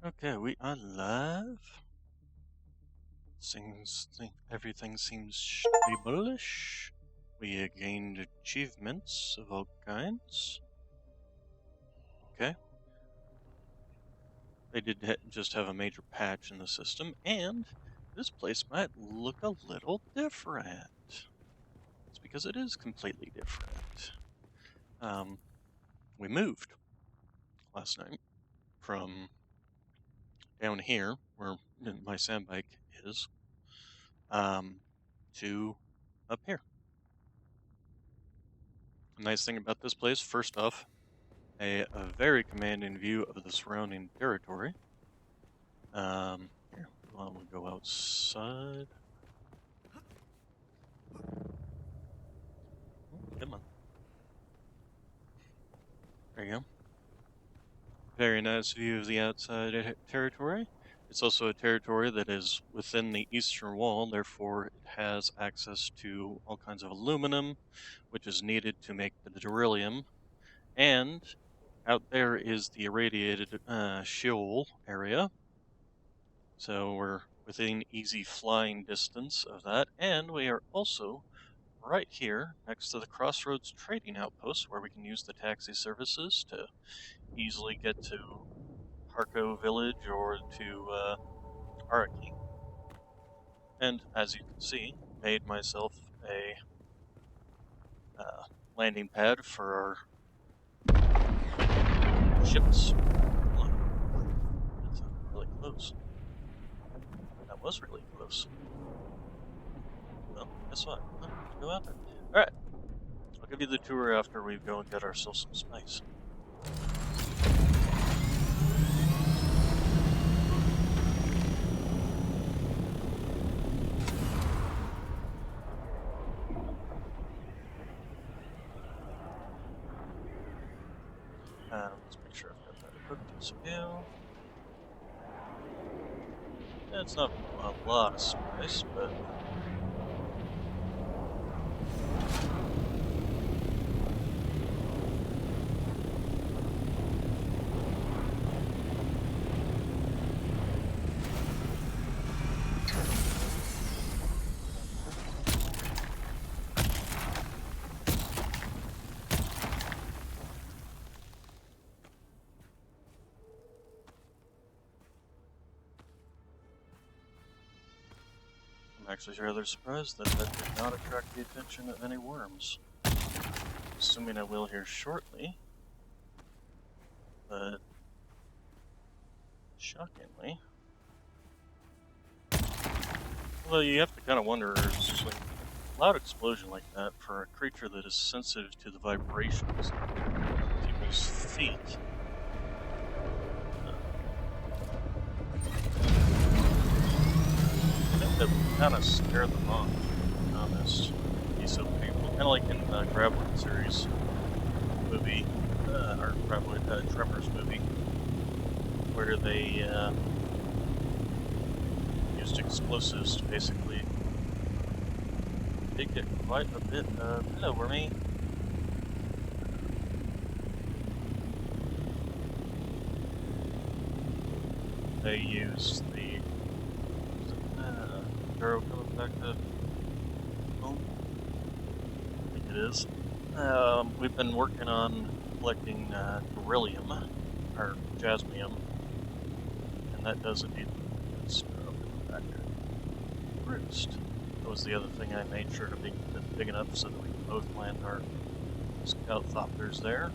Okay, we are live. Everything seems stable-ish. We gained achievements of all kinds. Okay. They did just have a major patch in the system, and this place might look a little different. It's because it is completely different. Um, we moved last night from down here, where my sand bike is, um, to up here. The nice thing about this place, first off, a very commanding view of the surrounding territory. Here, why don't we go outside? Come on. There you go. Very nice view of the outside territory. It's also a territory that is within the eastern wall, therefore it has access to all kinds of aluminum, which is needed to make the beryllium. And out there is the irradiated Sheol area. So we're within easy flying distance of that, and we are also right here next to the Crossroads Trading Outpost, where we can use the taxi services to easily get to Harco Village or to Araki. And as you can see, made myself a landing pad for our ships. Look, that's really close. That was really close. Well, guess what? Let's go out there. Alright, I'll give you the tour after we go and get ourselves some spice. Let's make sure I've got that equipped as well. It's not a lot of spice, but I'm actually rather surprised that that did not attract the attention of any worms. Assuming I will here shortly, but shockingly. Well, you have to kind of wonder, it's just like a loud explosion like that for a creature that is sensitive to the vibrations of people's feet. I think that would kind of scare them off, to be honest. It'd be so painful. Kind of like in the Graboid series movie, or Graboid Tremors movie, where they used explosives to basically take it quite a bit over me. They used the arrow coming back to home. I think it is. We've been working on collecting beryllium, or jasmium, and that does indeed up in the back there. Roost. That was the other thing I made sure to be big enough so that we can both land our scout thopters there.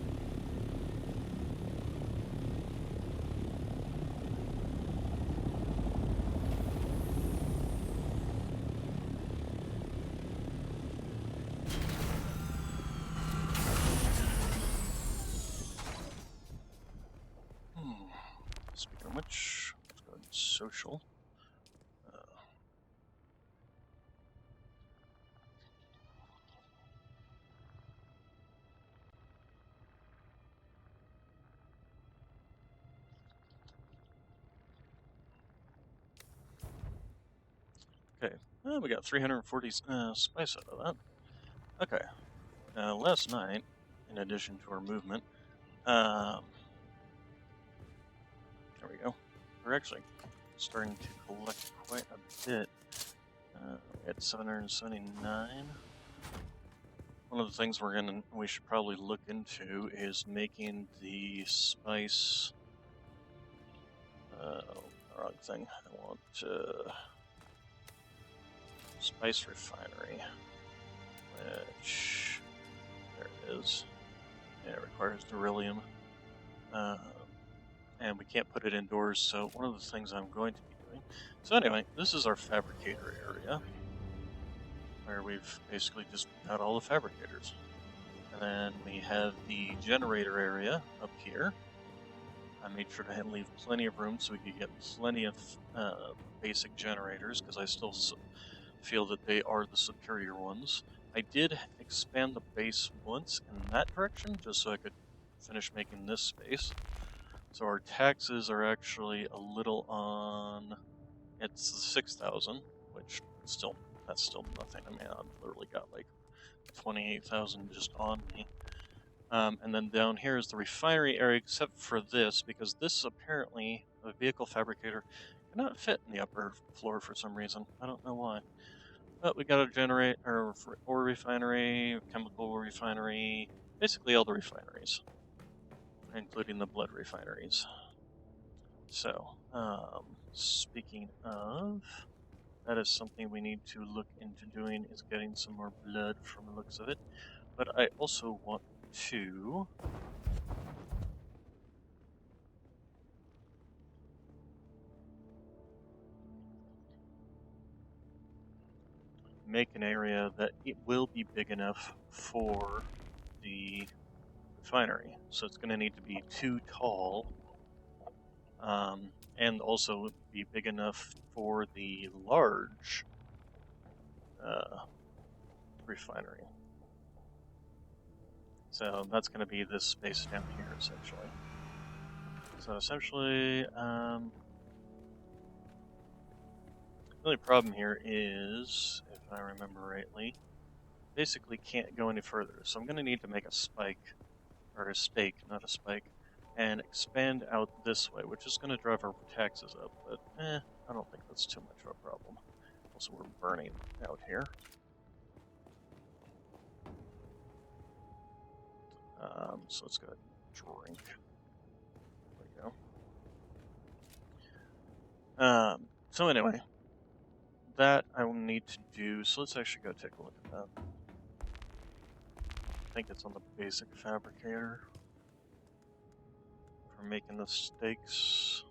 Speaking of which, let's go ahead and social. Okay, well, we got 340 spice out of that. Okay, last night, in addition to our movement, there we go. we're actually starting to collect quite a bit. At 779. One of the things we should probably look into is making the spice. Wrong thing. I want spice refinery, which there it is. Yeah, it requires beryllium, and we can't put it indoors. So one of the things I'm going to be doing. So anyway, this is our fabricator area, where we've basically just got all the fabricators. And then we have the generator area up here. I made sure to leave plenty of room so we could get plenty of basic generators, because I still feel that they are the superior ones. I did expand the base once in that direction, just so I could finish making this space. So our taxes are actually a little on... It's 6,000, which that's still nothing. I mean, I've literally got like 28,000 just on me. And then down here is the refinery area, except for this, because this apparently, a vehicle fabricator, cannot fit in the upper floor for some reason. I don't know why. But we got a generator, ore refinery, chemical refinery, basically all the refineries, including the blood refineries. So, speaking of, that is something we need to look into doing, is getting some more blood from the looks of it. But I also want to make an area that it will be big enough for the refinery. So it's going to need to be too tall, and also be big enough for the large refinery. So that's going to be this space down here, essentially. So essentially, the only problem here is, if I remember rightly, basically can't go any further. So I'm going to need to make a spike, or a stake, not a spike, and expand out this way, which is going to drive our taxes up, but I don't think that's too much of a problem. Also, we're burning out here. So let's go ahead and drink. There we go. So anyway, that I will need to do, so let's actually go take a look at that. I think it's on the basic fabricator for making the stakes.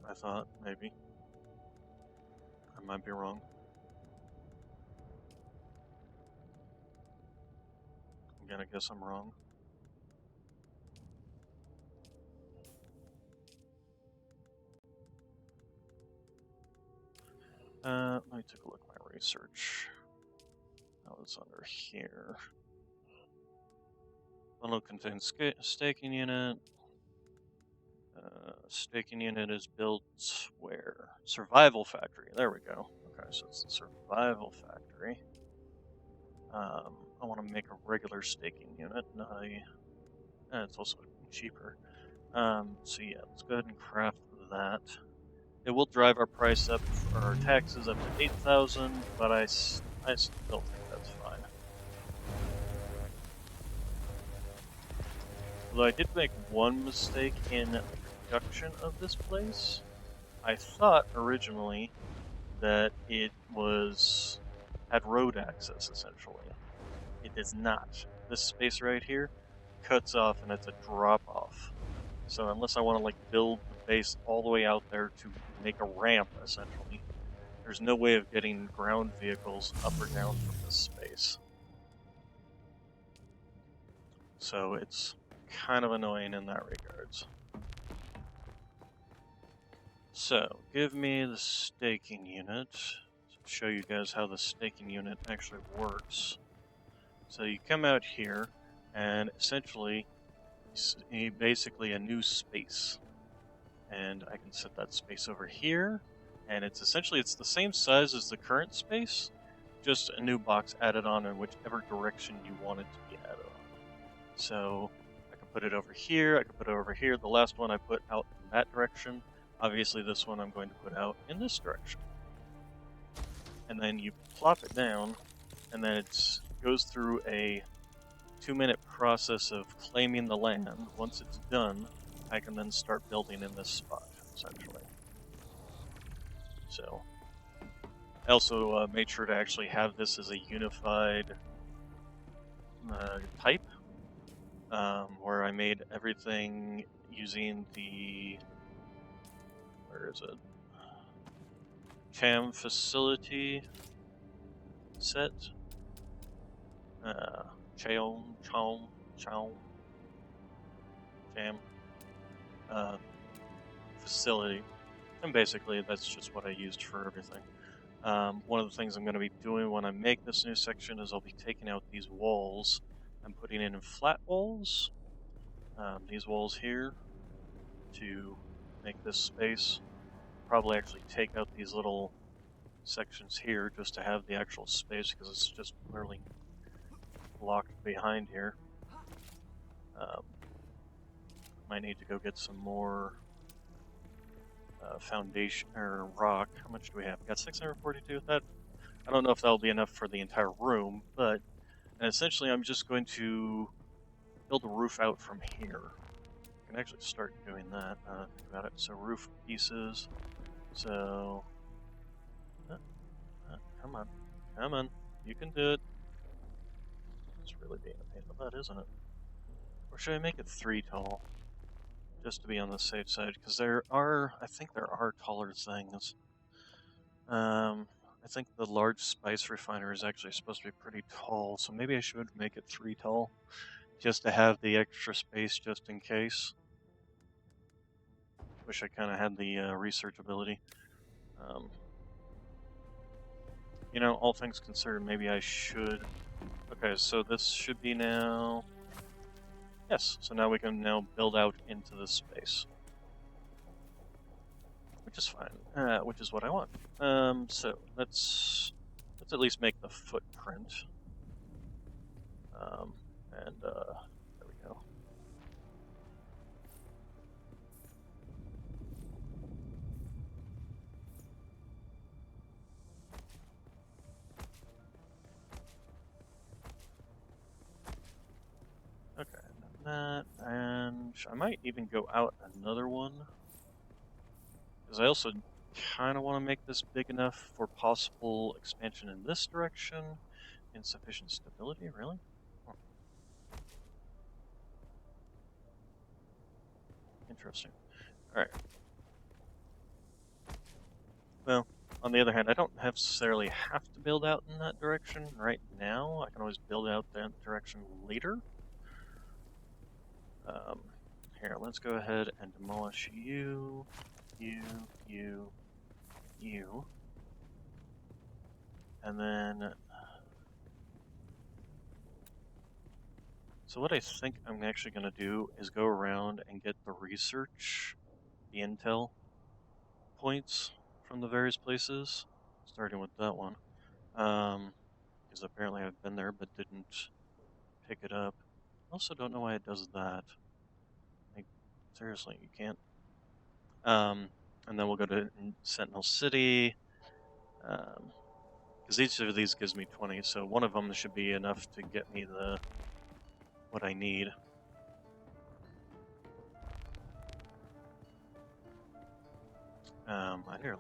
I thought, maybe. I might be wrong. I'm gonna guess I'm wrong. Let me take a look at my research. Now it's under here. Bundle contains staking unit. Staking unit is built where? Survival factory. There we go. Okay, so it's the survival factory. I want to make a regular staking unit, not a... it's also cheaper. So yeah, let's go ahead and craft that. It will drive our price up, or our taxes up to 8,000, but I still think that's fine. Although I did make one mistake in the production of this place. I thought originally that it had road access, essentially. It does not. This space right here cuts off, and it's a drop-off. So unless I want to like build the base all the way out there to make a ramp, essentially, there's no way of getting ground vehicles up or down from this space. So it's kind of annoying in that regards. So, give me the staking unit to show you guys how the staking unit actually works. So you come out here, and essentially, basically a new space. And I can set that space over here, and it's the same size as the current space, just a new box added on in whichever direction you want it to be added on. So I can put it over here, I could put it over here. The last one I put out in that direction. Obviously this one I'm going to put out in this direction. And then you plop it down, and then it goes through a 2-minute process of claiming the land. Once it's done, I can then start building in this spot, essentially. So, I also made sure to actually have this as a unified type, where I made everything using the, where is it? CAM facility set. Chom, CAM facility. And basically, that's just what I used for everything. One of the things I'm going to be doing when I make this new section is I'll be taking out these walls and putting in flat walls. These walls here to make this space. Probably actually take out these little sections here just to have the actual space because it's just clearly blocked behind here. Might need to go get some more foundation or rock. How much do we have? We got 642. That, I don't know if that'll be enough for the entire room, but essentially I'm just going to build a roof out from here. I can actually start doing that. Think about it. So roof pieces. So come on, you can do it. It's really being a pain in the butt, isn't it? Or should I make it 3 tall? Just to be on the safe side, because I think there are taller things. I think the large spice refiner is actually supposed to be pretty tall, so maybe I should make it 3 tall, just to have the extra space just in case. Wish I kind of had the research ability. You know, all things considered, maybe I should. Okay, so this should be now. Yes, so now we can now build out into this space. Which is fine, which is what I want. So let's at least make the footprint. There we go. Okay, that, and I might even go out another one. Because I also kind of want to make this big enough for possible expansion in this direction. Insufficient stability, really? Huh. Interesting. Alright. Well, on the other hand, I don't necessarily have to build out in that direction right now. I can always build out that direction later. Here, let's go ahead and demolish you. And then... So what I think I'm actually going to do is go around and get the research, the intel points from the various places, starting with that one. Because apparently I've been there but didn't pick it up. Also don't know why it does that. Like, seriously, you can't. And then we'll go to Sentinel City. Because each of these gives me 20, so one of them should be enough to get me what I need. I nearly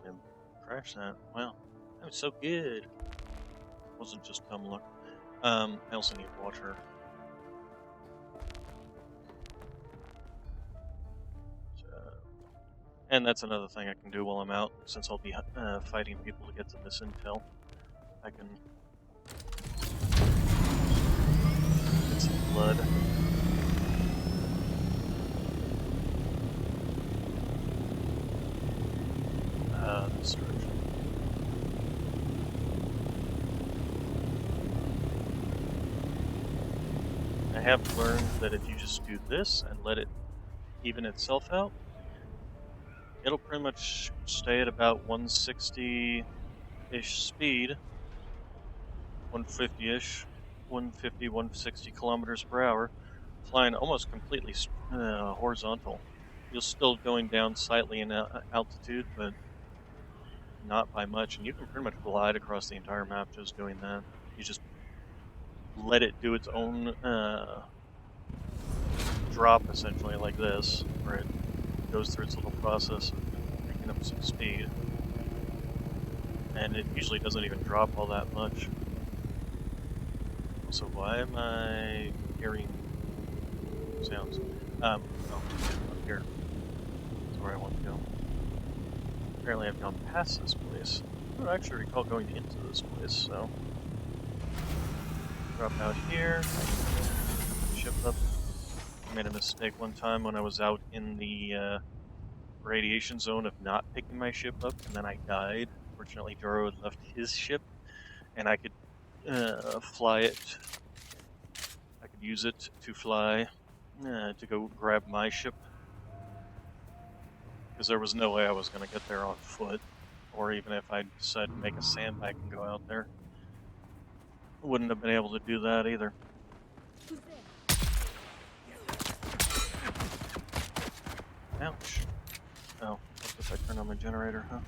crashed that. Wow, that was so good. It wasn't just dumb luck. I also need water. So, and that's another thing I can do while I'm out, since I'll be fighting people to get to this intel. I can get some blood. This direction. I have learned that if you just do this and let it even itself out, it'll pretty much stay at about 160-ish speed, 150-ish, 150, 160 kilometers per hour flying almost completely horizontal. You're still going down slightly in altitude, but not by much, and you can pretty much glide across the entire map just doing that. You just let it do its own drop, essentially, like this, where it goes through its little process of picking up some speed, and it usually doesn't even drop all that much. So why am I hearing sounds? Oh, up here. That's where I want to go. Apparently I've gone past this place. I don't actually recall going into this place, so... Drop out here. Ship up. I made a mistake one time when I was out in the radiation zone of not picking my ship up, and then I died. Fortunately, Joro had left his ship, and I could fly it. I could use it to fly to go grab my ship, because there was no way I was going to get there on foot, or even if I decided to make a sandbag and go out there. I wouldn't have been able to do that either. Ouch. Oh, what if I turn on my generator, huh?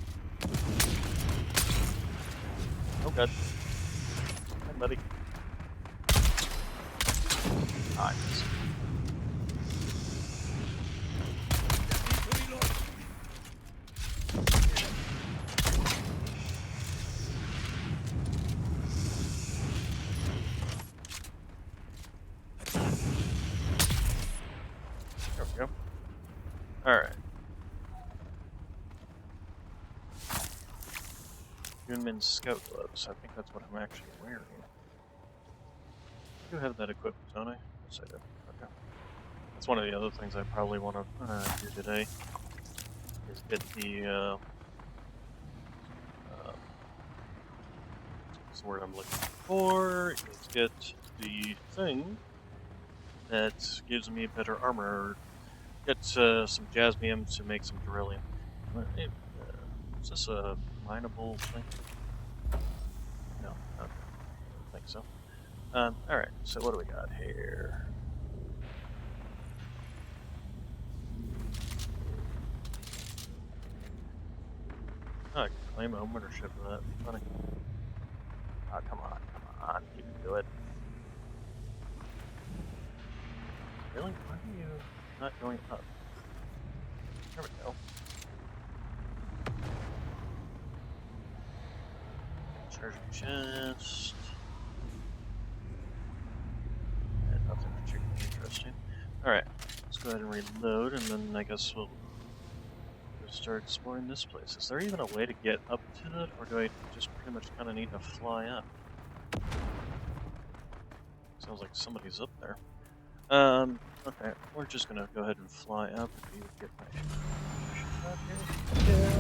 Oh god. Hi, buddy. Ah, yes. There we go. Alright. Dune scout gloves. I think that's what I'm actually wearing. I do have that equipped, don't I? Yes, I do. Okay. That's one of the other things I probably want to do today. Is get the, what's the word I'm looking for? Is get the thing that gives me better armor. Or get some jasmium to make some beryllium. Is this a mineable thing? No. Okay. I don't think so. Alright, so what do we got here? Oh, I can claim ownership of that. Funny. Oh, come on, you can do it. Really? Why are you not going up? There we go. Treasure chest. And nothing particularly interesting. Alright, let's go ahead and reload, and then I guess we'll start exploring this place. Is there even a way to get up to it, or do I just pretty much kind of need to fly up? Sounds like somebody's up there. Okay, we're just gonna go ahead and fly up if you get my ship out here. Yeah.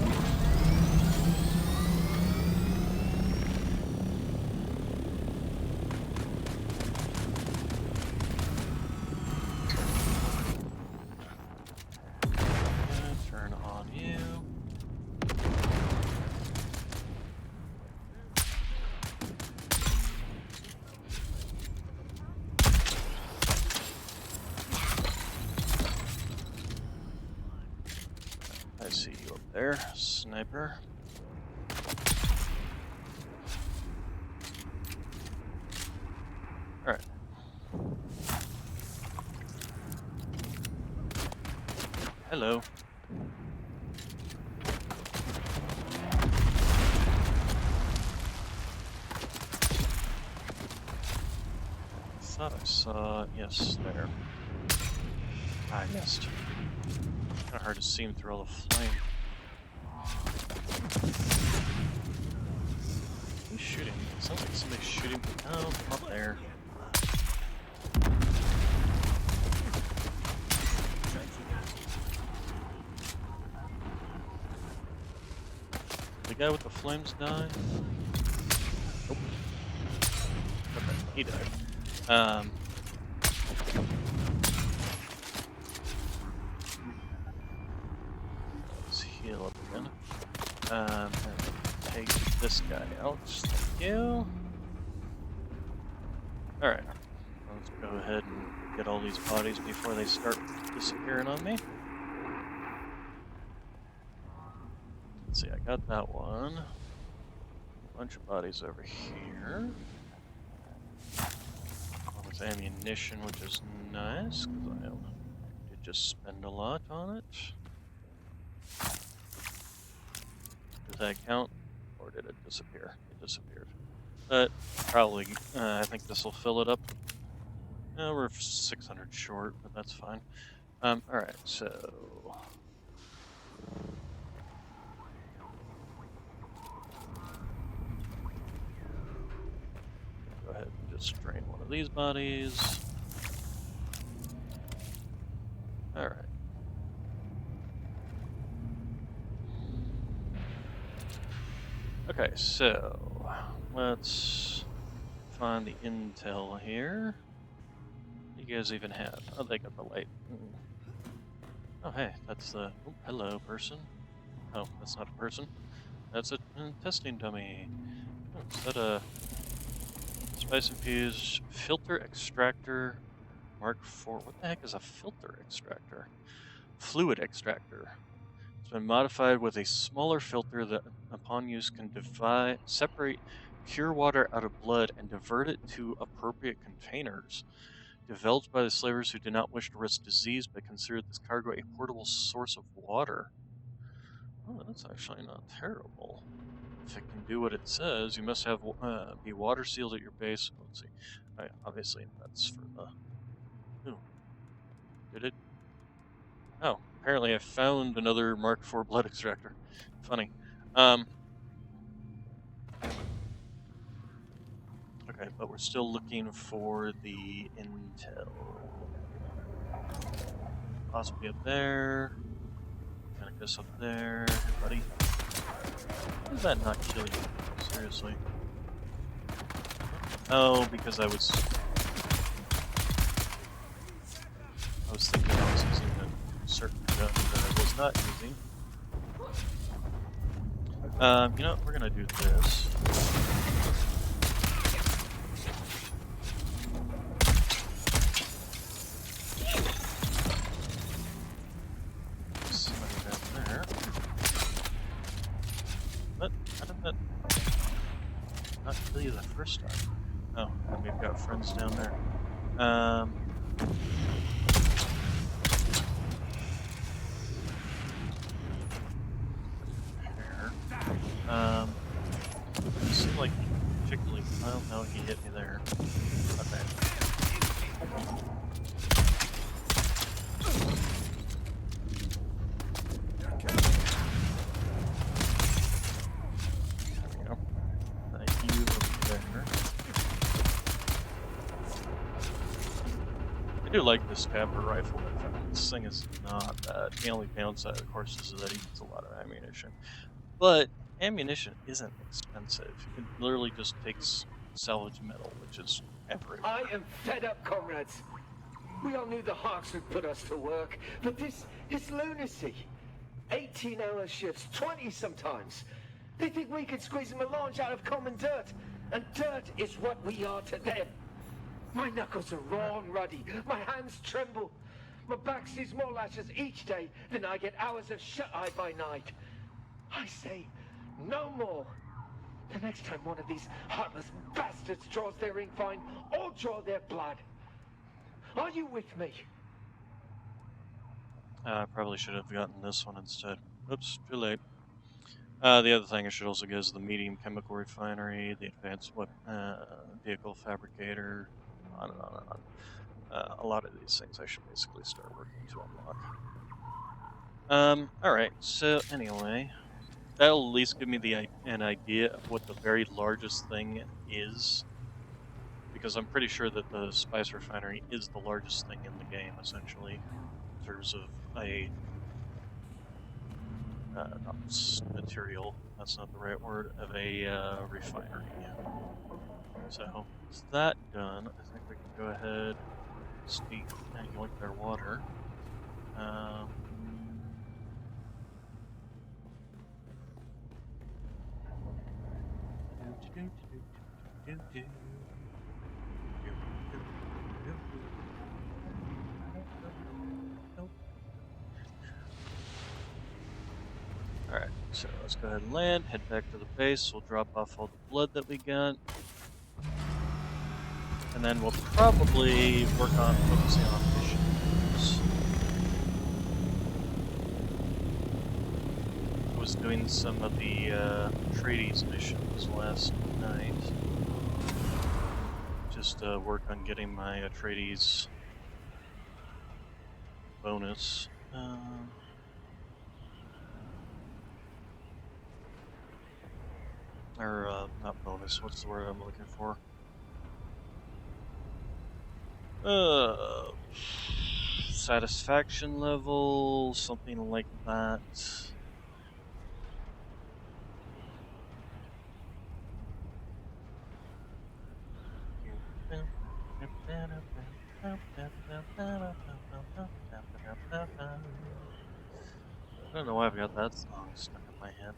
Turn on you. I see you up there, sniper. Alright. Hello. Thought I saw, yes, there. I missed. Kind of hard to see him through all the flame. Who's shooting? It sounds like somebody's shooting. Oh, from up there. The guy with the flames die? Nope. Okay, he died. Let's heal up again. And take this guy out, just like you. Alright. Let's go ahead and get all these bodies before they start disappearing on me. Let's see, I got that one. Bunch of bodies over here. All this ammunition, which is nice, because I did just spend a lot on it. Did that count? Or did it disappear? It disappeared. But probably, I think this will fill it up. We're 600 short, but that's fine. Alright, so... Go ahead and just drain one of these bodies. Alright. Okay, so let's find the intel here. What do you guys even have? Oh, they got the light. Oh, hey, that's the... Oh, hello, person. Oh, that's not a person. That's a testing dummy. Oh, is that a spice infused filter extractor Mark IV? What the heck is a filter extractor? Fluid extractor. It's been modified with a smaller filter that, upon use, can separate pure water out of blood and divert it to appropriate containers. Developed by the slavers who did not wish to risk disease but considered this cargo a portable source of water. Oh, that's actually not terrible. If it can do what it says, you must have be water sealed at your base. Let's see. Obviously, that's for the. Ooh, did it? Oh, apparently I found another Mark IV blood extractor. Funny. Okay, but we're still looking for the intel. Possibly up there. Kind of guess up there. Hey, buddy. How did that not kill you? Seriously. Oh, because I was thinking I was using a certain gun that I was not using. You know what? We're gonna do this. Somebody down there. What? How did that not kill you the first time? Oh, and we've got friends down there. It seemed like particularly. Well, no, he hit me there. Okay. There we go. Thank you there. I do like this Stabber rifle. This thing is not bad. The only downside, of course, is that it eats a lot of ammunition. But ammunition isn't expensive. It literally just takes salvage metal, which is everywhere. I am fed up, comrades. We all knew the Hawks would put us to work, but this lunacy. 18-hour shifts, 20 sometimes. They think we could squeeze them a launch out of common dirt, and dirt is what we are to them. My knuckles are raw and ruddy, my hands tremble. My back sees more lashes each day than I get hours of shut-eye by night. I say, no more. The next time one of these heartless bastards draws their ink fine, I'll draw their blood. Are you with me? I probably should have gotten this one instead. Oops, too late. The other thing I should also get is the medium chemical refinery, the advanced vehicle fabricator, on and on and on. A lot of these things I should basically start working to unlock. Alright, so anyway, that'll at least give me an idea of what the very largest thing is, because I'm pretty sure that the spice refinery is the largest thing in the game, essentially, in terms of a not material, that's not the right word, of a refinery. So, with that done, I think we can go ahead and sneak and yoink their water. So let's go ahead and land, head back to the base. We'll drop off all the blood that we got. And then we'll probably work on focusing on missions. I was doing some of the Atreides missions last night. Just work on getting my Atreides bonus. Or not bonus, what's the word I'm looking for? Satisfaction level, something like that. I don't know why I've got that song stuck in my head.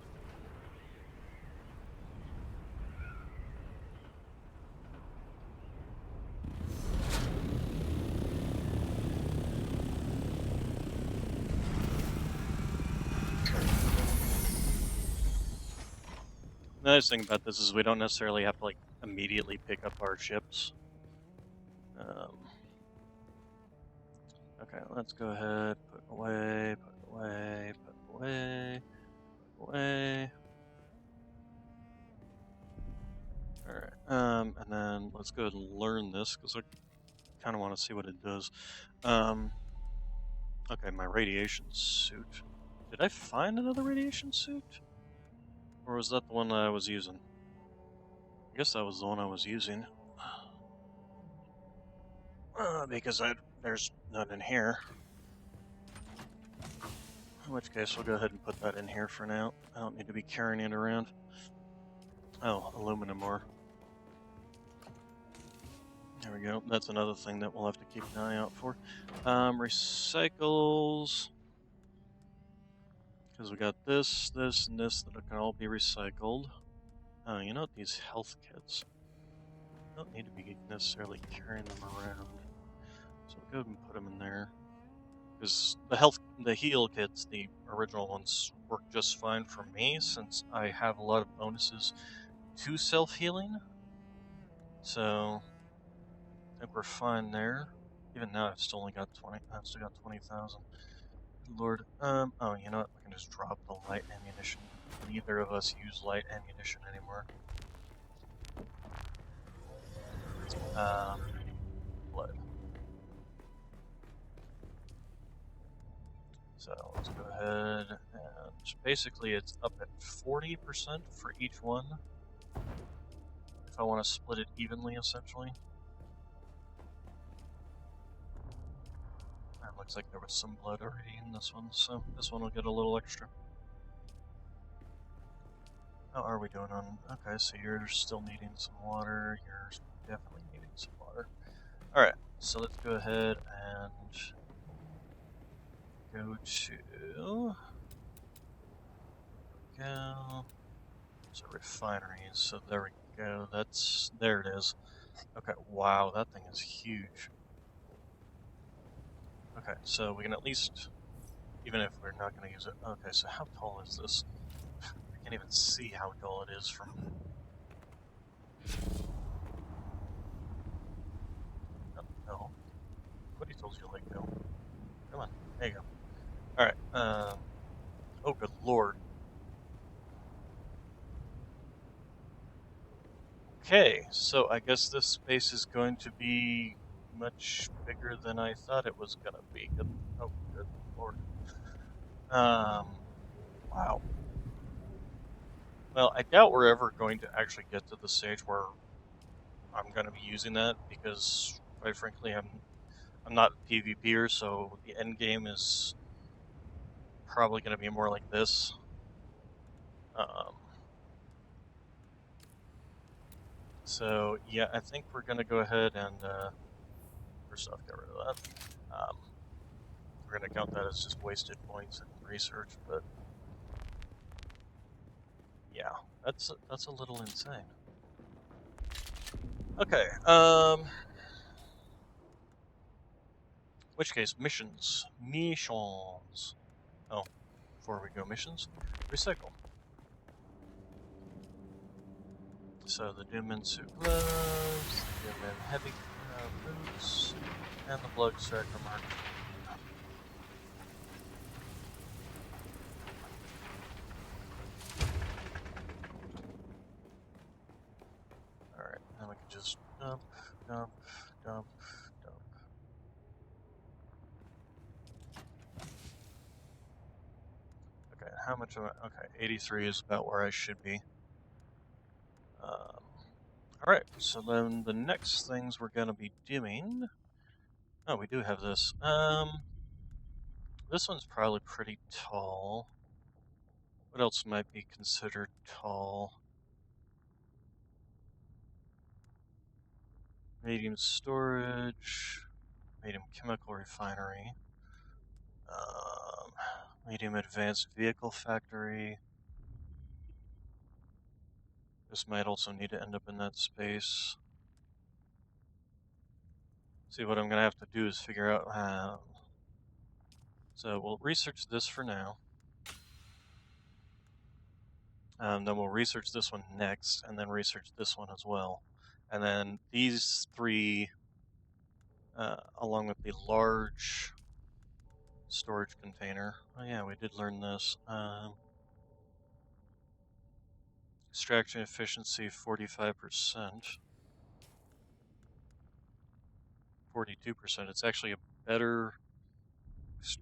The nice thing about this is we don't necessarily have to like immediately pick up our ships. Okay, let's go ahead, put away, put away, put away, put away. Alright, and then let's go ahead and learn this, because I kind of want to see what it does. Okay, my radiation suit. Did I find another radiation suit? Or was that the one that I was using? I guess that was the one I was using. Because there's none in here. In which case, we'll go ahead and put that in here for now. I don't need to be carrying it around. Oh, aluminum ore. There we go. That's another thing that we'll have to keep an eye out for. Recycles. Because we got this, this, and this that can all be recycled. You know what? These health kits. Don't need to be necessarily carrying them around. So we'll go ahead and put them in there. Because the heal kits, the original ones, work just fine for me since I have a lot of bonuses to self-healing. So I think we're fine there. Even now, I've still only got 20. I've still got 20,000. Lord. Oh, you know what? We can just drop the light ammunition. Neither of us use light ammunition anymore. Blood. So let's go ahead and basically it's up at 40% for each one. If I want to split it evenly, essentially. It looks like there was some blood already in this one, so this one will get a little extra. How are we doing on... Okay, so you're still needing some water. You're definitely needing some water. Alright, so let's go ahead and go to... Go... So refineries, so there we go. There it is. Okay, wow, that thing is huge. Okay, so we can at least... Even if we're not going to use it... Okay, so how tall is this? I can't even see how tall it is from... Oh, no. Nobody told you to let go. Come on, there you go. Alright, oh, good lord. Okay, so I guess this space is going to be much bigger than I thought it was gonna be. Oh, good lord. Wow. Well, I doubt we're ever going to actually get to the stage where I'm going to be using that because, quite frankly, I'm not a PvPer, so the end game is probably going to be more like this. So yeah, I think we're going to go ahead and first off get rid of that. We're going to count that as just wasted points in research, but yeah, that's a little insane. Okay, which case, missions. Missions. Oh, before we go missions, recycle. so the Dune suit gloves, the Dune heavy boots, and the blood extractor mark. Alright, then we can just dump, dump, dump, dump. Okay, how much am I? Okay, 83 is about where I should be. Alright, so then the next things we're going to be doing. Oh, we do have this. This one's probably pretty tall. What else might be considered tall? Medium storage, medium chemical refinery, um, medium advanced vehicle factory. This might also need to end up in that space. See, what I'm going to have to do is figure out how. So we'll research this for now. Then we'll research this one next, and then research this one as well. And then these three, along with the large storage container. Oh yeah, we did learn this. Extraction efficiency 45%, 42%. It's actually a better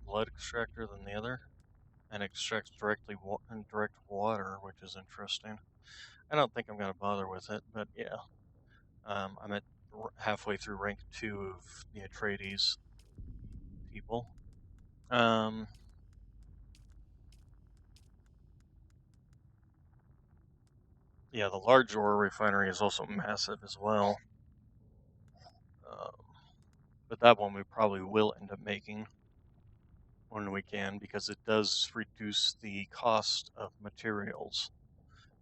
blood extractor than the other, and extracts directly in direct water, which is interesting. I don't think I'm going to bother with it, but yeah. I'm at halfway through rank 2 of the Atreides people. Yeah, the large ore refinery is also massive as well. Um, but that one we probably will end up making when we can, because it does reduce the cost of materials.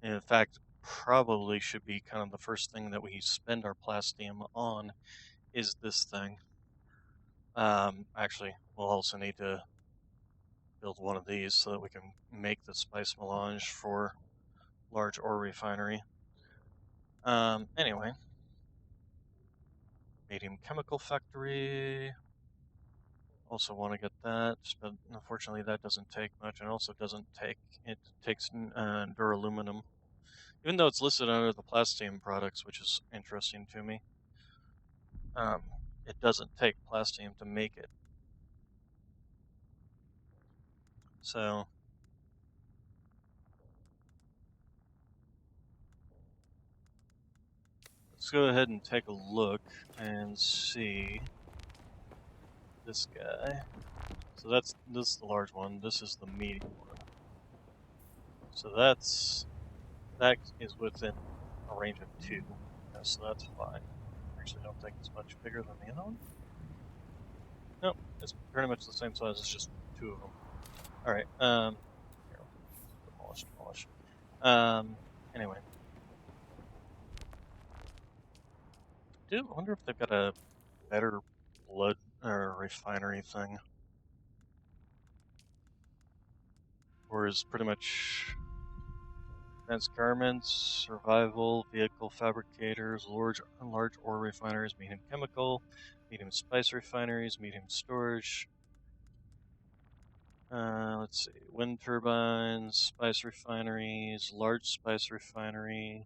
And in fact, probably should be kind of the first thing that we spend our plastium on is this thing. Actually, we'll also need to build one of these so that we can make the spice melange for large ore refinery. Anyway, medium chemical factory. Also want to get that, but unfortunately that doesn't take much, and also doesn't take, it takes duraluminum. Even though it's listed under the plastium products, which is interesting to me, um, it doesn't take plastium to make it. So let's go ahead and take a look and see this guy. So this is the large one. This is the medium one. So that is within a range of 2. Yeah, so that's fine. Actually, don't think it's much bigger than the other one. Nope, it's pretty much the same size. It's just 2 of them. All right. Here, demolish. Anyway, I wonder if they've got a better blood refinery thing, or is pretty much advanced garments, survival, vehicle fabricators, large ore refineries, medium chemical, medium spice refineries, medium storage. Let's see, wind turbines, spice refineries, large spice refinery,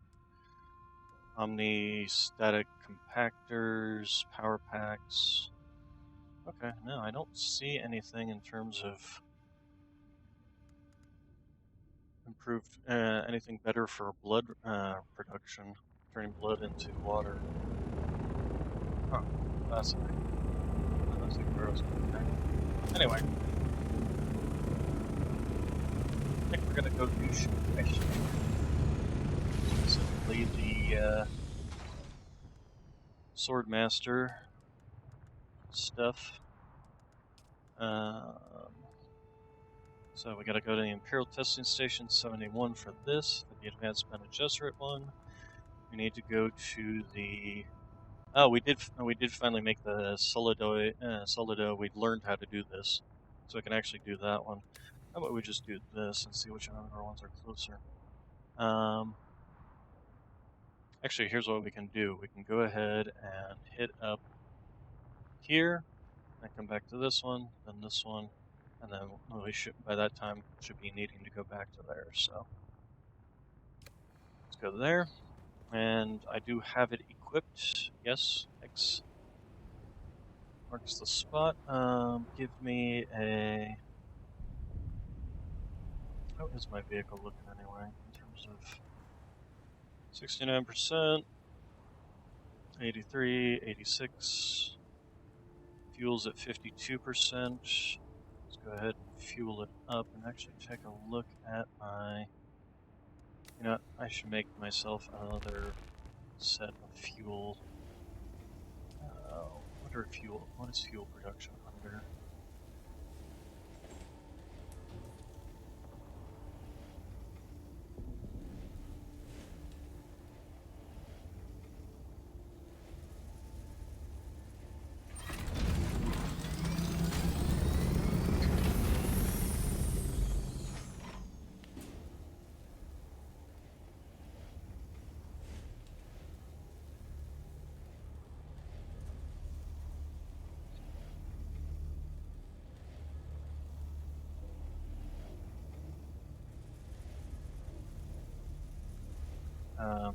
omni-static compactors, power packs. Okay, no, I don't see anything in terms of improved, anything better for blood production, turning blood into water. Huh, fascinating. That's like gross. Okay. Anyway, I think we're gonna go do mission. Specifically the Swordmaster stuff. So we gotta go to the Imperial Testing Station 71 for this, for the Advanced Bene Gesserit one. We need to go to the... Oh, we did finally make the Solido. We learned how to do this, so we can actually do that one. How about we just do this and see which other ones are closer? Actually, here's what we can do. We can go ahead and hit up here, and come back to this one, then this one, and then we should, by that time, should be needing to go back to there. So let's go there, and I do have it equipped. Yes, X marks the spot. Give me a. How is my vehicle looking anyway in terms of 69%, 83, 86. Fuel's at 52%. Let's go ahead and fuel it up and actually take a look at my. You know, I should make myself another set of fuel. What is fuel production under? Um,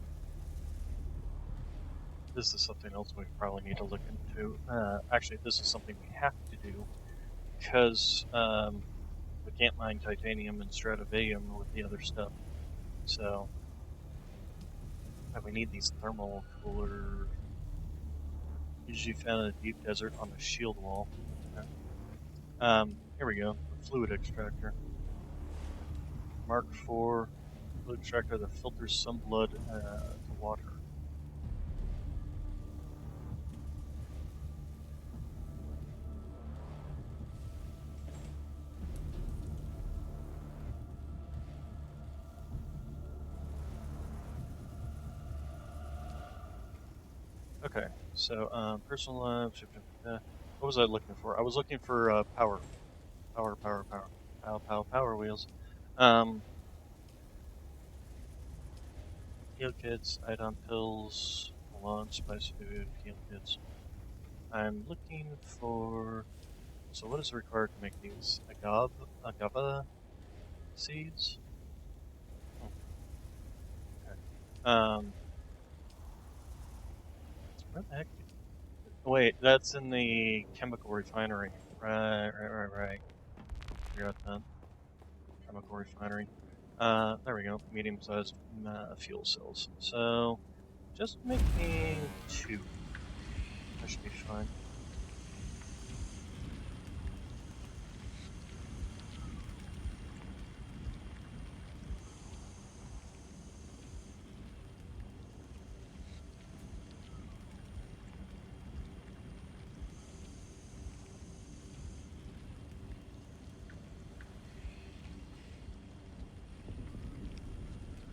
this is something else we probably need to look into. Actually, this is something we have to do because we can't mine titanium and stradivarium with the other stuff. So we need these thermal cooler. Usually found in a deep desert on a shield wall. Okay. Here we go. The fluid extractor. Mark IV fluid extractor that filters some blood to water. Okay, so personal lives. What was I looking for? I was looking for power wheels. Um, heal kits, iodine pills, launch, spice food, heal kits. I'm looking for. So what is required to make these? Agave seeds. Oh, okay. Where the heck? Wait, that's in the chemical refinery. Right. Forgot that. Chemical refinery. There we go. Medium-sized fuel cells. So, just making 2. That should be fine.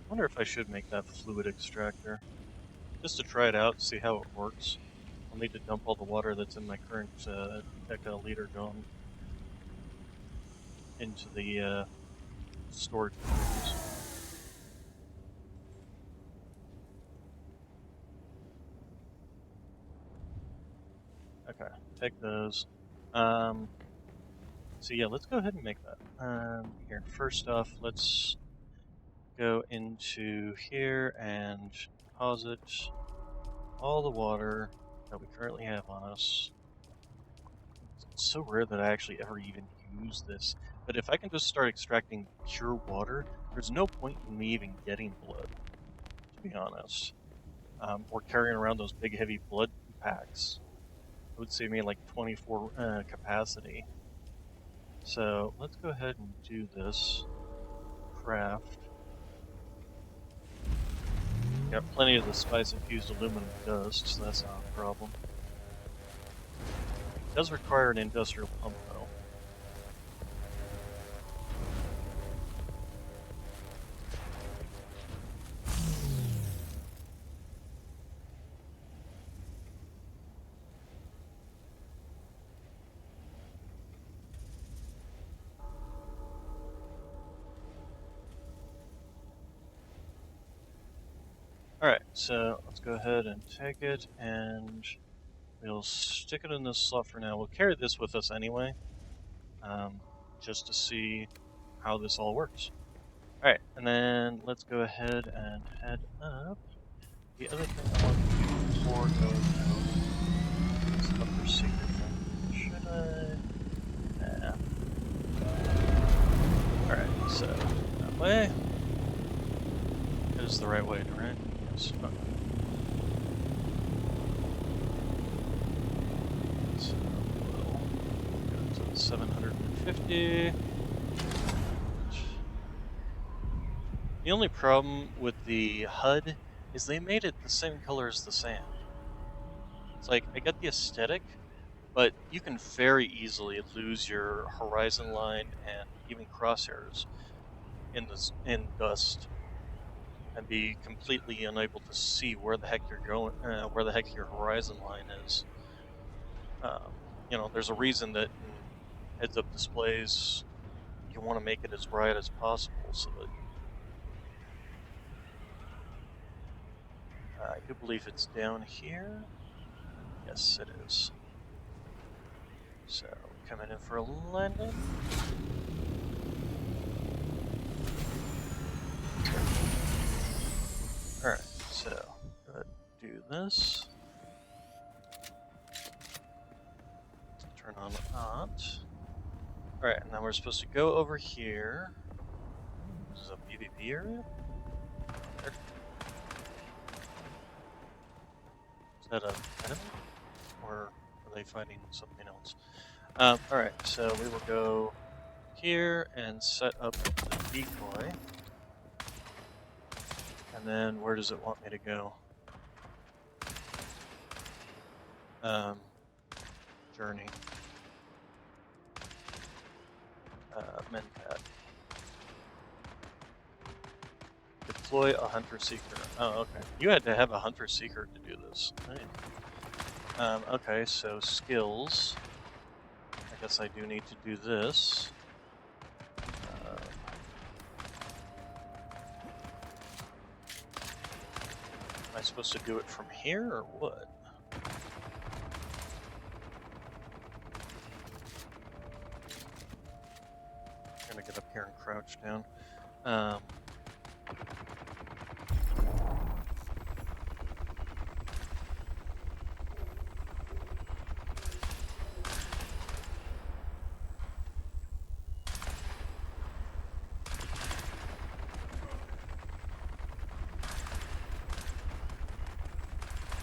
I wonder if I should make that fluid extractor. Just to try it out, see how it works. I'll need to dump all the water that's in my current decaliter gun into the storage batteries. Okay, take those. Um, so yeah, let's go ahead and make that. Here, first off, let's go into here and deposit all the water that we currently have on us. It's so rare that I actually ever even use this, but if I can just start extracting pure water, there's no point in me even getting blood, to be honest. Or carrying around those big heavy blood packs. It would save me like 24 capacity. So let's go ahead and do this. Craft. Got plenty of the spice-infused aluminum dust, so that's not a problem. It does require an industrial pump, though. Alright, so let's go ahead and take it, and we'll stick it in this slot for now. We'll carry this with us anyway, um, just to see how this all works. Alright, and then let's go ahead and head up. The other thing I want to do before going out is upper secret thing. Should I? Nah. Alright, so that way is the right way, right? Yes. Okay. So we'll go to 750. The only problem with the HUD is they made it the same color as the sand. It's like, I get the aesthetic, but you can very easily lose your horizon line and even crosshairs in dust and be completely unable to see where the heck you're going, where the heck your horizon line is. Um, there's a reason that in heads-up displays you want to make it as bright as possible, so that I do believe it's down here. Yes, it is. So coming in for a landing. All right, so go ahead and do this. Turn on aunt. All right, and then we're supposed to go over here. This is a PvP area. There. Is that an enemy, or are they fighting something else? All right, so we will go here and set up the decoy. And then where does it want me to go? Journey. Mentat. Deploy a hunter seeker. Oh, okay. You had to have a hunter seeker to do this. Right. Okay, so skills. I guess I do need to do this. Am I supposed to do it from here or what? I'm gonna get up here and crouch down.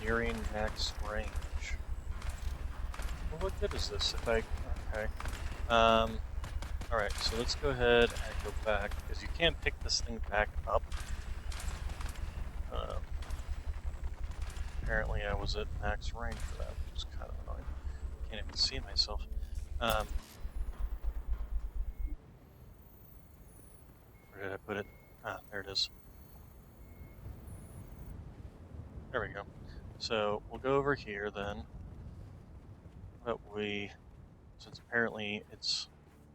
Nearing max range. Well, what good is this if I... Okay. Alright, so let's go ahead and go back, because you can't pick this thing back up. Apparently I was at max range for that, which is kind of annoying. Can't even see myself. Where did I put it? Ah, there it is. There we go. So we'll go over here then. But since apparently it's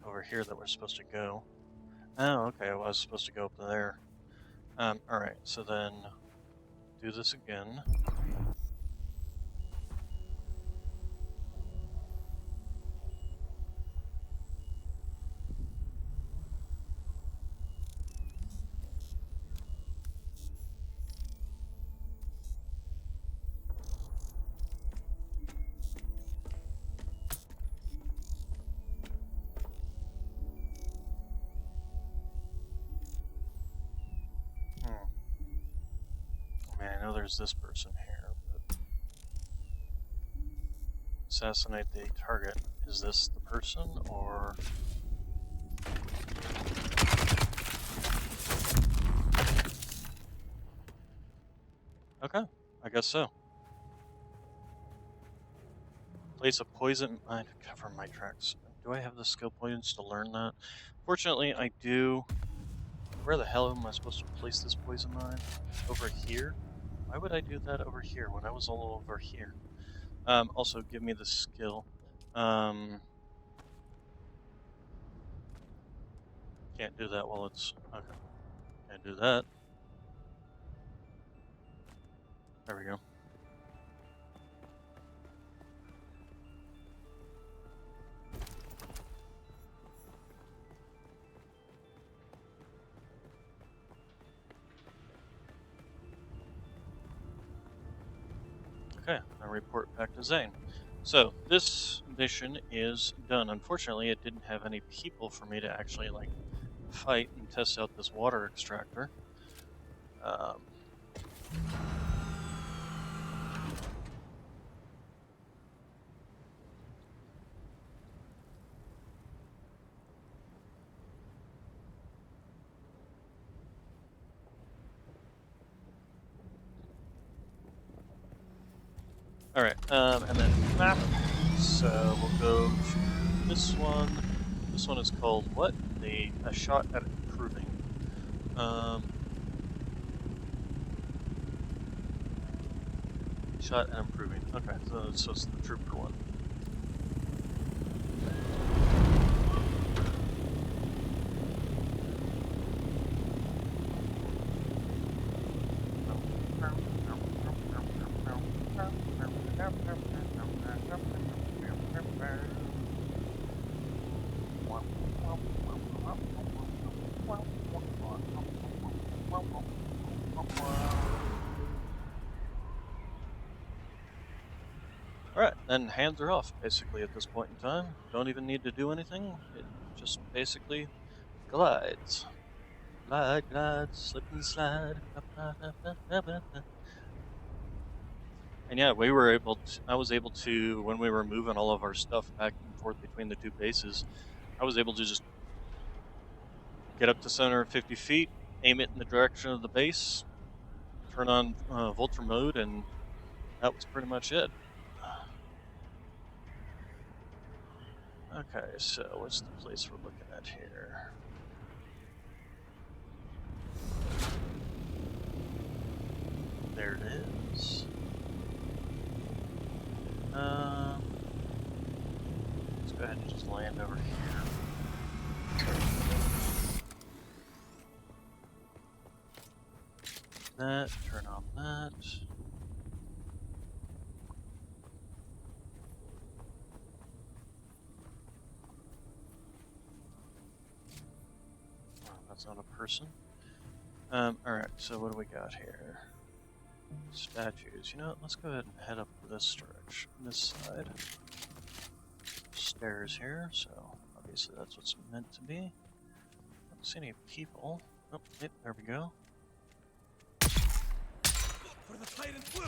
over here that we're supposed to go. Oh, okay, I was supposed to go up there. Alright, so then do this again. I mean, I know there's this person here, but assassinate the target. Is this the person, or... Okay, I guess so. Place a poison mine to cover my tracks. Do I have the skill points to learn that? Fortunately, I do. Where the hell am I supposed to place this poison mine? Over here? Why would I do that over here when I was all over here? Also, give me the skill. Can't do that while it's... Okay. Can't do that. There we go. Okay, I report back to Zane. So this mission is done. Unfortunately, it didn't have any people for me to actually like fight and test out this water extractor. Um, all right, and then map. So we'll go to this one. This one is called what? A shot at improving. Um, shot at improving. Okay, so it's the trooper one. Alright, then hands are off, basically, at this point in time. Don't even need to do anything. It just basically glides. Glide, glide, slip and slide. And yeah, we were able to, I was able to, when we were moving all of our stuff back and forth between the two bases, I was able to just get up to center 50 feet, aim it in the direction of the base, turn on Vulture mode, and that was pretty much it. Okay, so what's the place we're looking at here? There it is. Let's go ahead and just land over here. That, turn on that. Oh, that's not a person. Alright, so what do we got here? Statues. You know what, let's go ahead and head up this direction, this side. Stairs here, so obviously that's what's meant to be. Don't see any people. Oh, yep, there we go. For the Titan's will!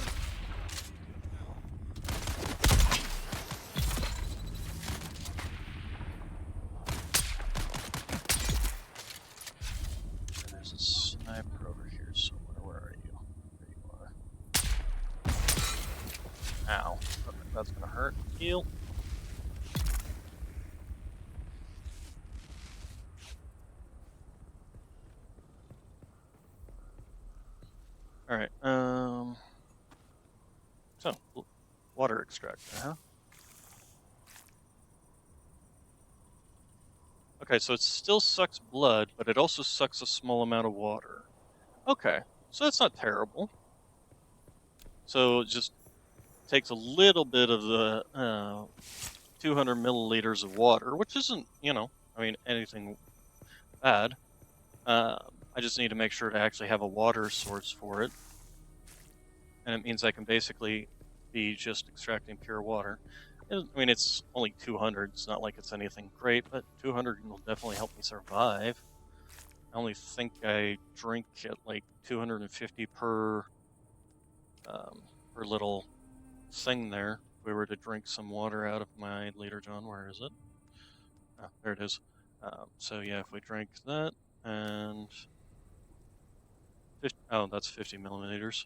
And there's a sniper over here somewhere. Where are you? There you are. Ow. Okay, that's gonna hurt. Heal. Alright, so, water extractor, huh? Okay, so it still sucks blood, but it also sucks a small amount of water. Okay, so that's not terrible. So it just takes a little bit of the 200 milliliters of water, which isn't, I mean, anything bad. I just need to make sure to actually have a water source for it. And it means I can basically be just extracting pure water. I mean, it's only 200. It's not like it's anything great, but 200 will definitely help me survive. I only think I drink at like 250 per little thing there. If we were to drink some water out of my liter John, where is it? Oh, there it is. So yeah, if we drink that and 50, oh, that's 50 milliliters.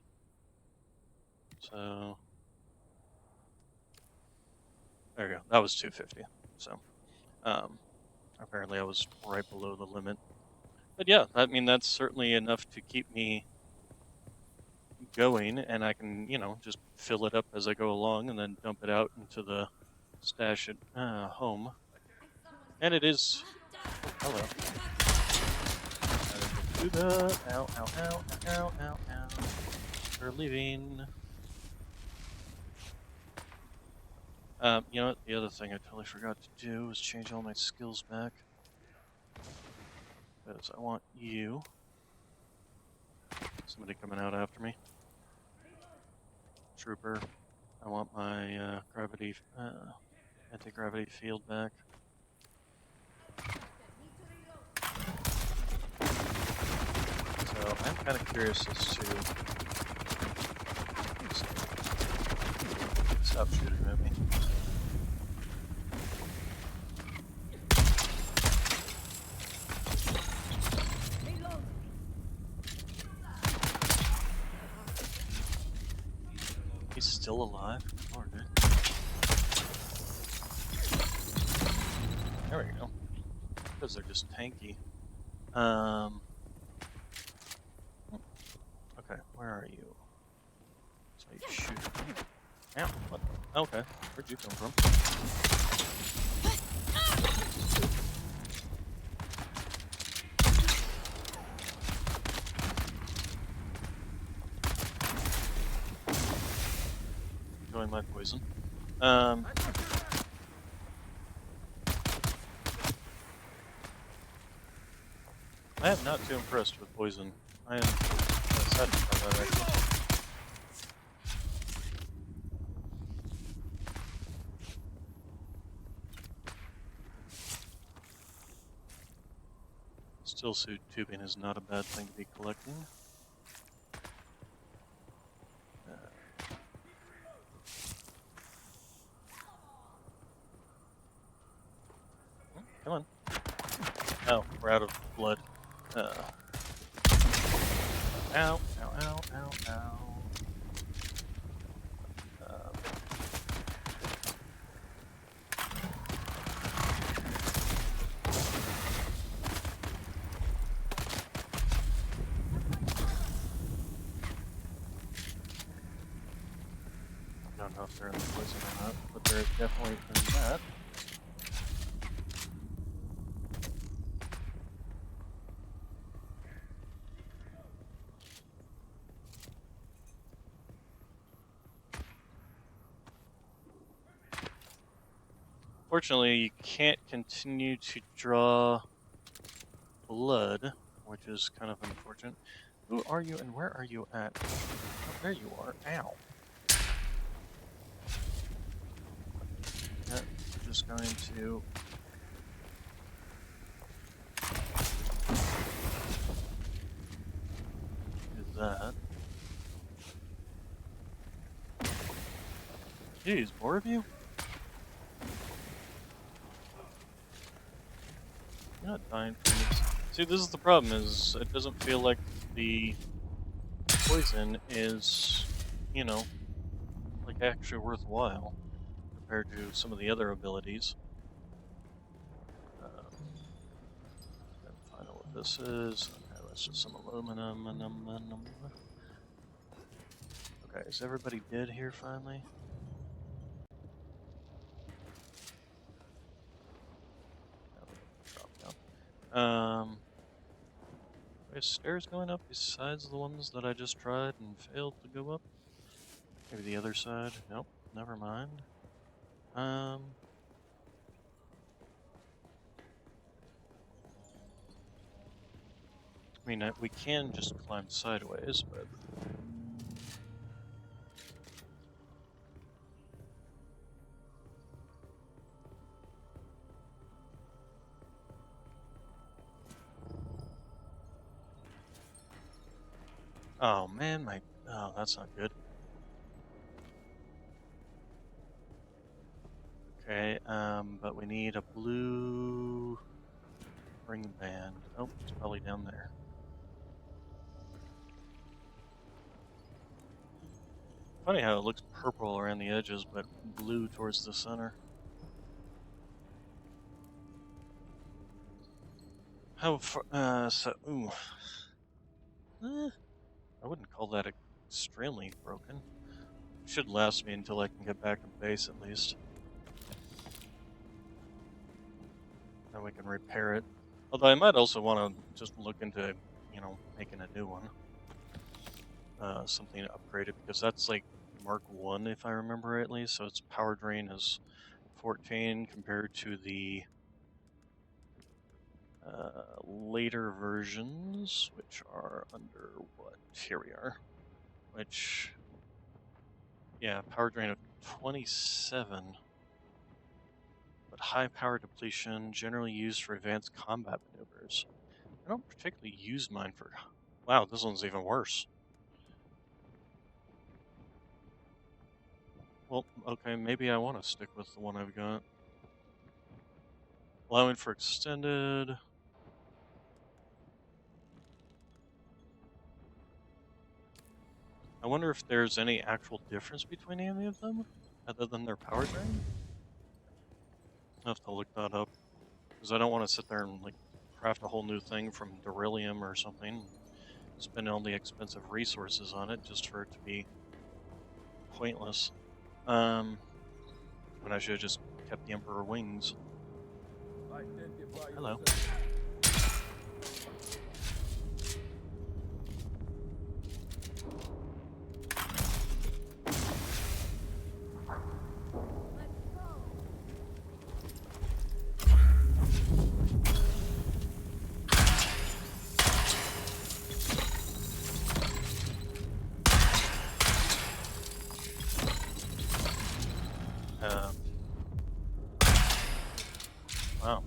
So there you go. That was 250. So apparently I was right below the limit. But yeah, I mean that's certainly enough to keep me going, and I can just fill it up as I go along, and then dump it out into the stash at home. And it is. Oh, hello. I didn't do that. Ow! Ow! Ow! Ow! Ow! Ow! We're leaving. You know what? The other thing I totally forgot to do was change all my skills back. Because I want you. Somebody coming out after me. Trooper. I want my gravity, anti-gravity field back. So I'm kind of curious as to. Stop shooting at me. He's still alive? Lord, dude. There we go. Because they're just tanky. Okay, where are you? So you shoot. Ow, what? Okay, where'd you come from? Enjoying my poison. I am not too impressed with poison. I am saddened by that, actually. Still suit tubing is not a bad thing to be collecting. Come on. Oh, we're out of blood. Ow, ow, ow, ow, ow. I don't know if they're in the poison or not, but they're definitely in that. Fortunately, you can't continue to draw blood, which is kind of unfortunate. Who are you and where are you at? Oh, there you are. Ow. Yeah, we're just going to... do that. Jeez, more of you? You're not dying from this. See, this is the problem, is it doesn't feel like the poison is, you know, like actually worthwhile compared to some of the other abilities. Gotta find out what this is. Okay, that's just some aluminum. Okay, is everybody dead here finally? No, drop down. There's stairs going up besides the ones that I just tried and failed to go up. Maybe the other side. Nope, never mind. I mean, we can just climb sideways, but... Oh man, oh, that's not good. Okay, but we need a blue ring band. Oh, it's probably down there. Funny how it looks purple around the edges, but blue towards the center. How far, ooh. I wouldn't call that extremely broken. Should last me until I can get back to base at least. Then we can repair it. Although I might also want to just look into, you know, making a new one. something upgraded because that's like Mark 1 if I remember rightly, so its power drain is 14 compared to the later versions, which are under what? Here we are. Which, yeah, power drain of 27, but high power depletion, generally used for advanced combat maneuvers. I don't particularly use mine for. Wow, this one's even worse. Well, okay, maybe I want to stick with the one I've got. Allowing for extended. I wonder if there's any actual difference between any of them, other than their power drain. I'll have to look that up, because I don't want to sit there and like craft a whole new thing from beryllium or something, and spend all the expensive resources on it just for it to be pointless. When I should have just kept the Emperor wings. Identify Hello. yourself. Um, wow.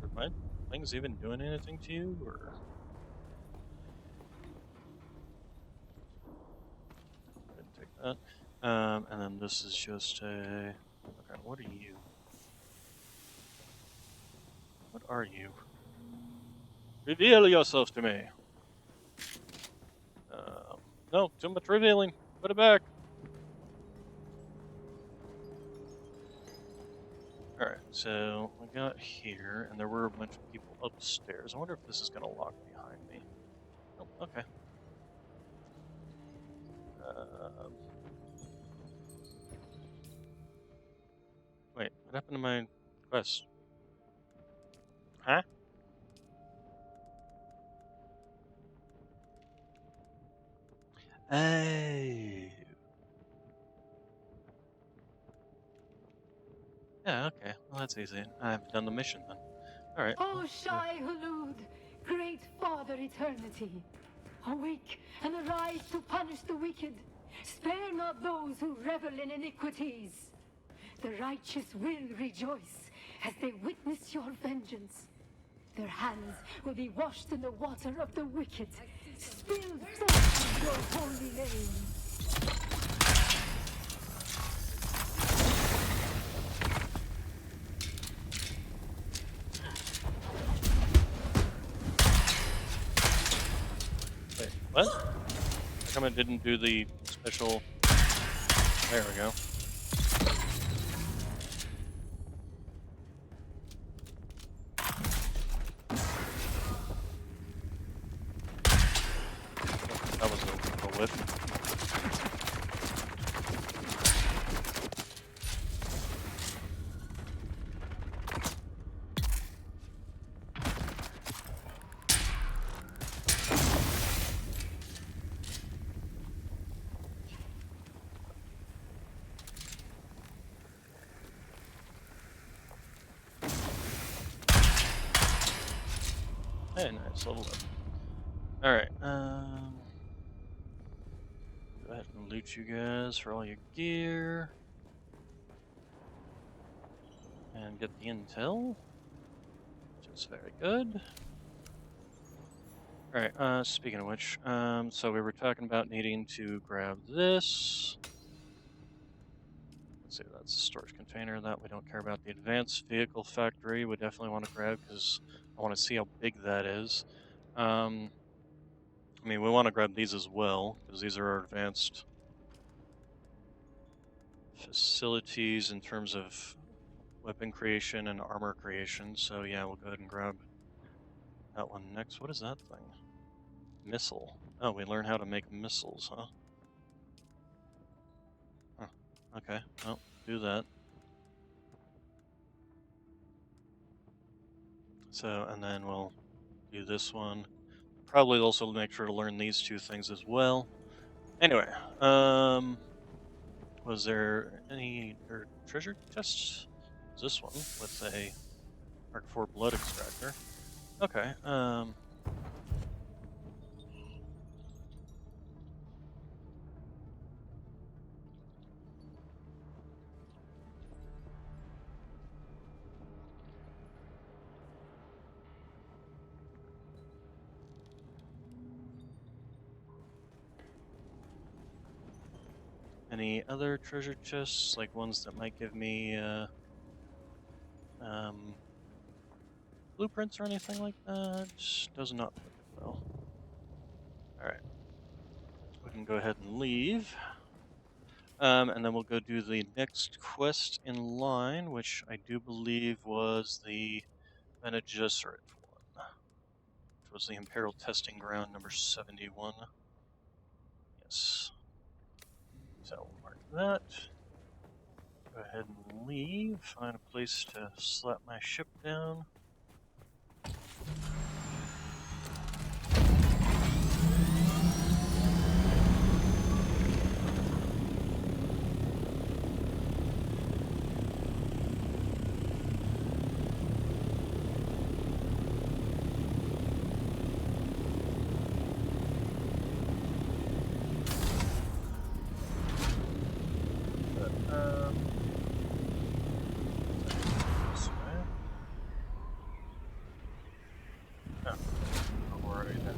Are my things even doing anything to you, or I didn't take that? And then this is just a. Okay, what are you? What are you? Reveal yourself to me. No, too much revealing. Put it back. Alright, so we got here, and there were a bunch of people upstairs. I wonder if this is going to lock behind me. Oh, okay. Um, wait, what happened to my quest? Huh? Oh. Yeah, okay. Well, that's easy. I've done the mission then. Alright. O Well, Shai Hulud, great Father Eternity, awake and arise to punish the wicked. Spare not those who revel in iniquities. The righteous will rejoice as they witness your vengeance. Their hands will be washed in the water of the wicked, spilled forth in your holy name. wait, what? How come it didn't do the special... There we go. That was a whiff. Hey, nice, level up. Alright, go ahead and loot you guys for all your gear. And get the intel, which is very good. Alright, speaking of which, so we were talking about needing to grab this. Let's see, that's a storage container. That we don't care about. The advanced vehicle factory we definitely want to grab because I want to see how big that is. I mean, we want to grab these as well because these are our advanced facilities in terms of weapon creation and armor creation. So yeah, we'll go ahead and grab that one next. What is that thing? Missile. Oh, we learn how to make missiles, huh? Huh. Okay, well, do that. So, and then we'll do this one. probably also make sure to learn these two things as well. Anyway, um, was there any treasure chests? This one with a Mark IV blood extractor. Okay. Any other treasure chests, like ones that might give me um, blueprints or anything like that? Does not look it though. All right, we can go ahead and leave. And then we'll go do the next quest in line, which I do believe was the Mentats one, which was the Imperial Testing Ground number 71. Yes. So we'll mark that. Go ahead and leave. Find a place to slap my ship down. This way. Oh, we're already there.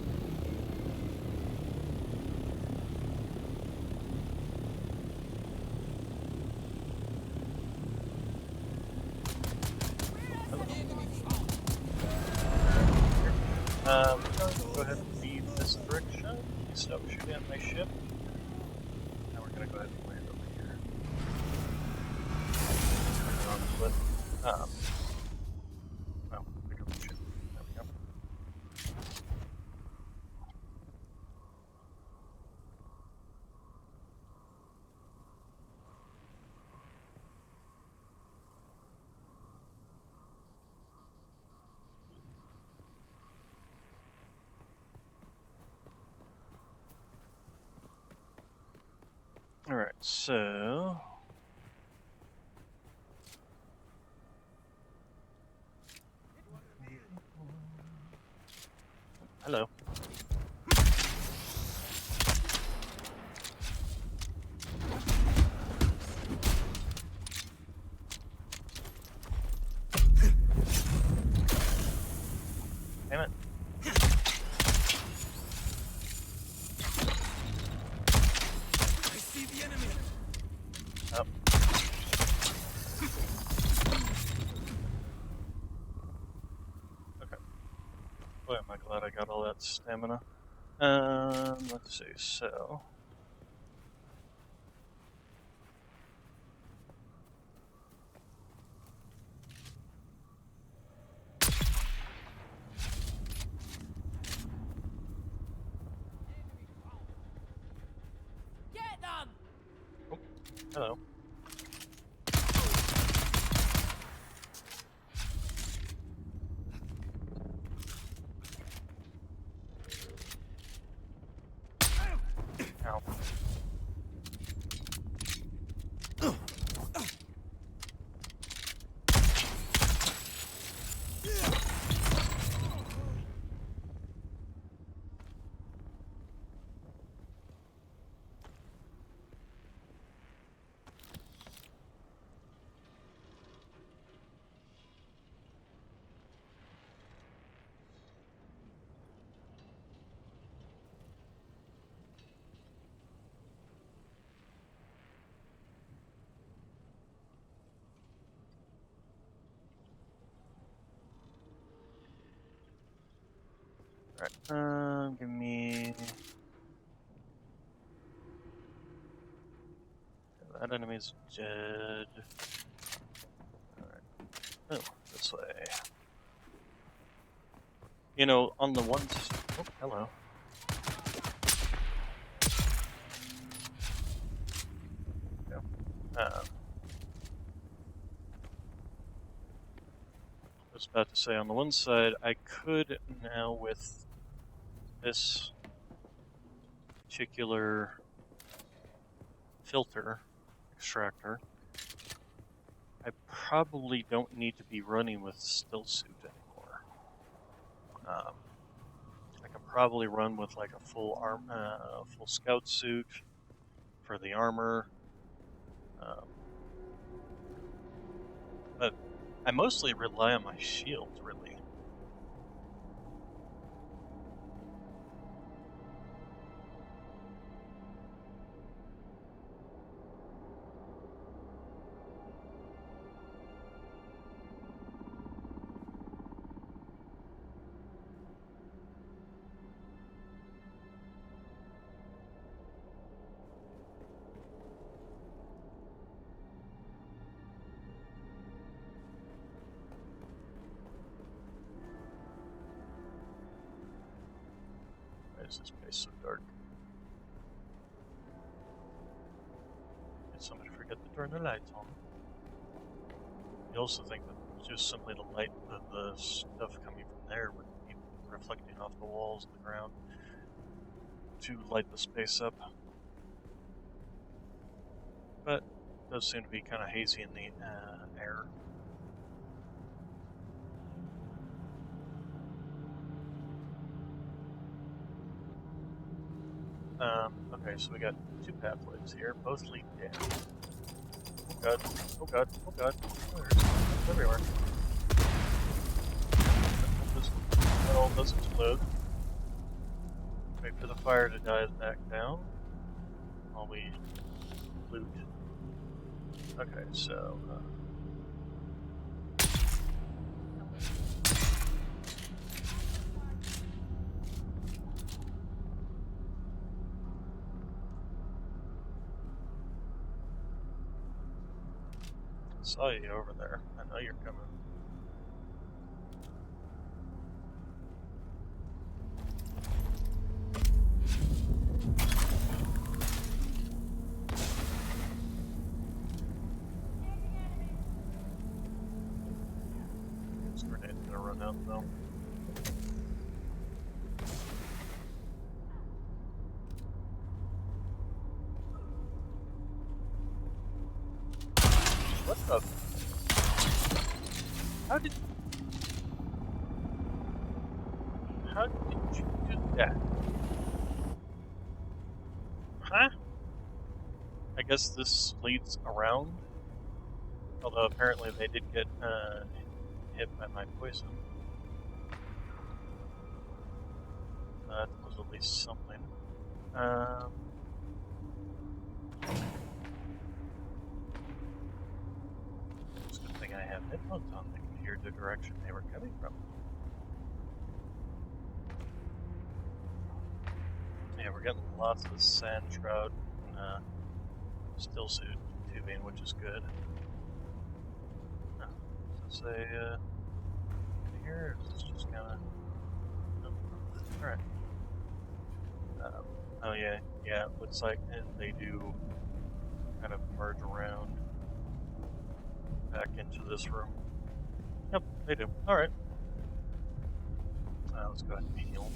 We're going to go ahead and leave this direction. Stop shooting at my ship. Now we're going to go ahead and land over here. Well, pick up the ship. There we go. Alright, so... Hello. Damn it. I see the enemy. Oh. Okay. Boy, am I glad I got all that stamina. Let's see, so... Get them! Oh, hello. Ow. Alright, give me... That enemy's dead. Alright. Oh, this way. You know, on the one... Oh, hello. Yeah. I was about to say, on the one side, I could now, with this particular filter extractor, I probably don't need to be running with still suit anymore. I can probably run with like a full scout suit for the armor. Um, but I mostly rely on my shield, really. Why is this place so dark? Did somebody forget to turn the lights on? You also think that just simply the light of the stuff coming from there would be reflecting off the walls, the ground, to light the space up. But it does seem to be kind of hazy in the air. Okay, so we got two pathways here, both lead down. Oh god, oh god, oh god. Oh, there's everywhere. That all does explode. Wait for the fire to die back down while we loot. Okay, so saw you over there. I know you're coming. This grenade's gonna run out though. What the? How did you do that? Huh? I guess this leads around. Although apparently they did get hit by my poison. That was at least something. It's a good thing I have headphones on. I can hear the direction they were coming from. Yeah, we're getting lots of sand shroud and still suit tubing, which is good. Does it say here? Or is this just kind of? No. All right. Oh yeah, yeah. It looks like they do kind of merge around back into this room. Yep, they do. All right. Let's go ahead and heal.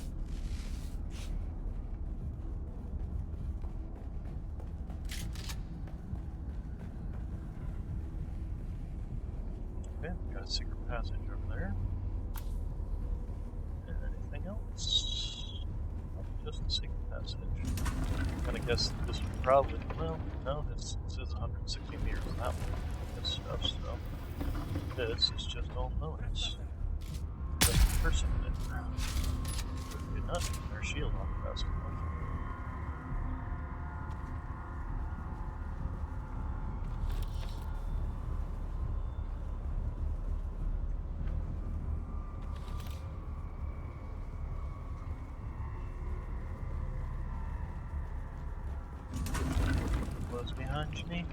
Okay, got a secret passage over there. And anything else? Nope, just a secret passage. I'm gonna guess this would probably, well, no, it says 160 meters that way. This stuff, so this is just all bonus. The person did not keep their shield on fast enough. What's behind me?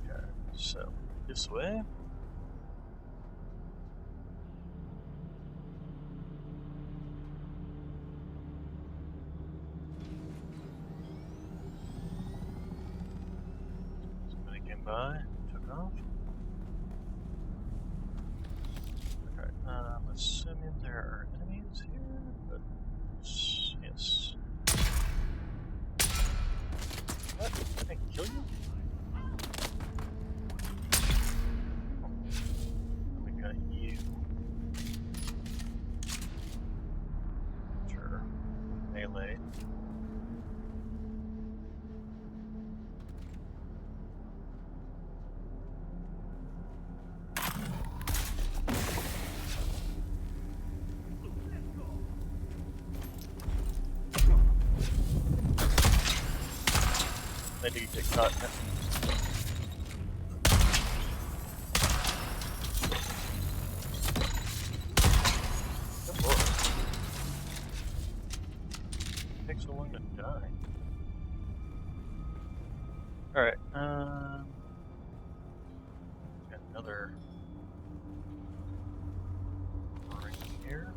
Okay, so this way. by, took off. Okay, I'm assuming there are enemies here, but yes. What? Did I kill you? Oh, we got you. Sure. Melee. I do get caught. Good lord. It takes so long to die. Alright, got another ring here.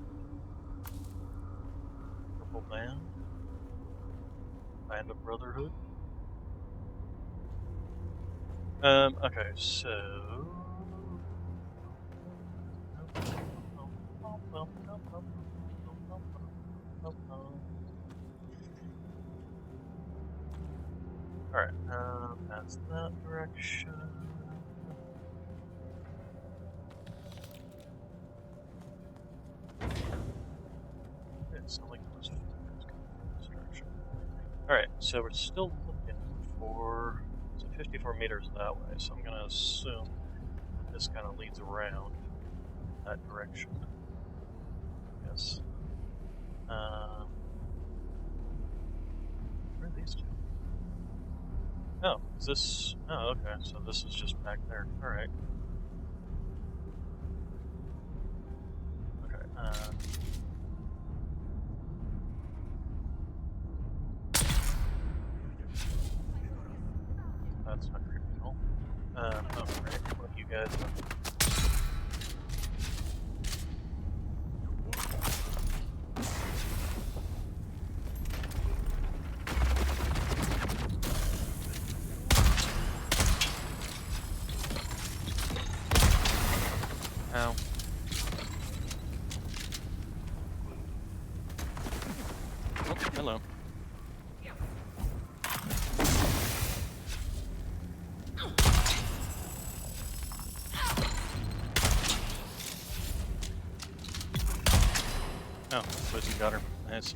Purple band. Band of Brotherhood. Okay, so... Alright, that's that direction. It sounds like there was fighters coming from this direction. Alright, so we're still looking for... So 54 meters that way, so I'm gonna assume that this kind of leads around that direction. Yes. Where are these two? Oh, is this... Oh, okay, so this is just back there. Alright. Okay, that's not creepy at all. Oh, right, what you guys... Ow. Oh, hello. Oh, poison got her. Nice.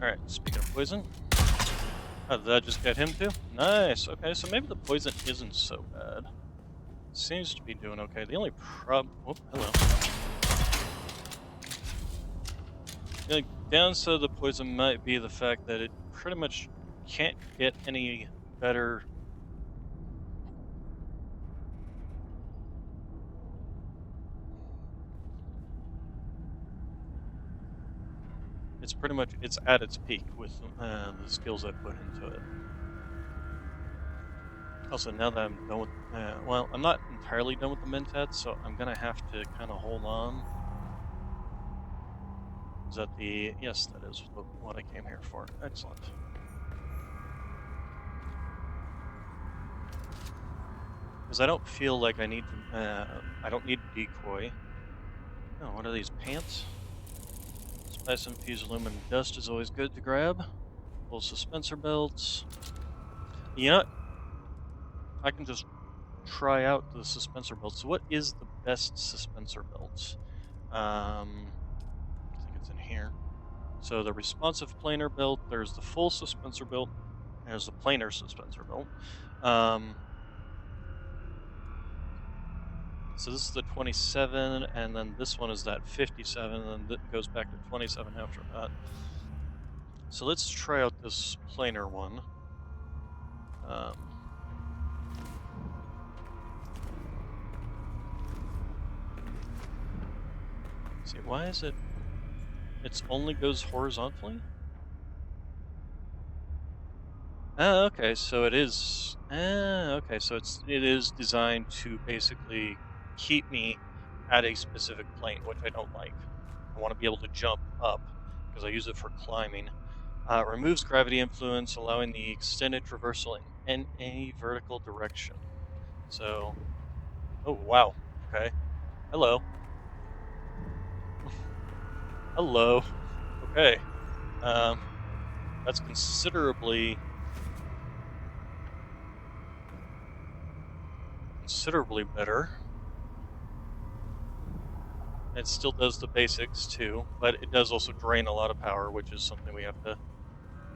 Alright, speaking of poison. Oh, did that just get him too? Nice, okay, so maybe the poison isn't so bad. Seems to be doing okay. The only oh, hello. The only downside of the poison might be the fact that it pretty much can't get any better. It's pretty much, it's at its peak with the skills I put into it. Also, now that I'm done with, well, I'm not entirely done with the Mentats, so I'm gonna have to kind of hold on. Is that the, yes, that is what I came here for. Excellent. Because I don't feel like I need to, I don't need decoy. Oh, what are these, pants? Spice infused aluminum dust is always good to grab. Full suspensor belts. You know what? I can just try out the suspensor belts. So what is the best suspensor belts? I think it's in here. So the responsive planar belt, there's the full suspensor belt, there's the planar suspensor belt. So this is the 27, and then this one is that 57, and then it goes back to 27 after that. So let's try out this planar one. See, why is it? It only goes horizontally? Ah, okay, so it is. Ah, okay, so it is designed to basically keep me at a specific plane, which I don't like. I want to be able to jump up because I use it for climbing. Removes gravity influence, allowing the extended traversal in a vertical direction. So, oh wow, okay, hello, hello, okay. Um, that's considerably better. It still does the basics too, but it does also drain a lot of power, which is something we have to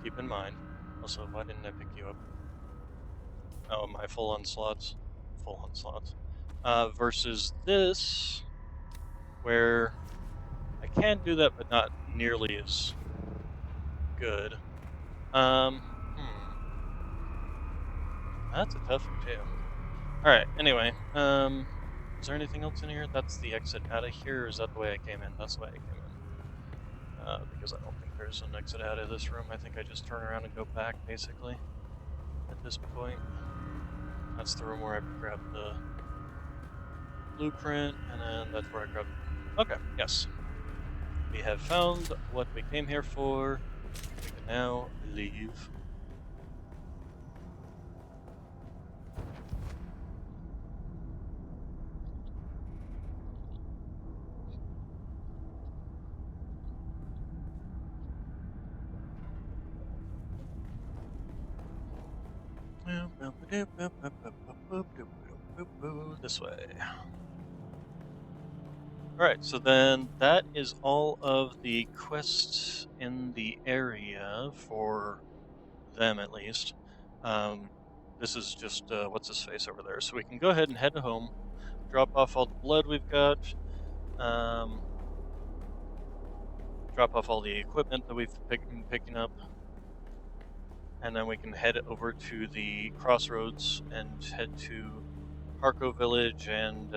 keep in mind. Also, why didn't I pick you up? Oh, my full on slots. Full on slots. Versus this, where I can do that, but not nearly as good. Um, hmm. That's a toughie, too. Alright, anyway. Is there anything else in here? That's the exit out of here, or is that the way I came in? That's the way I came in. Because I don't think there's an exit out of this room. I think I just turn around and go back, basically, at this point. That's the room where I grabbed the blueprint, and then that's where I grabbed... Okay, yes. We have found what we came here for. We can now leave. This way. Alright, so then that is all of the quests in the area, for them at least. This is just, what's his face over there. So we can go ahead and head home, drop off all the blood we've got, um, drop off all the equipment that we've been picking up, and then we can head over to the crossroads and head to Harco Village and,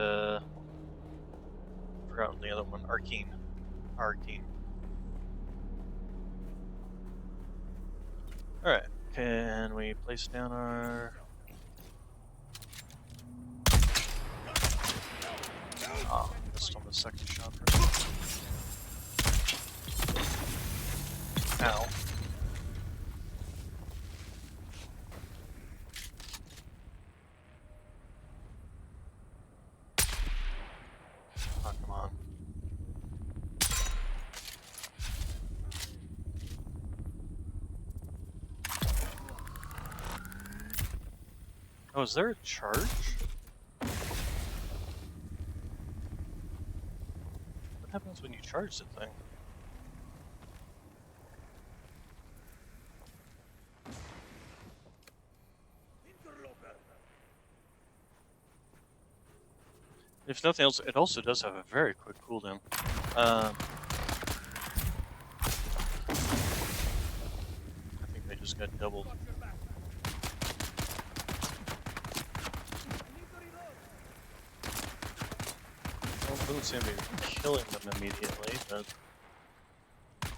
forgotten the other one, Arkeen. Alright, can we place down our... Oh, missed on the second shot. Ow. Oh, come on. Oh, is there a charge? What happens when you charge the thing? If nothing else, it also does have a very quick cooldown. I think they just got doubled. Well, it doesn't seem to be killing them immediately, but... I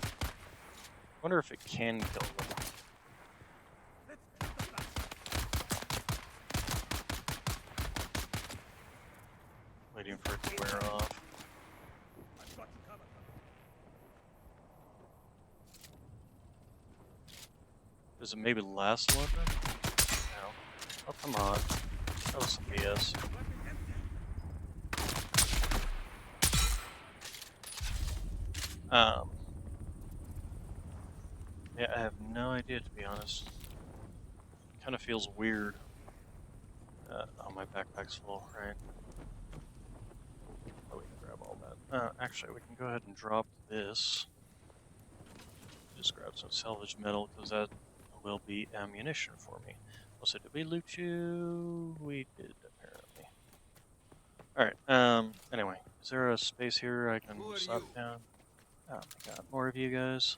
wonder if it can kill them. Waiting for it to wear off. Does it maybe last longer? No. Oh, come on. That was some BS. Yeah, I have no idea, to be honest. Kind of feels weird. Oh, my backpack's full, right? Oh, we can grab all that. Actually, we can go ahead and drop this. Just grab some salvage metal, because that will be ammunition for me. Also, did we loot you? We did, apparently. Alright, anyway. Is there a space here I can stop down? Oh my god, more of you guys.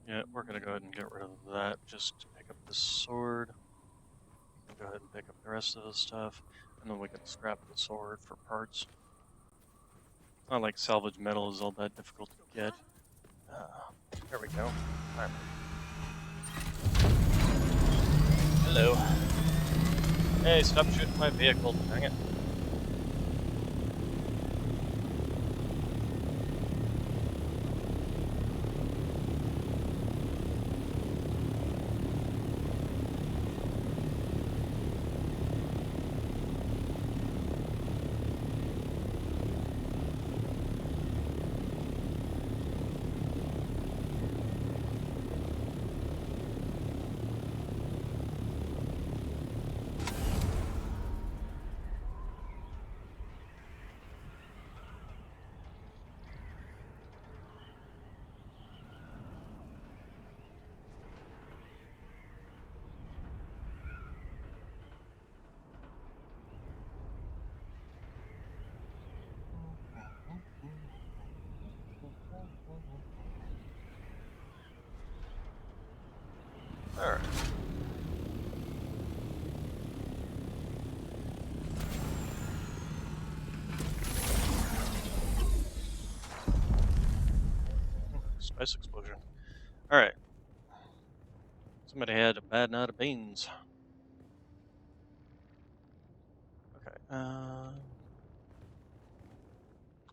Yeah, we're gonna go ahead and get rid of that just to pick up the sword. We can go ahead and pick up the rest of the stuff, and then we can scrap the sword for parts. It's not like salvage metal is all that difficult to get. There we go. Alright. Hello. Hey, stop shooting my vehicle, dang it. Alright. Spice explosion. Alright. Somebody had a bad night of beans. Okay.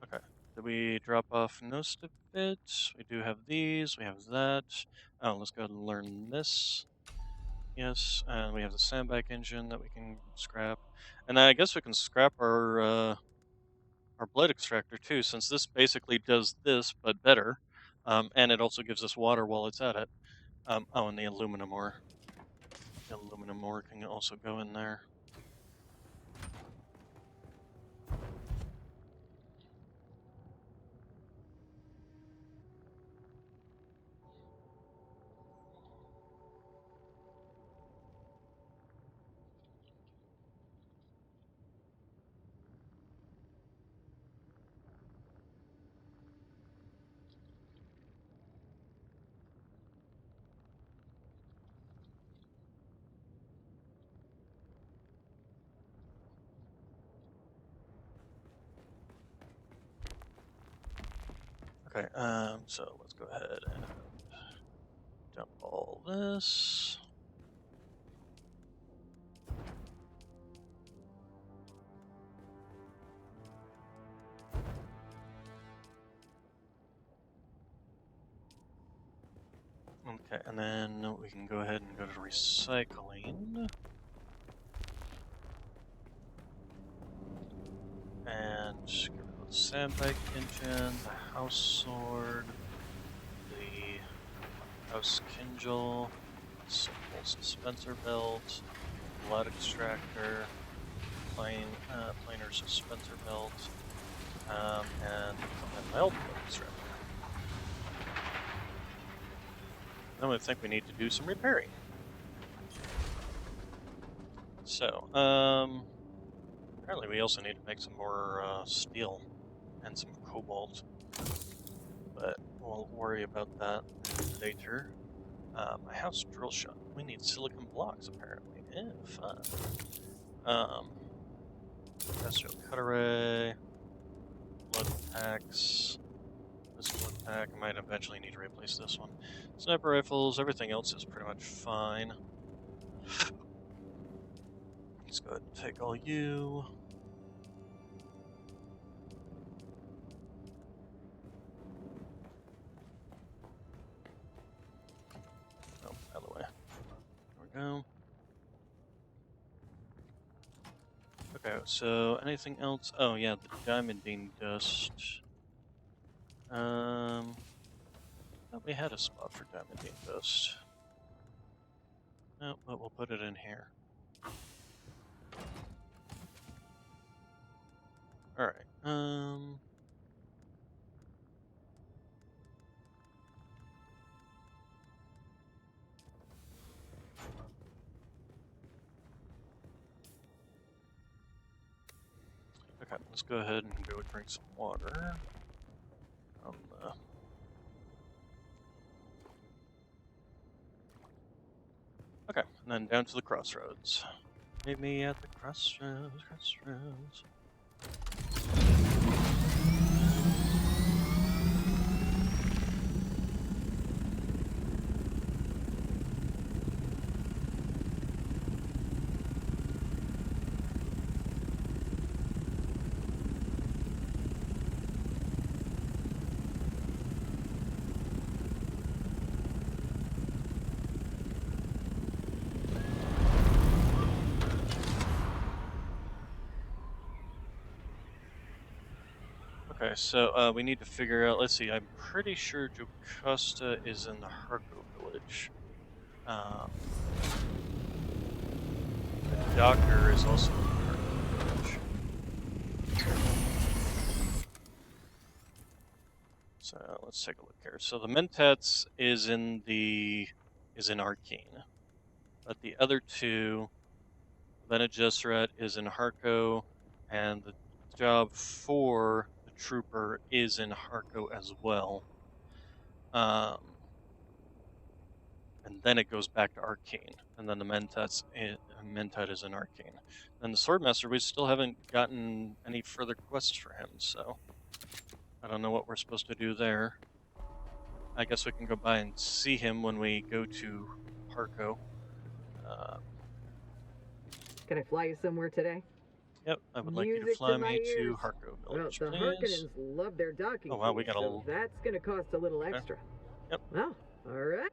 Okay. Did we drop off most of it? We do have these. We have that. Oh, let's go ahead and learn this. Yes, and we have the sandbag engine that we can scrap. And I guess we can scrap our blood extractor too, since this basically does this but better. And it also gives us water while it's at it. Oh, and the aluminum ore. The aluminum ore can also go in there. Okay, so let's go ahead and dump all this. Okay, and then we can go ahead and go to recycling. And get rid of the sandbag engine, the house sword, the house kinjal, simple dispenser belt, blood extractor, planar dispenser belt, and my old blood extractor. Then I think we need to do some repairing. So, apparently we also need to make some more steel and some cobalt, but we'll worry about that later. My house drill shot. We need silicon blocks apparently. Fun. Industrial cut array, blood packs. This blood pack, I might eventually need to replace this one. Sniper rifles, everything else is pretty much fine. Let's go ahead and take all you. Oh, out of the way. There we go. Okay, so anything else? Oh yeah, the diamond bean dust. Thought we had a spot for diamond bean dust. No, but we'll put it in here. Alright, okay, let's go ahead and go drink some water. Okay, and then down to the crossroads. Meet me at the crossroads. so we need to figure out. Let's see. I'm pretty sure Jocasta is in the Harko village. Um, the doctor is also in the Harko village. So let's take a look here. So the Mentats is in Arcane, but the other two, Bene Gesserit is in Harko, and the job for the trooper is in Harko as well. And then it goes back to Arcane, and then the Mentat is in Arcane. And the Swordmaster, we still haven't gotten any further quests for him, so I don't know what we're supposed to do there. I guess we can go by and see him when we go to Harko. Can I fly you somewhere today? Yep, I would like you to Music fly my me to ears. Harko Well, village, the please. Harkonnens love their docking Oh wow, we fees, got a so that's gonna cost a little Okay. extra. Yep. Well, all right.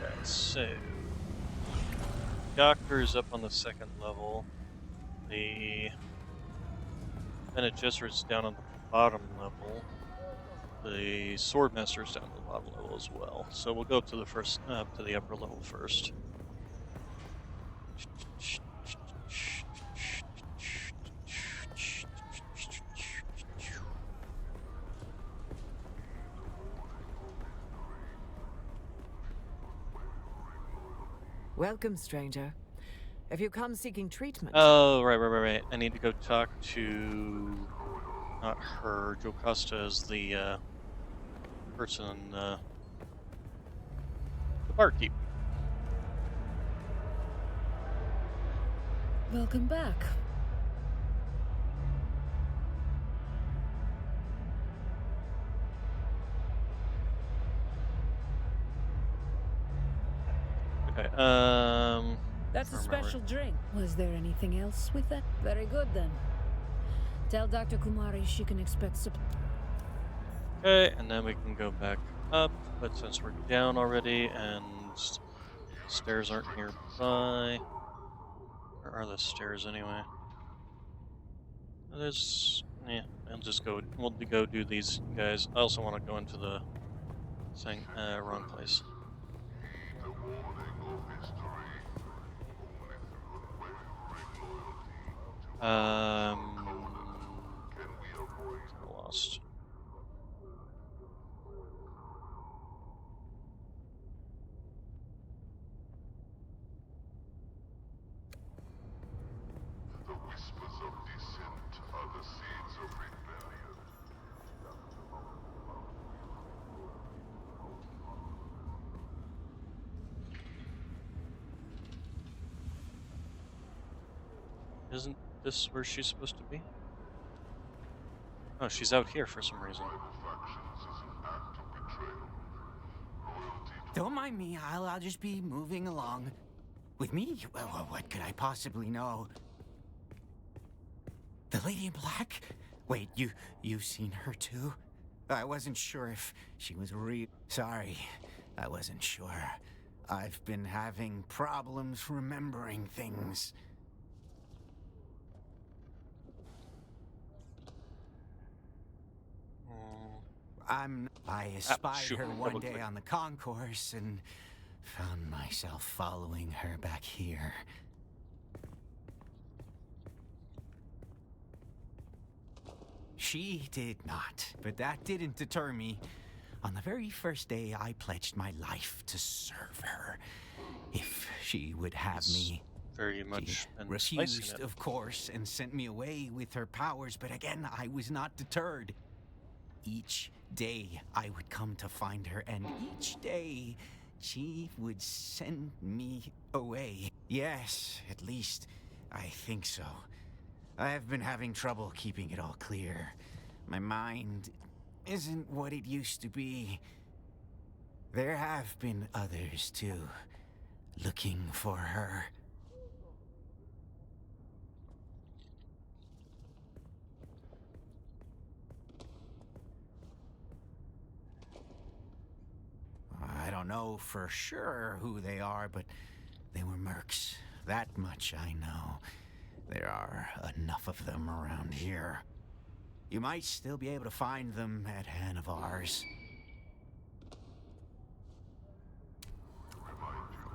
Okay, so Doctor is up on the second level. The Bene Gesserit's down on the bottom level. The Swordmaster's down to the bottom level as well. So we'll go up to the upper level first. Welcome, stranger. Have you come seeking treatment? Oh, right. I need to go talk to, not her, Jocasta is the person, the barkeep. Welcome back. Okay, That's a remember. special drink. Was there anything else with that? Very good then. Tell Dr. Kumari she can expect Okay, and then we can go back up, but since we're down already and stairs aren't nearby, where are the stairs anyway? We'll go do these guys. I also want to go into the thing, wrong place. Lost. The whispers of dissent are the seeds of rebellion. Isn't this where she's supposed to be? Oh, she's out here for some reason. Factions is an act of betrayal. Loyalty Don't mind me, I'll just be moving along. With me? Well, what could I possibly know? The Lady in Black? Wait, you've seen her too? I wasn't sure if she was real. Sorry, I wasn't sure. I've been having problems remembering things. I espied shoot, her one double day click. on the concourse and found myself following her back here. She did not, but that didn't deter me. On the very first day, I pledged my life to serve her. If she would have me. Very She much been refused, spicing it. of course, and sent me away with her powers, but again, I was not deterred. Each day I would come to find her, and each day she would send me away. Yes, at least I think so. I have been having trouble keeping it all clear. My mind isn't what it used to be. There have been others, too, looking for her. I don't know for sure who they are, but they were mercs. That much I know. There are enough of them around here. You might still be able to find them at Hanovar's.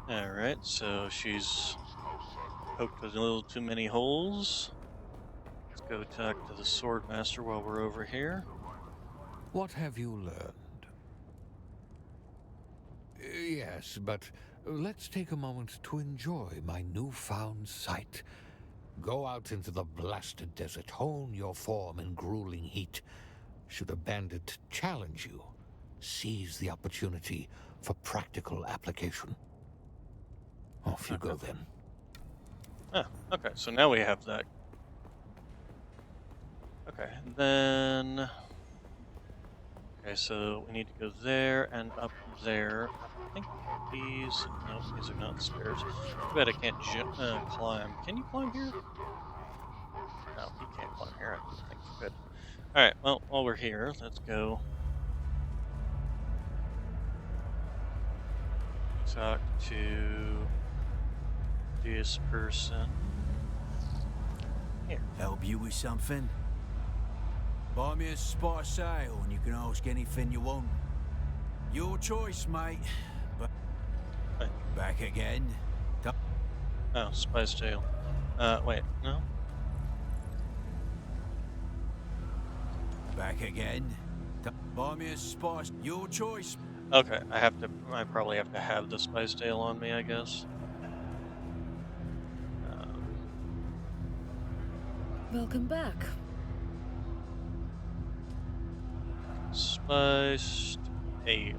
Alright, so she's poked a little too many holes. Let's go talk to the Swordmaster while we're over here. What have you learned? Yes, but let's take a moment to enjoy my newfound sight. Go out into the blasted desert, hone your form in grueling heat. Should a bandit challenge you, seize the opportunity for practical application. Off you go then. Ah, okay, so now we have that. Okay, then... Okay, so we need to go there and up there. I think these... No, these are not stairs. Too bad I can't climb. Can you climb here? No, you can't climb here. I don't think you could. Alright, well, while we're here, let's go talk to this person. Here. Help you with something? Buy me a spot of sail and you can ask anything you want. Your choice, mate. But back again. Oh, Spice Tail. Wait, no? Back again. Buy me a spot. Your choice. Okay, I probably have to have the Spice Tail on me, I guess. Welcome back. Spiced ale.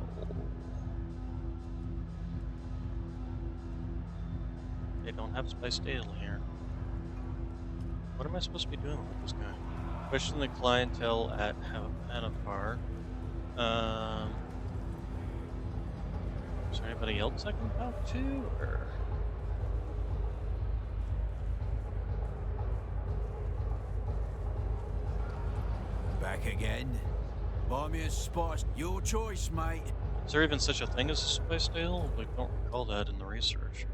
They don't have spiced ale here. What am I supposed to be doing with this guy? Question the clientele at Hanavar. Is there anybody else I can talk to, or? Back again. Buy me a spot. Your choice, mate. Is there even such a thing as a spiced ale? We don't recall that in the research.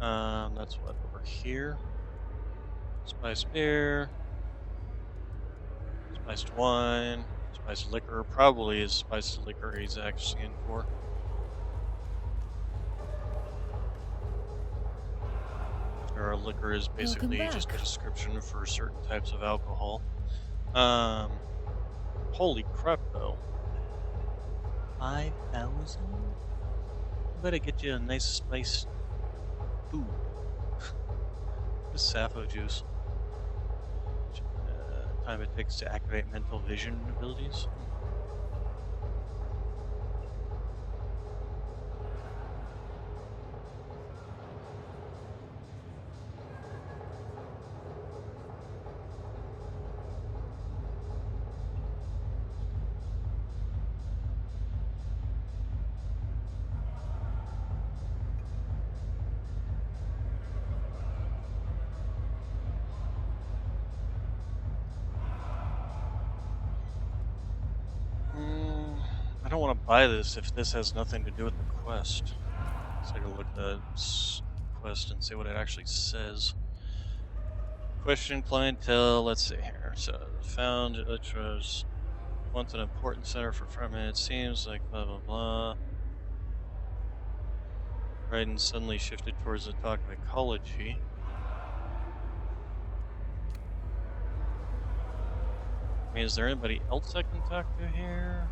That's what, over here. Spiced beer. Spiced wine. Spiced liquor. Probably is spiced liquor he's actually in for. Or liquor is basically just a description for certain types of alcohol. Holy crap, though. 5,000? Better get you a nice spiced food. This Sappho juice. Time it takes to activate mental vision abilities. I don't want to buy this if this has nothing to do with the quest. Let's take a look at the quest and see what it actually says. Question clientele, let's see here. So, found Ultras wants an important center for Fremen. It seems like blah blah blah. Raiden suddenly shifted towards the talk of ecology. I mean, is there anybody else I can talk to here?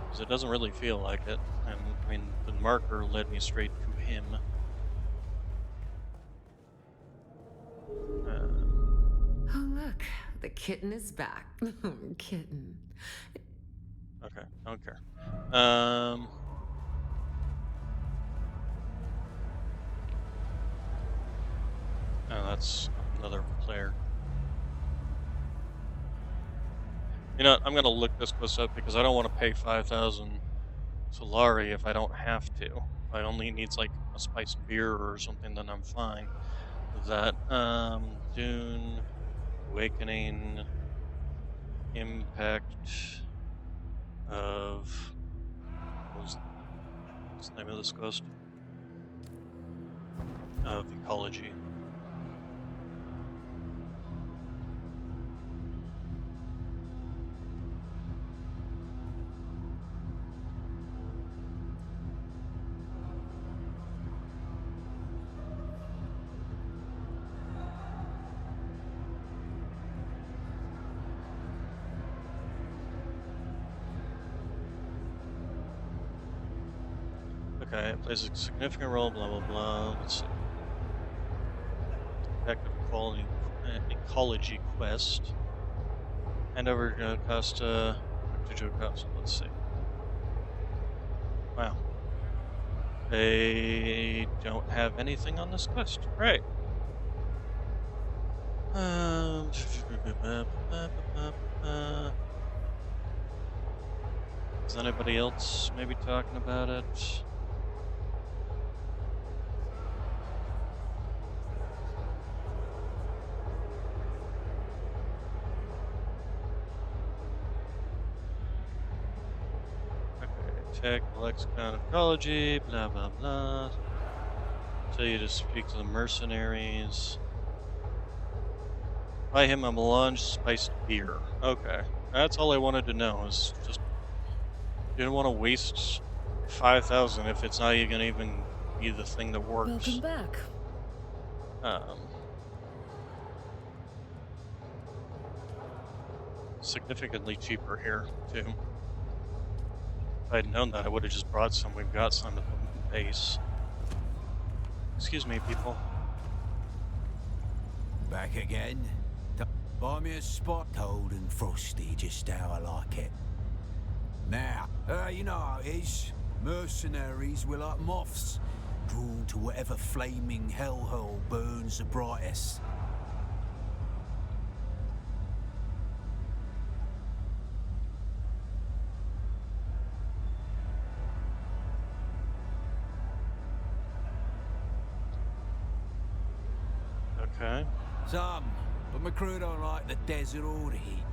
Because it doesn't really feel like it. And, I mean, the marker led me straight to him. Oh, look. The kitten is back. Kitten. Okay, I don't care. Oh, that's another player. You know what? I'm gonna look this quest up because I don't want to pay 5,000 Solari if I don't have to. If I only needs like a spiced beer or something, then I'm fine with that. Dune, Awakening, Impact of what's the name of this quest? Of Ecology. Okay, it plays a significant role, blah, blah, blah. Let's see. Active quality, ecology quest. Hand over to Costa, to Joe Costa. Let's see. Wow. They don't have anything on this quest. Right. Is anybody else maybe talking about it? Tech, lexicon, ecology, blah, blah, blah. Tell you to speak to the mercenaries. Buy him a melange spiced beer. Okay. That's all I wanted to know, is just didn't want to waste 5,000 if it's not even gonna even be the thing that Welcome works. back. Um, Significantly cheaper here, too. If I'd known that, I would have just brought some. We've got some at the base. Excuse me, people. Back again? Buy me a spot cold and frosty, just how I like it. Now, you know how it is. Mercenaries were like moths, drawn to whatever flaming hellhole burns the brightest. Okay. Some, but my crew don't like the desert or the heat.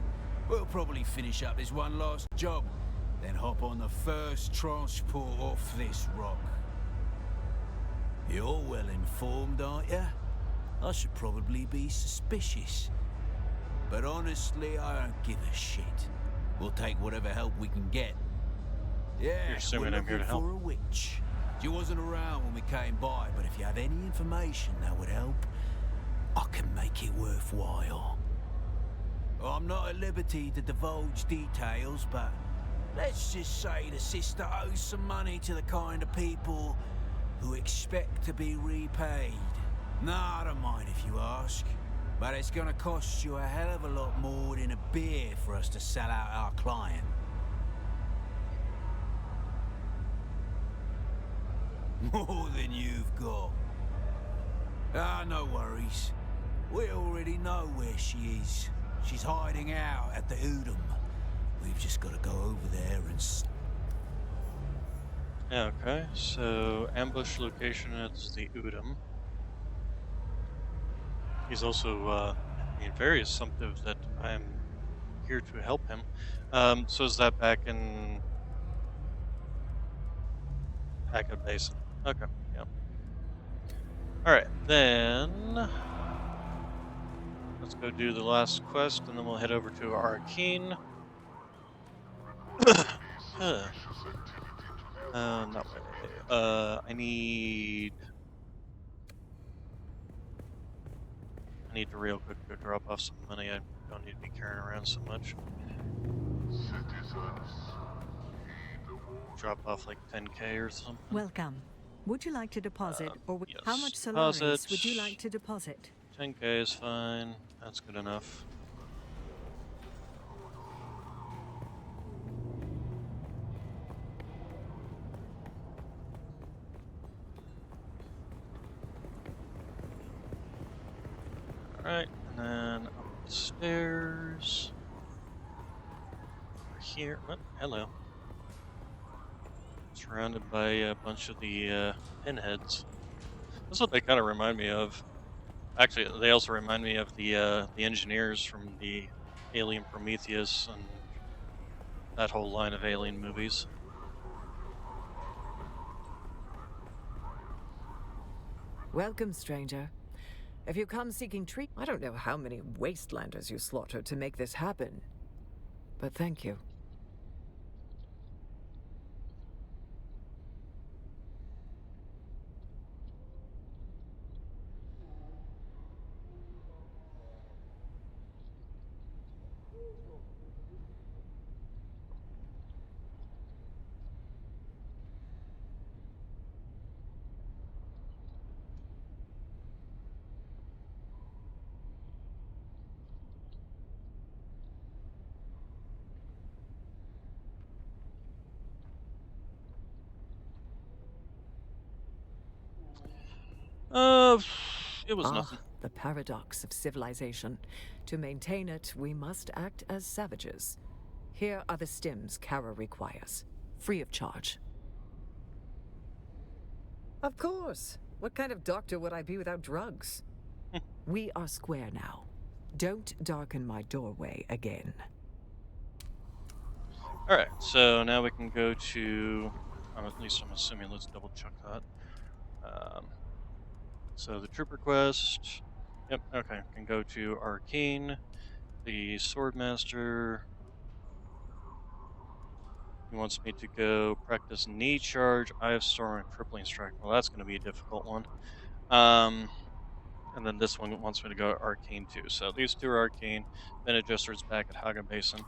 We'll probably finish up this one last job, then hop on the first transport off this rock. You're well informed, aren't you? I should probably be suspicious. But honestly, I don't give a shit. We'll take whatever help we can get. You're Yeah, assuming we're I'm here looking to help. for a witch. She wasn't around when we came by, but if you have any information that would help, I can make it worthwhile. I'm not at liberty to divulge details, but let's just say the sister owes some money to the kind of people who expect to be repaid. Nah, I don't mind if you ask, but it's gonna cost you a hell of a lot more than a beer for us to sell out our client. More than you've got. Ah, no worries. We already know where she is. She's hiding out at the Udom. We've just got to go over there and... Yeah, okay, so ambush location is the Udom. He's also, very assumptive that I'm here to help him. So is that back at Basin? Okay, yeah. Alright, then let's go do the last quest, and then we'll head over to Arcane. Huh. That way. I need to real quick go drop off some money. I don't need to be carrying around so much. Citizens, Drop off like 10K or something. Welcome. Would you like to deposit, Yes. how much Deposit. Solaris would you like to deposit? 10K is fine. That's good enough. Alright, and then up the stairs. Over here. Oh, hello. Surrounded by a bunch of the pinheads. That's what they kind of remind me of. Actually, they also remind me of the engineers from the Alien Prometheus and that whole line of Alien movies. Welcome, stranger. If you come seeking treat, I don't know how many wastelanders you slaughtered to make this happen. But thank you. Uh, it was Ah, nothing. the paradox of civilization. To maintain it, we must act as savages. Here are the stims Kara requires, free of charge. Of course. What kind of doctor would I be without drugs? We are square now. Don't darken my doorway again. Alright, so now we can go to, at least I'm assuming, let's double check that. So the trooper quest, yep, okay, can go to Arcane, the Swordmaster. He wants me to go practice knee charge, eye of storm, and crippling strike. Well, that's going to be a difficult one. And then this one wants me to go Arcane too. So these two are Arcane. Bene Gesserit's back at Haga Basin.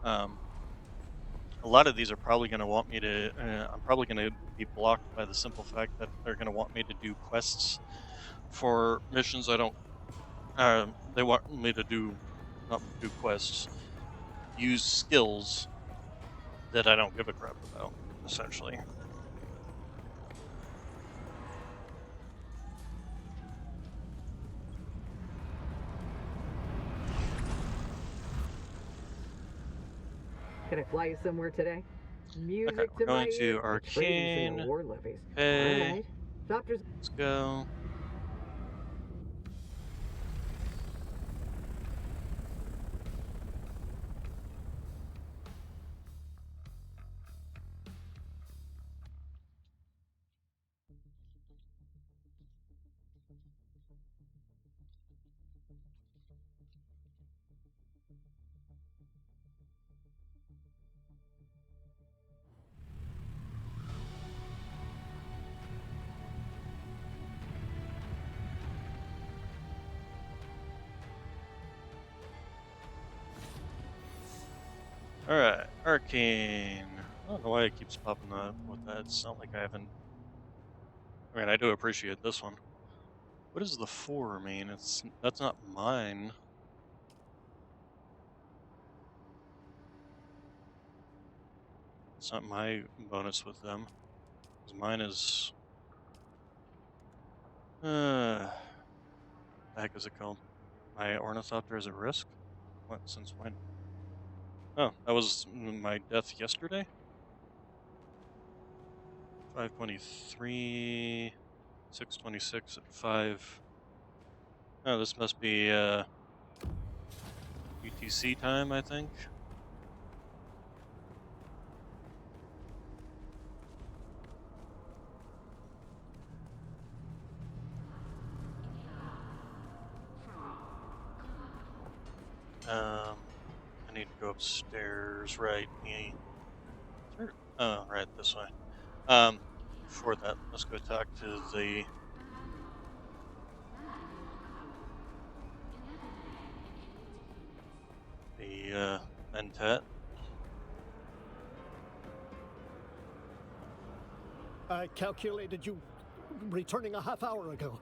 A lot of these are probably going to want me to. I'm probably going to be blocked by the simple fact that they're going to want me to do quests for missions I don't. They want me to do, not do quests, use skills that I don't give a crap about, essentially. Can I fly you somewhere today? Okay, Music we're to my going to ear. Arcane. War levies. Okay, All right. Doctors. let's go. Alright, Arcane. I don't know why it keeps popping up with that. It's not like I haven't. I mean, I do appreciate this one. What does the 4 mean? That's not mine. It's not my bonus with them. 'Cause mine is. The heck is it called? My Ornithopter is at risk? What, since when? Oh, that was my death yesterday? 523, 626 at 5. Oh, this must be UTC time, I think. I need to go upstairs, right? Oh, right, this way. Before that, let's go talk to the Mentat. I calculated you returning a half hour ago.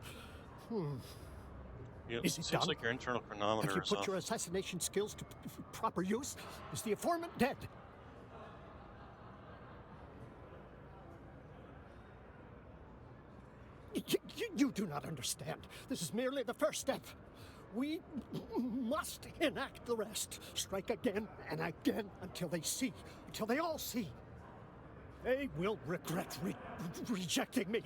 Yep, Is it seems done? like your internal chronometer Have you is put off. your assassination skills to proper use? Is the informant dead? You do not understand. This is merely the first step. We must enact the rest. Strike again and again until they see, until they all see. They will regret rejecting me.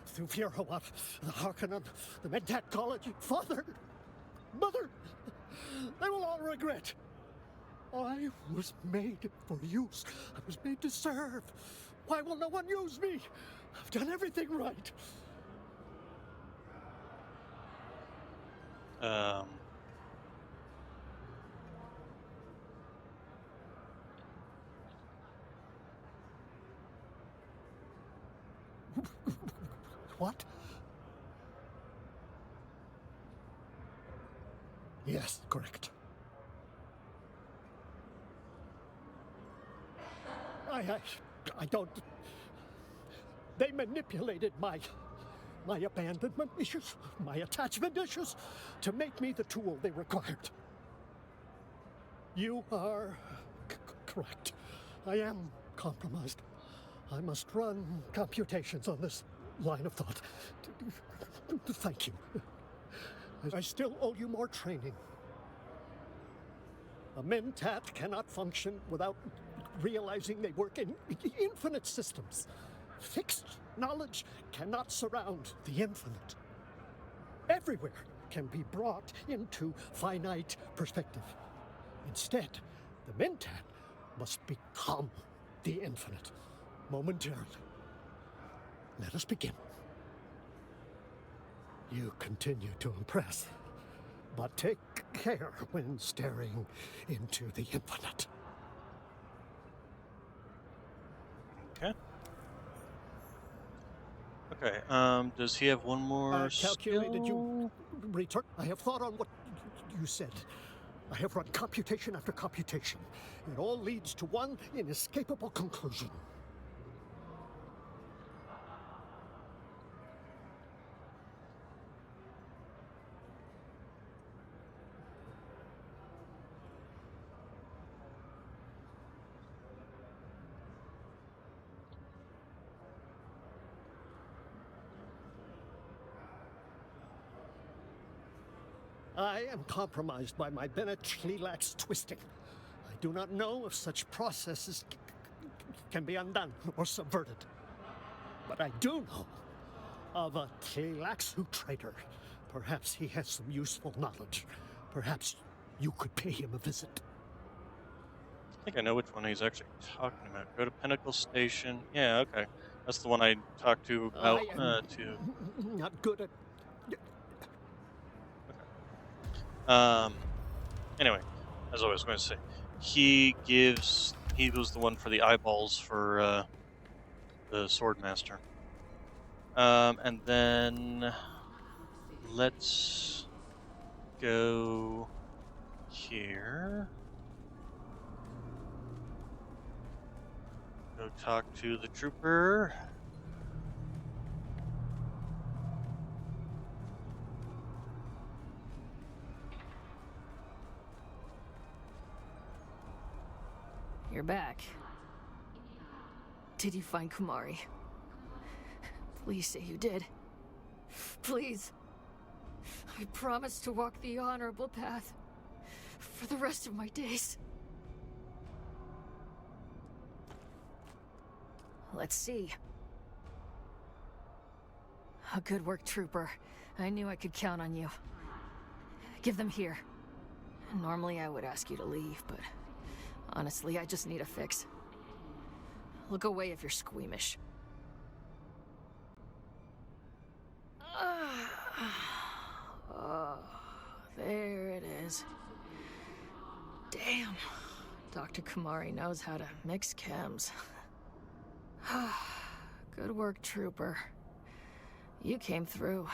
Through Fierhawat, the Harkonnen, the Mentat College, Father, Mother, they will all regret. I was made for use. I was made to serve. Why will no one use me? I've done everything right. What? Yes, correct. I don't... They manipulated my abandonment issues, my attachment issues, to make me the tool they required. You are correct. I am compromised. I must run computations on this line of thought. Thank you. I still owe you more training. A Mentat cannot function without realizing they work in infinite systems. Fixed knowledge cannot surround the infinite. Everywhere can be brought into finite perspective. Instead, the Mentat must become the infinite momentarily. Let us begin. You continue to impress, but take care when staring into the infinite. Okay. Okay, does he have one more Calculated skill? you return. I have thought on what you said. I have run computation after computation. It all leads to one inescapable conclusion. I am compromised by my Bennett Schlelax twisting. I do not know if such processes can be undone or subverted. But I do know of a Schlelaxu traitor. Perhaps he has some useful knowledge. Perhaps you could pay him a visit. I think I know which one he's actually talking about. Go to Pinnacle Station. Yeah, okay. That's the one I talked to about, I am to... not good at... Anyway, as I was going to say, he was the one for the eyeballs for, the Swordmaster. And then let's go here. Go talk to the trooper. You're back. Did you find Kumari? Please say you did. Please. I promise to walk the honorable path for the rest of my days. Let's see. Oh, good work, Trooper. I knew I could count on you. Give them here. Normally I would ask you to leave, but honestly, I just need a fix. Look away if you're squeamish. Oh, there it is. Damn. Dr. Kumari knows how to mix chems. Good work, Trooper. You came through.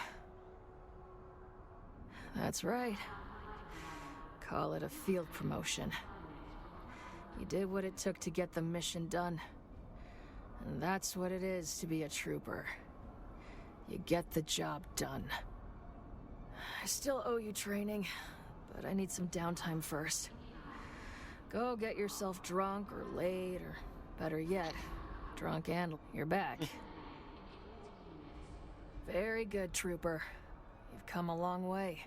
That's right. Call it a field promotion. You did what it took to get the mission done. And that's what it is to be a trooper. You get the job done. I still owe you training, but I need some downtime first. Go get yourself drunk or late, or better yet, drunk and you're back. Very good, Trooper. You've come a long way.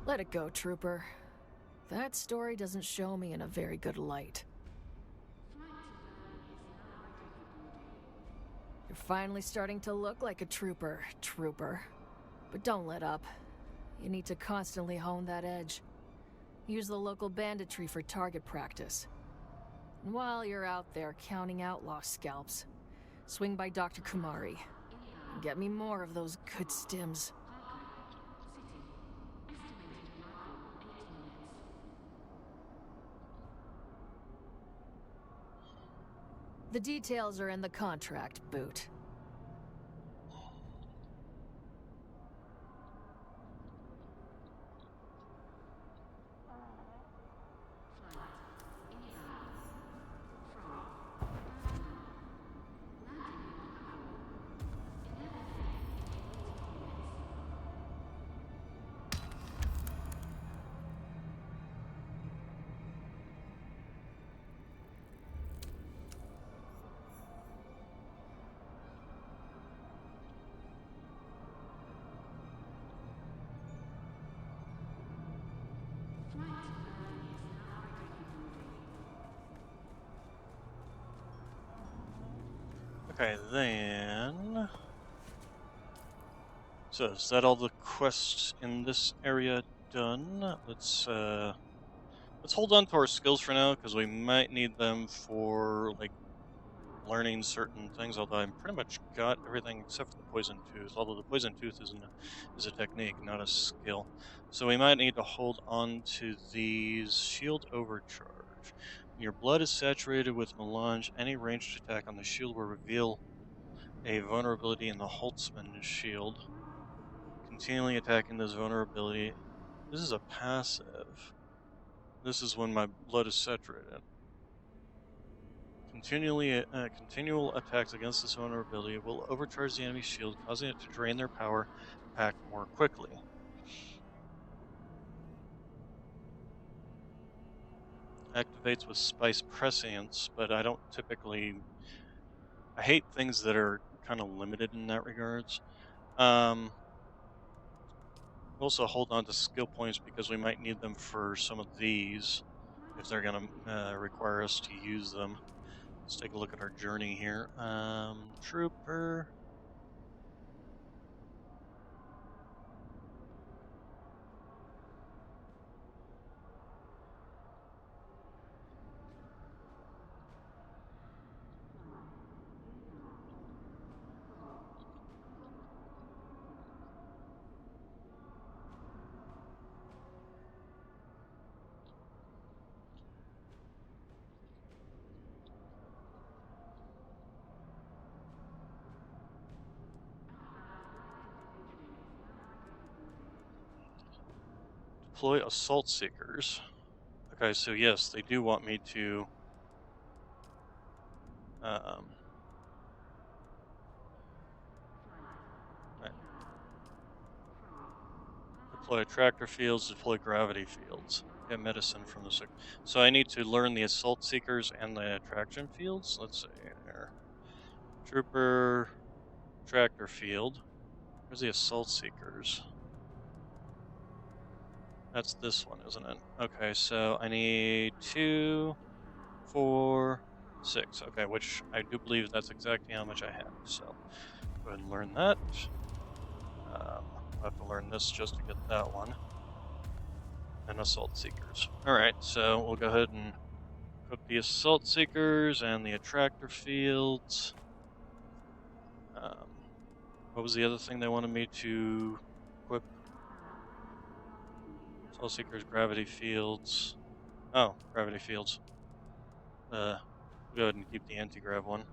Let it go, Trooper. That story doesn't show me in a very good light. You're finally starting to look like a trooper. But don't let up. You need to constantly hone that edge. Use the local banditry for target practice. And while you're out there counting outlaw scalps, swing by Dr. Kumari. And get me more of those good stims. The details are in the contract, Boot. Okay, then. So is that all the quests in this area done? Let's hold on to our skills for now because we might need them for like learning certain things. Although I'm pretty much got everything except for the poison tooth. Although the poison tooth is a technique, not a skill. So we might need to hold on to these shield overcharge. When your blood is saturated with melange, any ranged attack on the shield will reveal a vulnerability in the Holtzman shield. Continually attacking this vulnerability. This is a passive. This is when my blood is saturated. Continual attacks against this vulnerability will overcharge the enemy's shield, causing it to drain their power pack more quickly. Activates with spice prescience, but I don't typically. I hate things that are kind of limited in that regards. Also hold on to skill points because we might need them for some of these if they're going to require us to use them. Let's take a look at our journey here. Trooper. Deploy assault seekers. Okay, so yes, they do want me to right. Deploy attractor fields, deploy gravity fields. Get medicine from the so I need to learn the assault seekers and the attraction fields. Let's see here. Trooper tractor field. Where's the assault seekers? That's this one, isn't it? Okay, so I need 2, 4, 6. Okay, which I do believe that's exactly how much I have. So go ahead and learn that. I'll have to learn this just to get that one. And assault seekers. Alright, so we'll go ahead and equip the assault seekers and the attractor fields. What was the other thing they wanted me to equip? Assault seekers, gravity fields. Oh, gravity fields. We'll go ahead and keep the anti-grav one.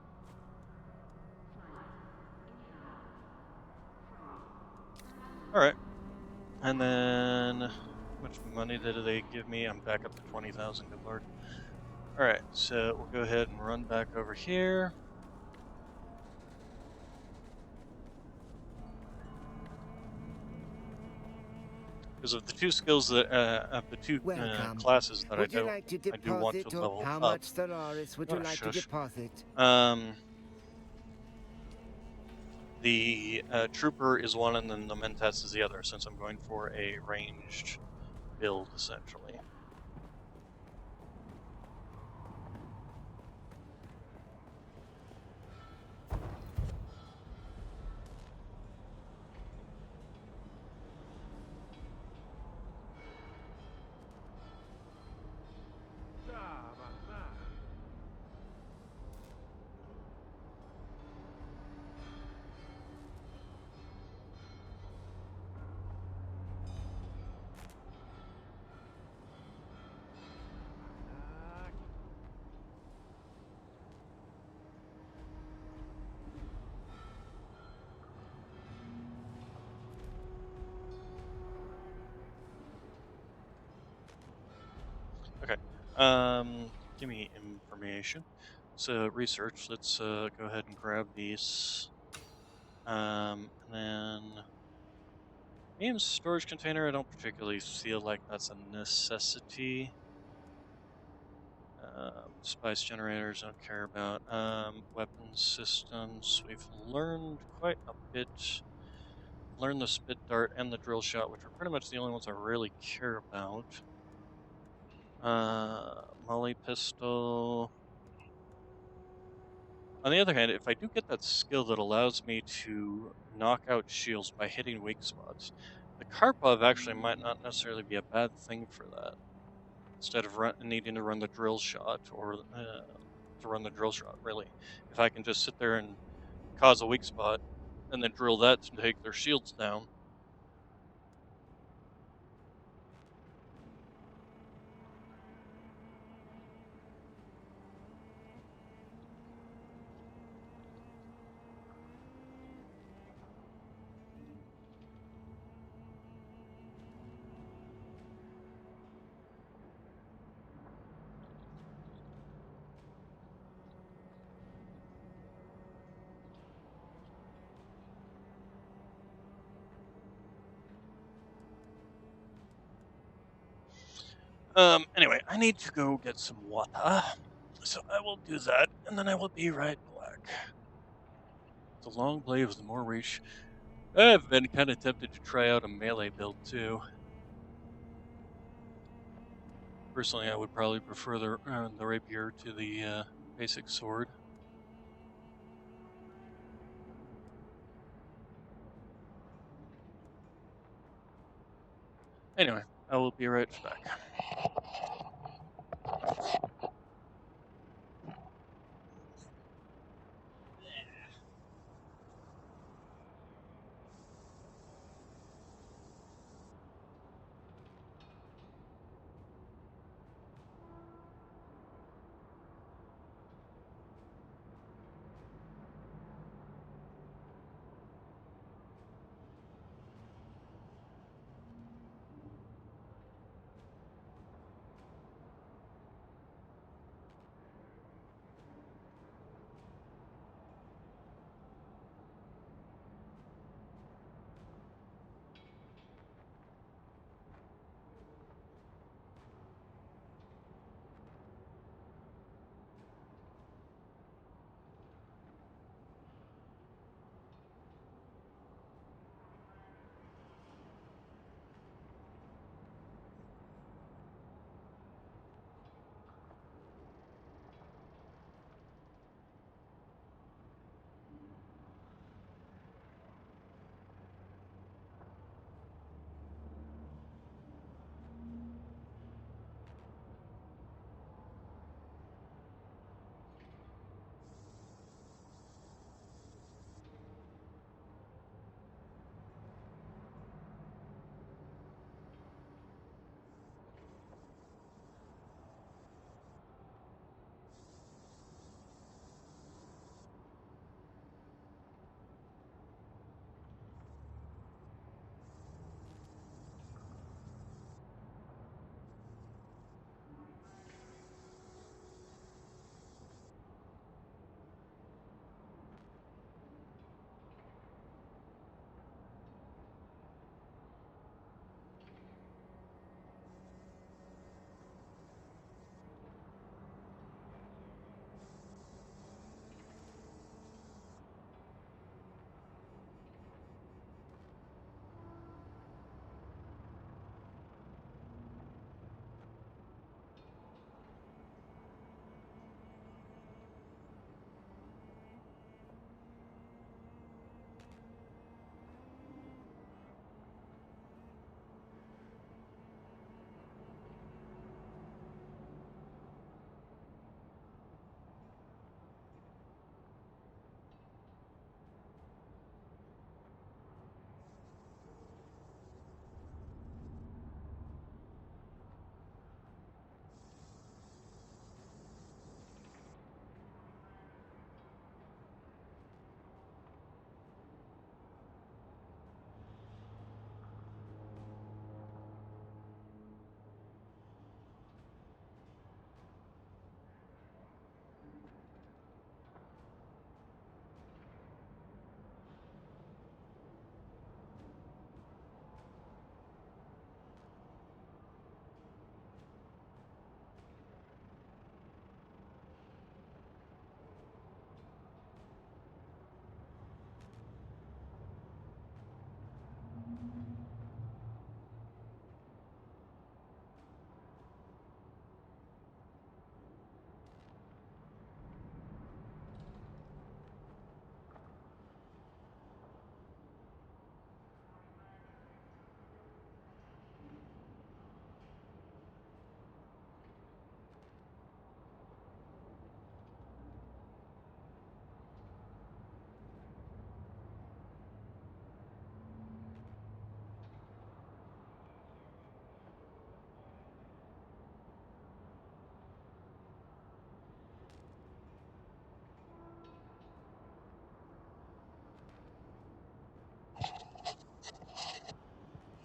Alright. And then, how much money did they give me? I'm back up to 20,000, good lord. Alright, so we'll go ahead and run back over here. Because of the two skills that, of the two classes that I do want to level how up. much Stellaris would you like to deposit? The Trooper is one and then the Mentats is the other, since I'm going for a ranged build, essentially. Okay. Give me information. So research. Let's go ahead and grab these. And then games storage container. I don't particularly feel like that's a necessity. Spice generators, don't care about. Weapon systems. We've learned quite a bit. Learned the spit dart and the drill shot, which are pretty much the only ones I really care about. Molly pistol. On the other hand, if I do get that skill that allows me to knock out shields by hitting weak spots, the Karpov actually might not necessarily be a bad thing for that. Instead of needing to run the drill shot, or to run the drill shot, really. If I can just sit there and cause a weak spot, and then drill that to take their shields down. Anyway, I need to go get some water. So I will do that, and then I will be right back. The long blade with more reach. I've been kind of tempted to try out a melee build too. Personally, I would probably prefer the rapier to the basic sword. Anyway, I will be right back.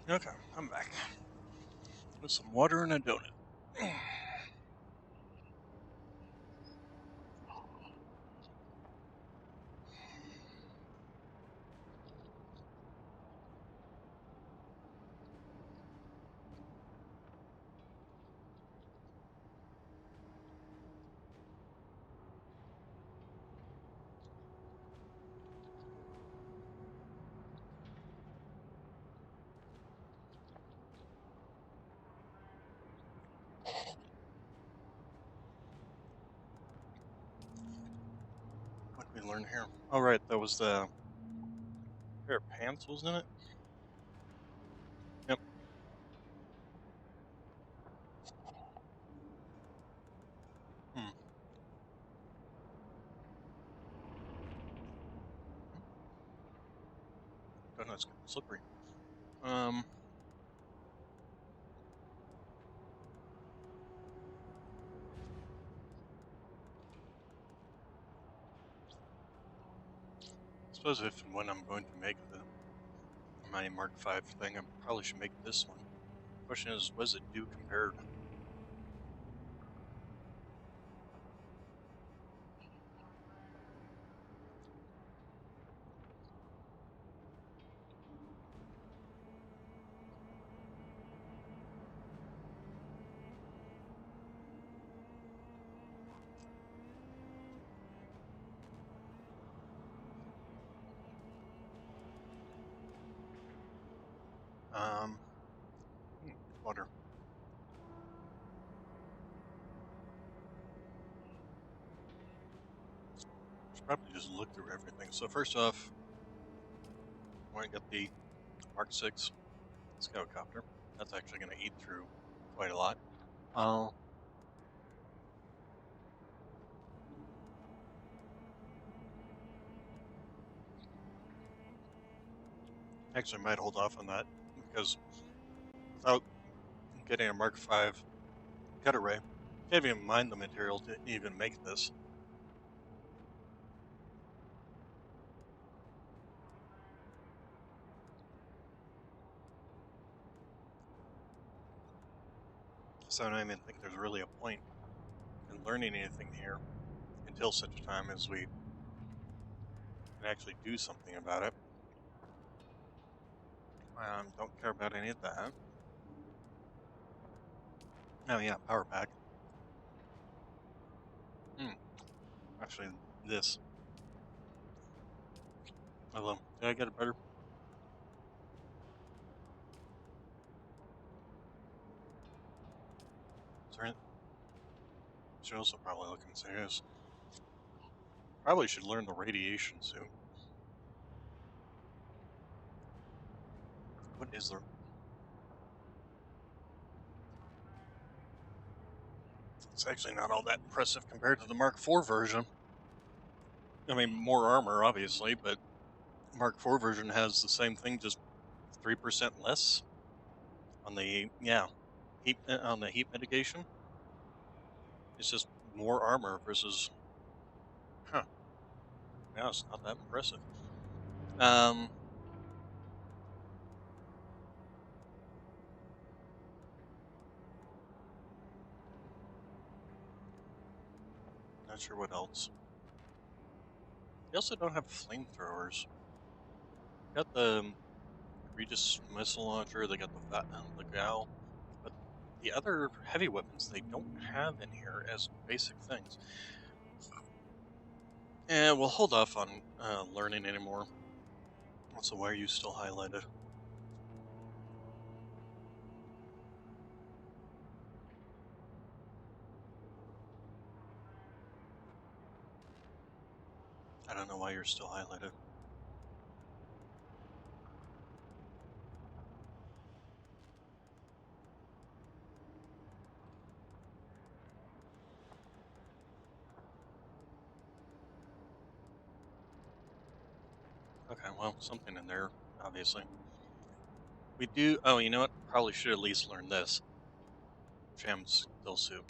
Okay, I'm back with some water and a donut. What did we learn here? Oh, right, that was the pair of pants, wasn't it? Yep. Hmm. Donut's getting slippery. I suppose if and when I'm going to make my Mark V thing, I probably should make this one. Question is, what does it do compared? Um, Water. Should probably just look through everything. So first off, I want to get the Mark VI Scoutcopter. That's actually going to eat through quite a lot. Actually, I might hold off on that because without getting a Mark V cut array, can't even mine the material to even make this. So I don't even think there's really a point in learning anything here until such time as we can actually do something about it. Don't care about any of that. Oh yeah, power pack. Actually, this. Although, did I get it better? Is there any- Should also probably look and say this. Probably should learn the radiation soon. What is there? It's actually not all that impressive compared to the Mark IV version. I mean, more armor, obviously, but Mark IV version has the same thing, just 3% less on the heat on the heat mitigation. It's just more armor versus, huh? Yeah, it's not that impressive. Um, Not sure what else. They also don't have flamethrowers. Got the Regis missile launcher. They got the Gal, but the other heavy weapons they don't have in here as basic things. And we'll hold off on learning anymore. So why are you still highlighted? I don't know why you're still highlighted. Okay, well, something in there, obviously. We do. Oh, you know what? Probably should at least learn this. Jam's still suit.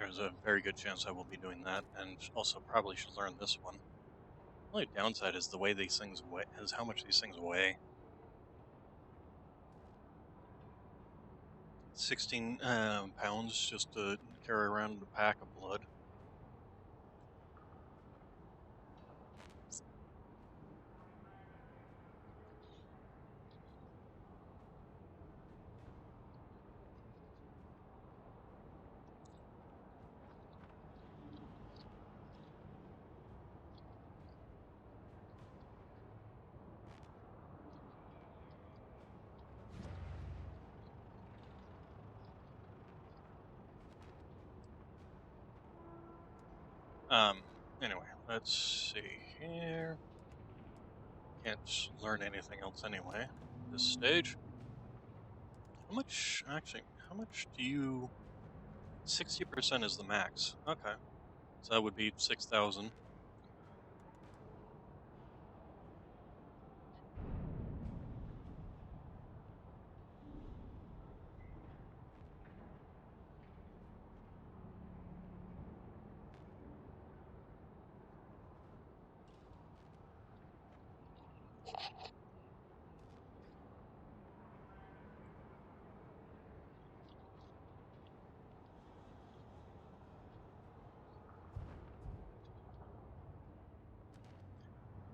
There's a very good chance I will be doing that, and also probably should learn this one. The only downside is the way these things weigh, is how much these things weigh. 16 pounds just to carry around a pack of blood. Anyway, let's see here. Can't learn anything else anyway. This stage. How much, actually, how much do you... 60% is the max. Okay. So that would be 6,000.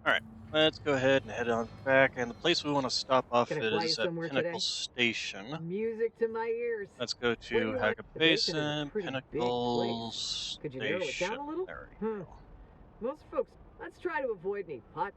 Alright, let's go ahead and head on back. And the place we want to stop off Can I at fly you is at somewhere Pinnacle today? Station. Music to my ears. Let's go What do to you want? Hackett The basin is a Basin, pretty big Pinnacle place. Could you narrow it down Station. a little? There we go. Most folks, let's try to avoid any pot.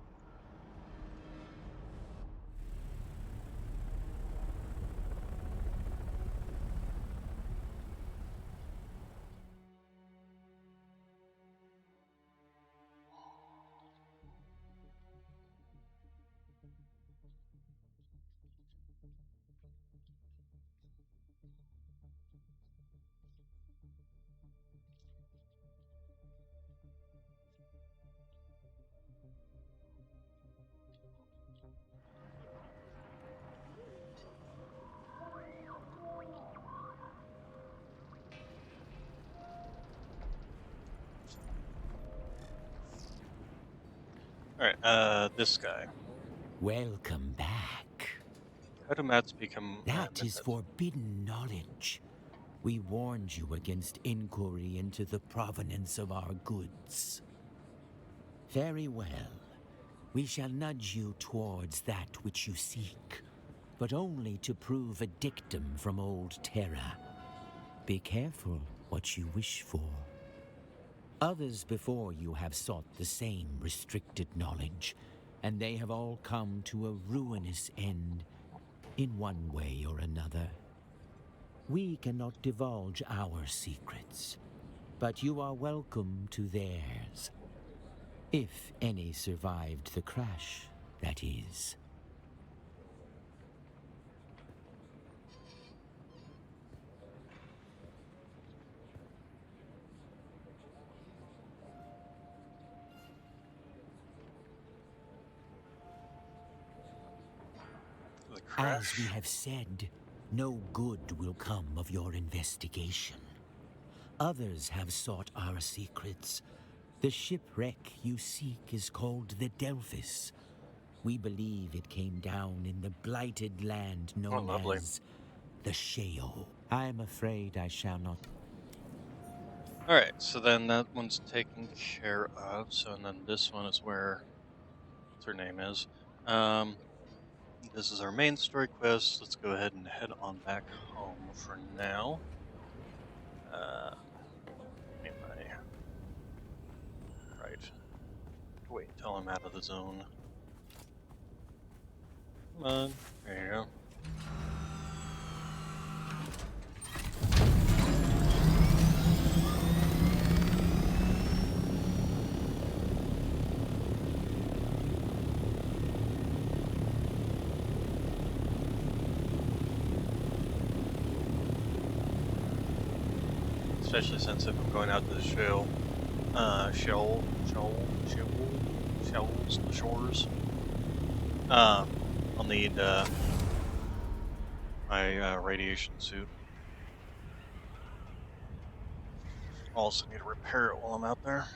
Alright, this guy. Welcome back. How do mats become... That is Mentats? forbidden knowledge. We warned you against inquiry into the provenance of our goods. Very well. We shall nudge you towards that which you seek, but only to prove a dictum from old Terra. Be careful what you wish for. Others before you have sought the same restricted knowledge, and they have all come to a ruinous end in one way or another. We cannot divulge our secrets, but you are welcome to theirs. If any survived the crash, that is. As we have said, no good will come of your investigation. Others have sought our secrets. The shipwreck you seek is called the Delphis. We believe it came down in the blighted land known as the Sheol. I am afraid I shall not. Alright, so then that one's taken care of. So and then this one is where... what's her name is. This is our main story quest. Let's go ahead and head on back home for now. Anyway. Right. Wait until I'm out of the zone. Come on. There you go. Especially since if I'm going out to the shore, the shores. I'll need my radiation suit. Also need to repair it while I'm out there.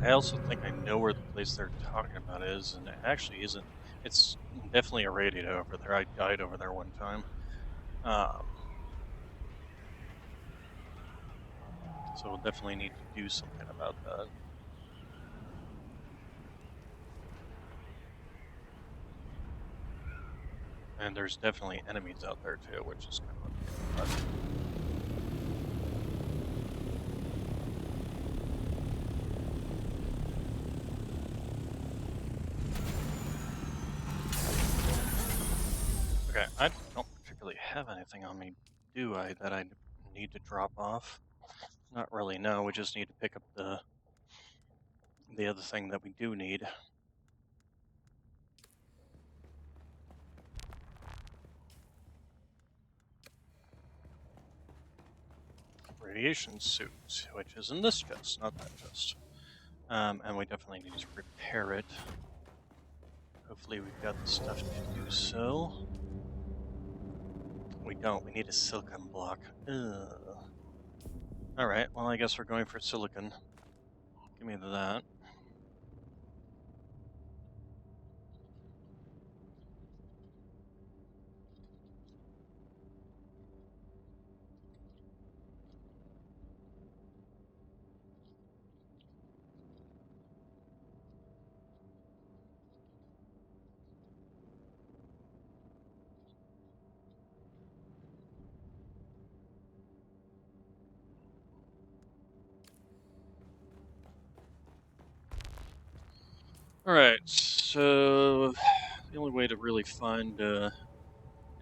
I also think I know where the place they're talking about is, and it actually isn't. It's definitely irradiated over there. I died over there one time. Um, so we'll definitely need to do something about that. And there's definitely enemies out there too, which is kind of a pain in the butt. Okay, I don't particularly have anything on me, do I, that I need to drop off? Not really, no. We just need to pick up the other thing that we do need. Radiation suit, which is in this chest, not that chest. And we definitely need to repair it. Hopefully we've got the stuff to do so. We don't. We need a silicon block. Ugh. Alright, well I guess we're going for silicon. Give me that. Alright, so the only way to really find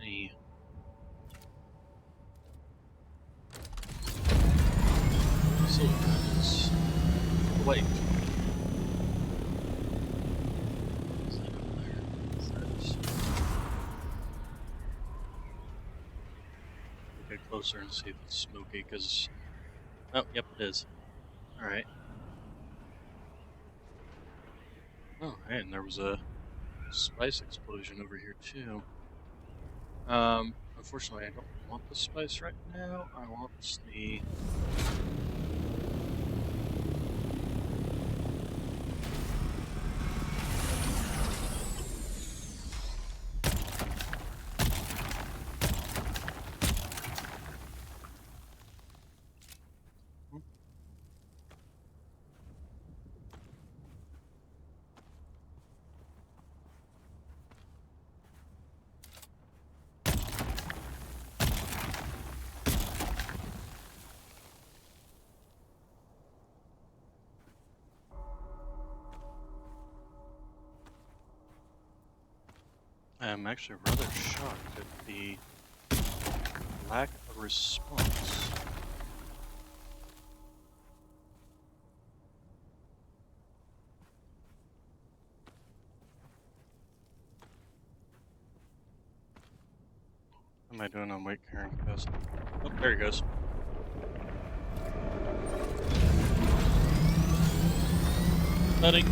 any silicon is wait. Is that over there? Is that... We'll get closer and see if it's smoky, because... Oh, yep, it is. Alright. Oh, and there was a spice explosion over here, too. Unfortunately, I don't want the spice right now. I want the... I'm actually rather shocked at the lack of response. What am I doing on weight carrying capacity? Oh, there he goes. Buddy.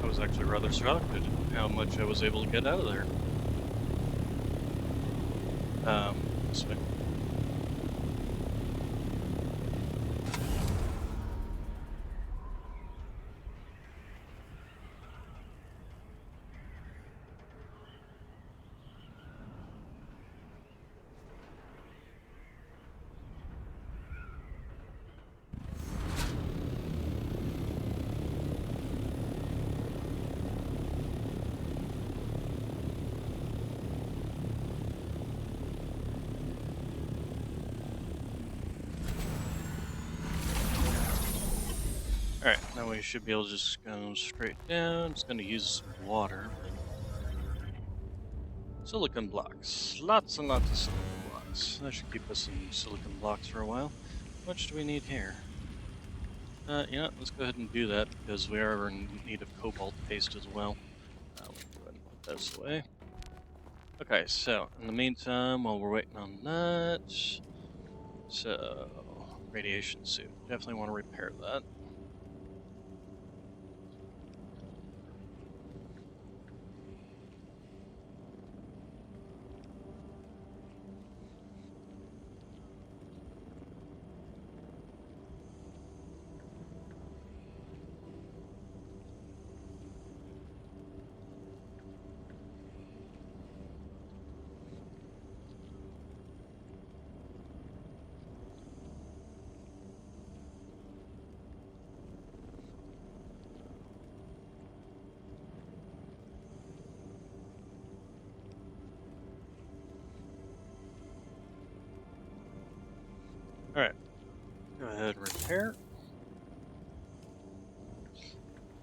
I was actually rather shocked at how much I was able to get out of there. This way. Alright, now we should be able to just go straight down. It's going to use some water, but... Silicon blocks. Lots and lots of silicon blocks. That should keep us in silicon blocks for a while. How much do we need here? Yeah, let's go ahead and do that, because we are in need of cobalt paste as well. We'll go ahead and put this away. Okay, so, in the meantime, while we're waiting on that... So, radiation suit. Definitely want to repair that. Alright, go ahead and repair.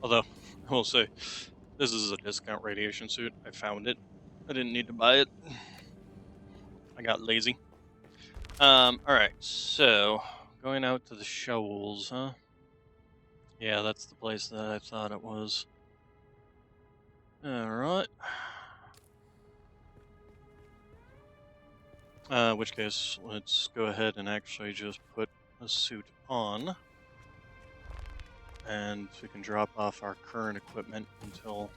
Although, I will say, this is a discount radiation suit. I found it. I didn't need to buy it. I got lazy. Alright, so, going out to the shoals, huh? Yeah, that's the place that I thought it was. Alright. In which case, let's go ahead and actually just put a suit on. And we can drop off our current equipment until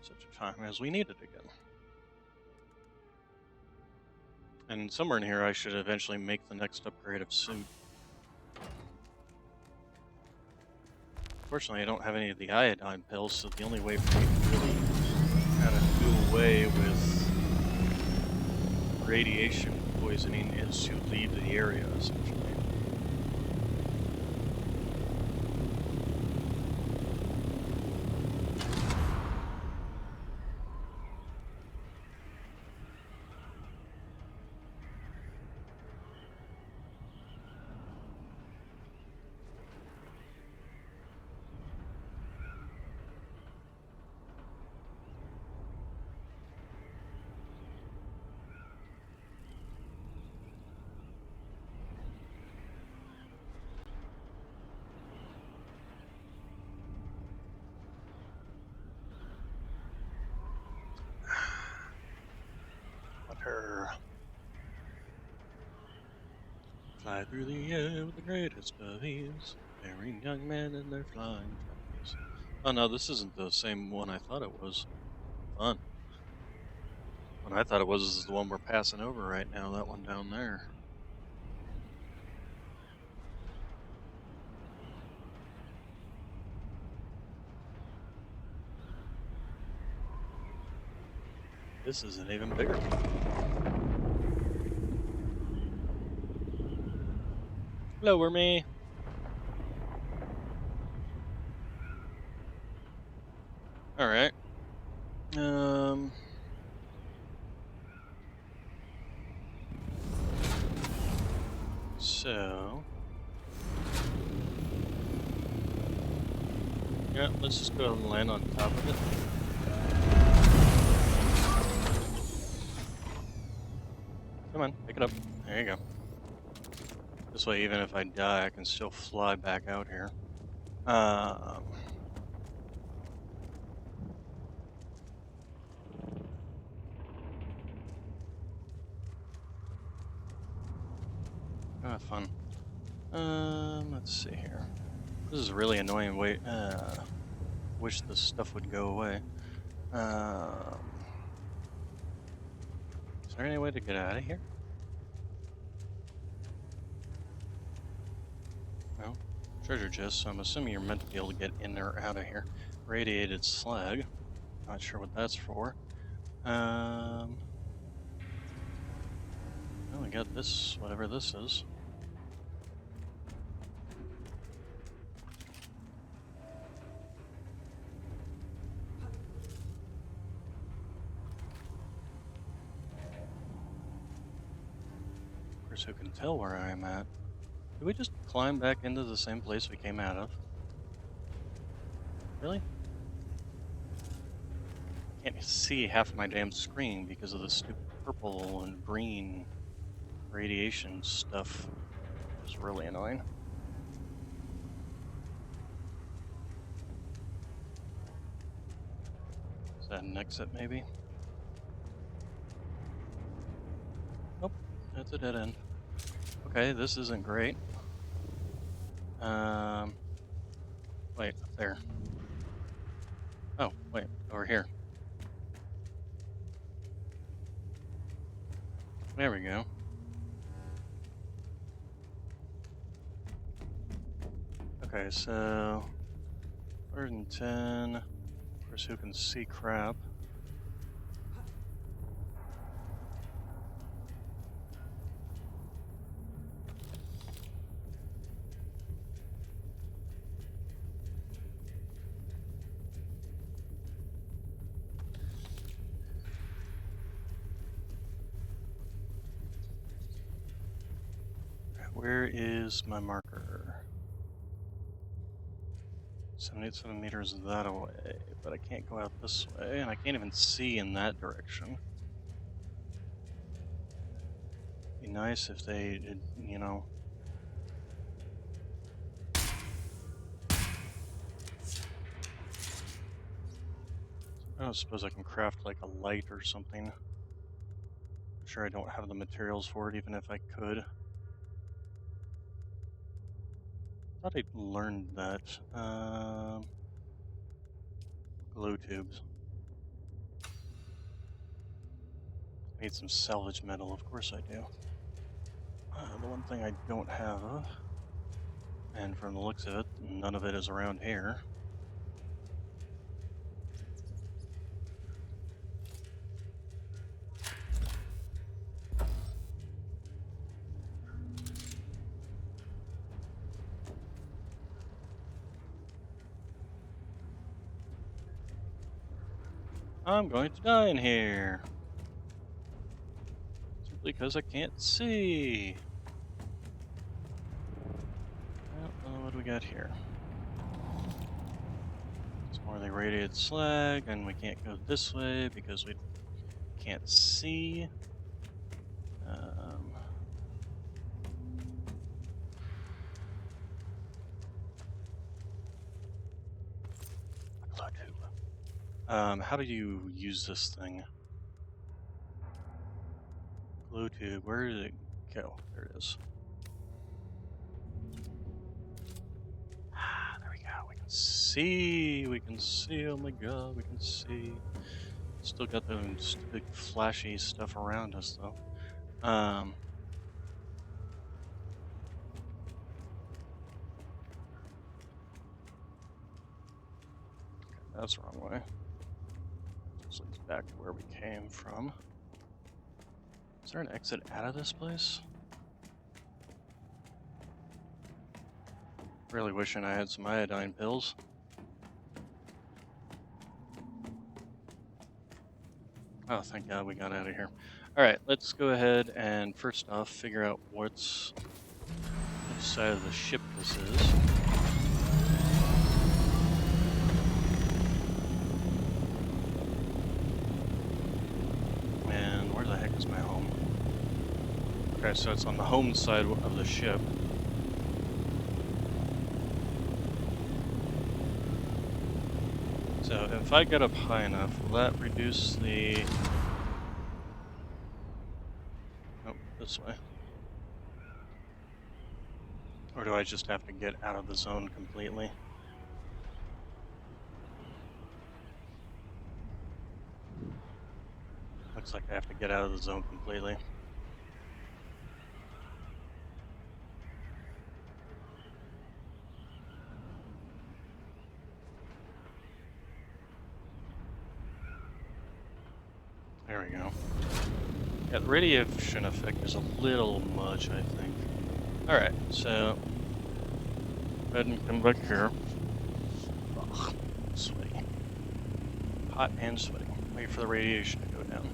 such a time as we need it again. And somewhere in here I should eventually make the next upgrade of suit. Fortunately, I don't have any of the iodine pills, so the only way for me to really kind of do away with radiation poisoning is to leave the area, essentially. Her fly through the air with the greatest of ease, daring young men in their flying trapeze. Oh no, this isn't the same one I thought it was. Fun. What I thought it was is the one we're passing over right now, that one down there. This isn't even bigger. Lower me. Alright. So yeah, let's just go and land on top of it. Come on, pick it up. There you go. This way, even if I die, I can still fly back out here. Ah, fun. Let's see here. This is a really annoying way. Wish this stuff would go away. Is there any way to get out of here? No. Treasure chest, so I'm assuming you're meant to be able to get in or out of here. Radiated slag. Not sure what that's for. Well, we got this, whatever this is. Of course, who can tell where I am at? Did we just climb back into the same place we came out of? Really? Can't see half my damn screen because of the stupid purple and green radiation stuff. It's really annoying. Is that an exit, maybe? Nope, that's a dead end. Okay, this isn't great. Wait, up there. Oh, wait, over here. There we go. Okay, so 110. Of course, who can see crap? where is my marker? 77 meters that away, but I can't go out this way, and I can't even see in that direction. Be nice if they did, you know. I don't suppose I can craft like a light or something. I'm sure I don't have the materials for it, even if I could. Thought I'd learned that. Glow tubes. I need some salvage metal, of course I do. The one thing I don't have, and from the looks of it, none of it is around here. I'm going to die in here. Simply because I can't see. Well, what do we got here? It's more of the radiated slag, and we can't go this way because we can't see. How do you use this thing? Glow tube, where did it go? There it is. Ah, there we go. We can see. We can see. Oh my god, we can see. Still got those big flashy stuff around us though. Okay, that's the wrong way. This leads back to where we came from. Is there an exit out of this place? Really wishing I had some iodine pills. Oh, thank God we got out of here. Alright, let's go ahead and first off figure out which side of the ship this is. And where the heck is my home? Okay, so it's on the home side of the ship. So if I get up high enough, will that reduce the... Oh, this way. Or do I just have to get out of the zone completely? Looks like I have to get out of the zone completely. There we go. Yeah, the radiation effect is a little much, I think. Alright, so go ahead and come back here. Ugh, sweaty. Hot and sweaty. Wait for the radiation to go down.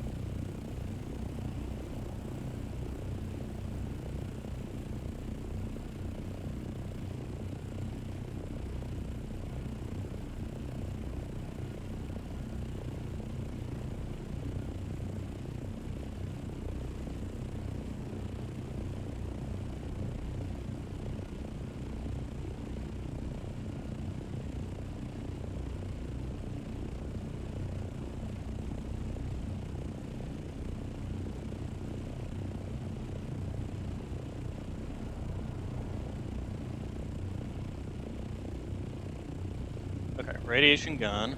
Okay, radiation gone.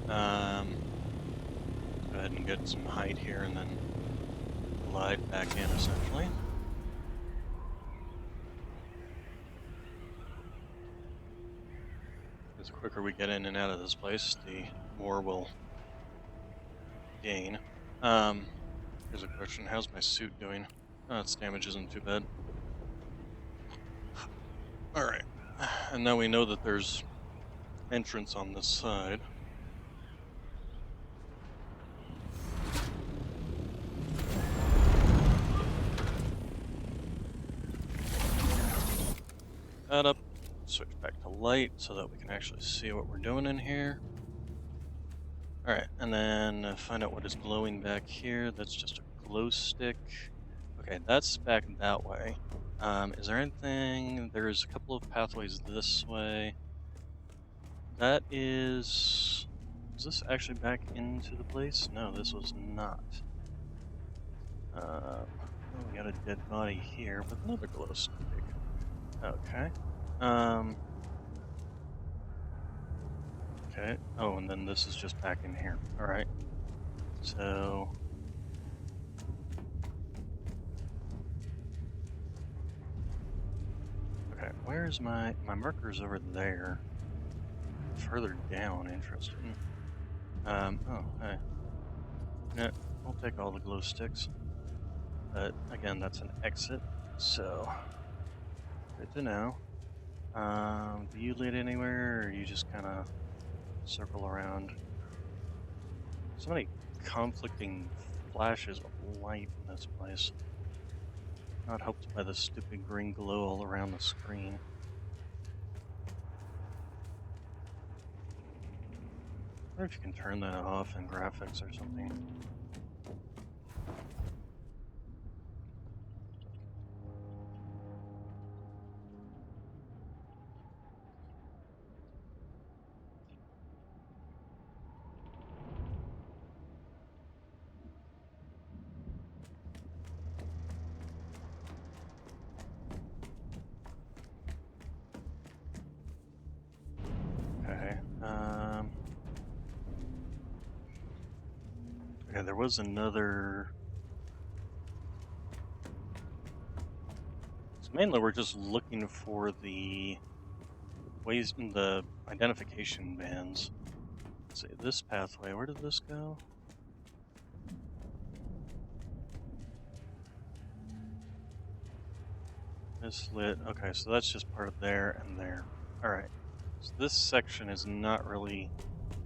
Go ahead and get some height here and then glide back in essentially. The quicker we get in and out of this place, the more we'll gain. Here's a question, how's my suit doing? Oh, its damage isn't too bad. Alright, and now we know that there's entrance on this side. that up. Switch back to light so that we can actually see what we're doing in here. Alright, and then find out what is glowing back here. That's just a glow stick. Okay, that's back that way. Is there anything? There's a couple of pathways this way. That is... Is this actually back into the place? No, this was not. Oh, we got a dead body here with another glow stick. Okay. Okay. Oh, and then this is just back in here. Alright. So... Okay, where's my marker's over there? Further down, interesting. Oh, hey. Yeah, we'll take all the glow sticks. But, again, that's an exit, so... Good to know. Do you lead anywhere, or you just kind of circle around? So many conflicting flashes of light in this place. Not helped by the stupid green glow all around the screen. I wonder if you can turn that off in graphics or something. Okay. Okay, there was another... So mainly we're just looking for the ways in the identification bands. Let's see, this pathway, where did this go? This lit, okay, so that's just part of there and there. Alright, so this section is not really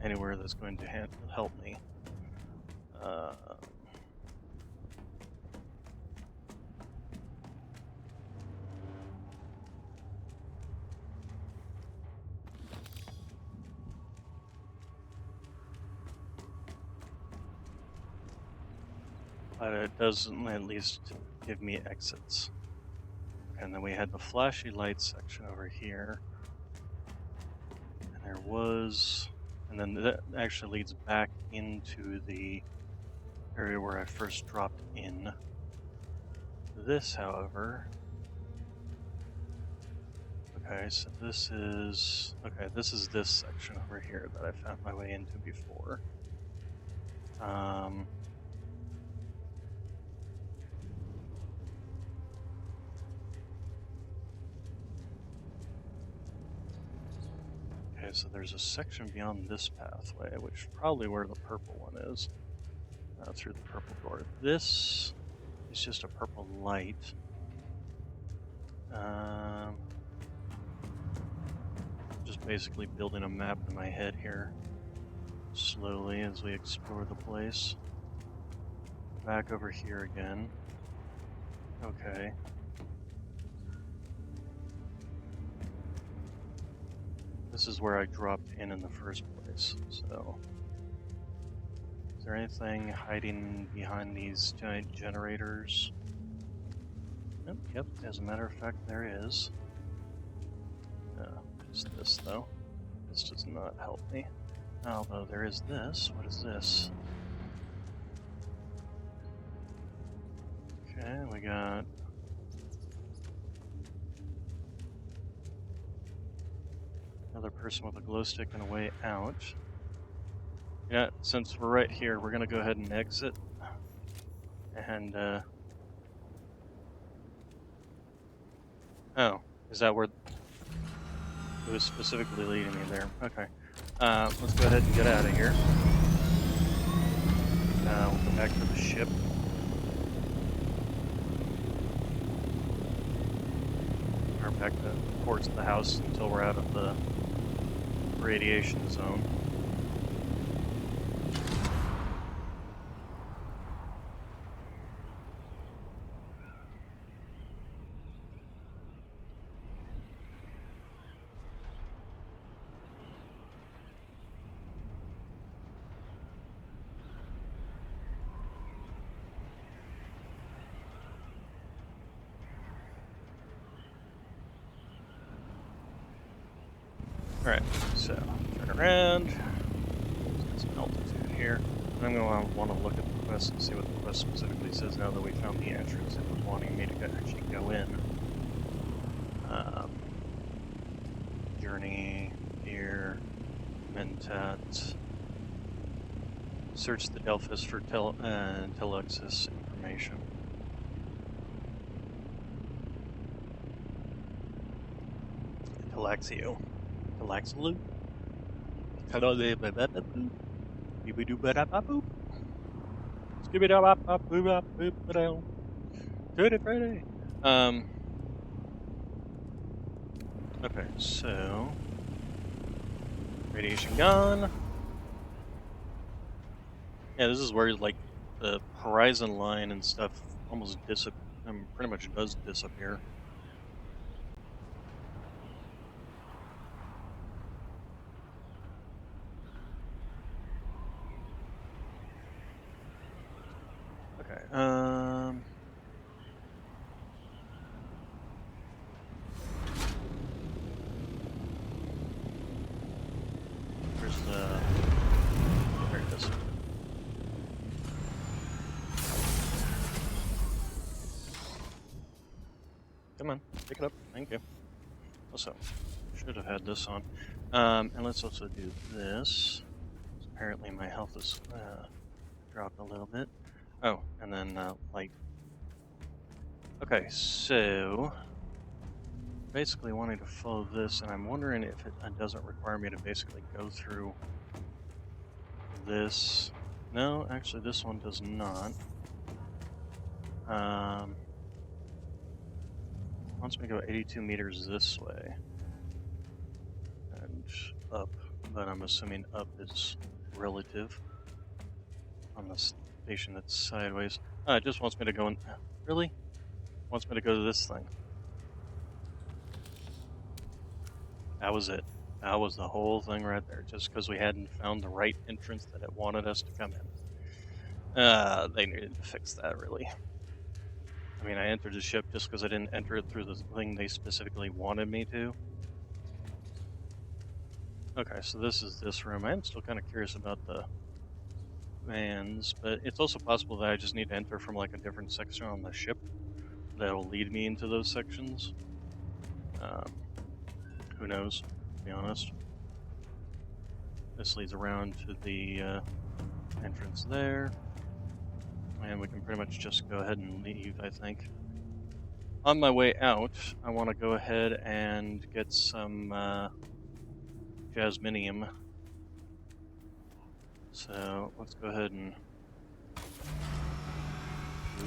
anywhere that's going to help me. But it doesn't at least give me exits. Okay, and then we had the flashy lights section over here. And there was... And then that actually leads back into the area where I first dropped in. This, however... Okay, so this is... Okay, this is this section over here that I found my way into before. Okay, so there's a section beyond this pathway, which is probably where the purple one is. Through the purple door. This is just a purple light. Just basically building a map in my head here, slowly as we explore the place. Back over here again. Okay. This is where I dropped in the first place, so... Is there anything hiding behind these giant generators? Nope, yep, as a matter of fact, there is. Just this, though. This does not help me. Although there is this. What is this? Okay, we got... Another person with a glow stick and a way out. Yeah, since we're right here, we're gonna go ahead and exit. And, Oh, is that where... It was specifically leading me there. Okay. Let's go ahead and get out of here. We'll go back to the ship. Or back towards the house until we're out of the radiation zone. Alright, so turn around. Get some altitude here. And I'm going to want to look at the quest and see what the quest specifically says now that we found the entrance it was wanting me to actually go in. Journey here, Mentats. Search the Delphis for Telexis information. Telexiu. Telexilu? Telexibababoo. Bibidoo-ba-da-ba-boop. Skibidi-bop-bop-boo-bop-boop-ba-down. Tutti Friday. Okay, so radiation gone. Yeah, this is where like the horizon line and stuff almost pretty much does disappear. Okay, where's the... There it is. Come on, pick it up. Thank you. Also, should have had this on. And let's also do this. Apparently my health is dropped a little bit. Oh, and then light. Okay, so basically wanting to follow this, and I'm wondering if it doesn't require me to basically go through this. No, actually this one does not. Wants me to go 82 meters this way and up, but I'm assuming up is relative on the station that's sideways. It just wants me to go in. Really? Wants me to go to this thing. That was it. That was the whole thing right there, just because we hadn't found the right entrance that it wanted us to come in. They needed to fix that, really. I mean, I entered the ship just because I didn't enter it through the thing they specifically wanted me to. Okay, so this is this room. I am still kind of curious about the vans, but it's also possible that I just need to enter from like a different section on the ship that'll lead me into those sections. Who knows, to be honest. This leads around to the entrance there. And we can pretty much just go ahead and leave, I think. On my way out, I want to go ahead and get some jasminium. So let's go ahead and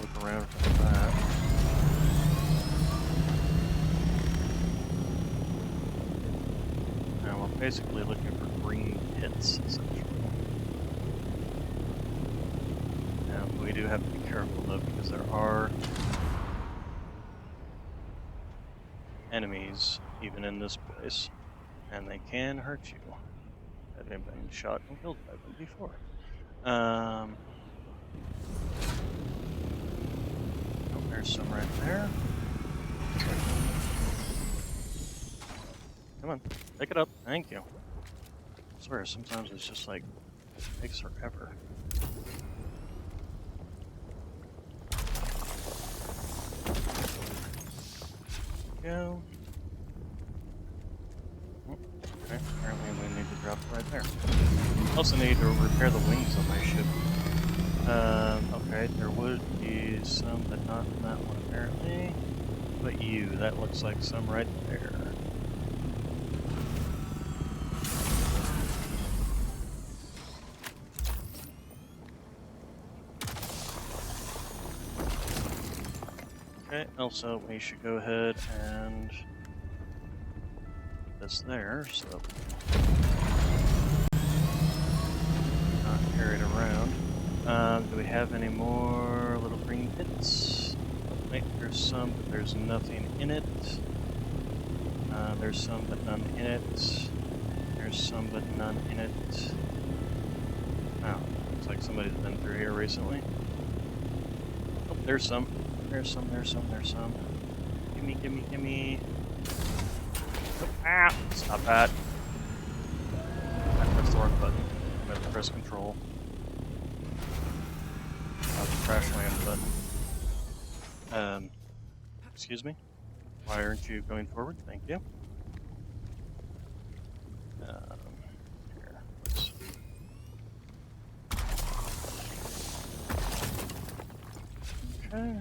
look around for that. Now we're basically looking for green pits, essentially. We do have to be careful though, because there are enemies even in this place, and they can hurt you. I've been shot and killed by them before. Oh, there's some right there. Come on, pick it up. Thank you. I swear, sometimes it's just like, it takes forever. Go. Oh, okay, apparently we need to drop right there. Also need to repair the wings on my ship. Okay, there would be some, but not in that one apparently. But that looks like some right there. Okay, also we should go ahead and put this there, so not carry it around. Do we have any more little green pits? Wait, there's some, but there's nothing in it. There's some, but none in it. There's some, but none in it. Oh, looks like somebody's been through here recently. Oh, there's some. There's some. Gimme. Oh, ah! Stop that. the wrong button. I meant to press control. The crash land button. Excuse me? Why aren't you going forward? Thank you. Here. Okay.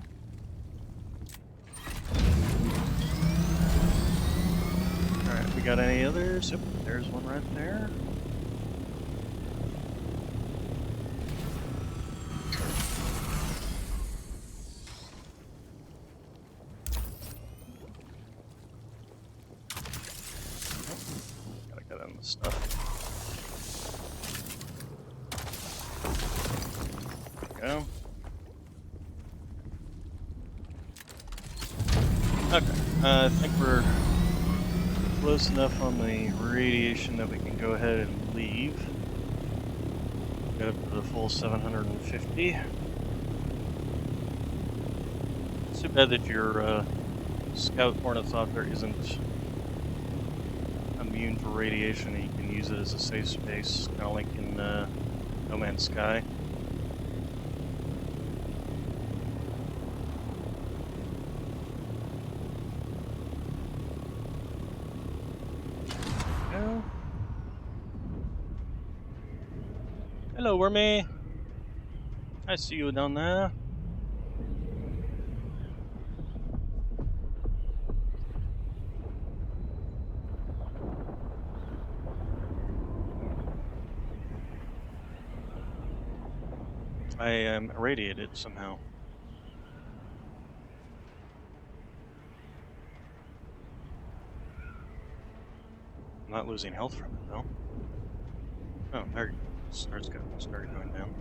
Alright, we got any others? Yep, there's one right there. Gotta get in the stuff. There we go. Okay, I think we're close enough on the radiation that we can go ahead and leave. Get up to the full 750. It's too bad that your Scout Ornithopter isn't immune to radiation and you can use it as a safe space, kind of like in No Man's Sky. Go. Hello, Wormy. I see you down there. I am irradiated somehow. I'm not losing health from it though. Oh, there you go. Started going down.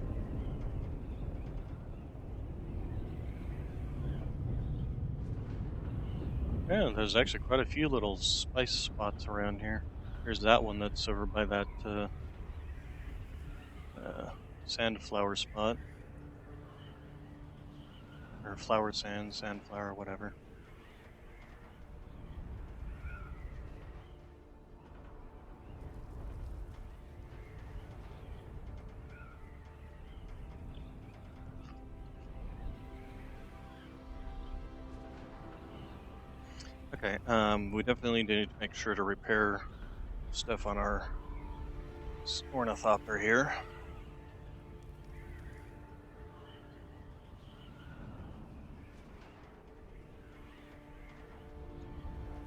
Yeah, there's actually quite a few little spice spots around here. Here's that one that's over by that sandflower spot. Or flower sand, sandflower, whatever. Okay, we definitely need to make sure to repair stuff on our ornithopter here.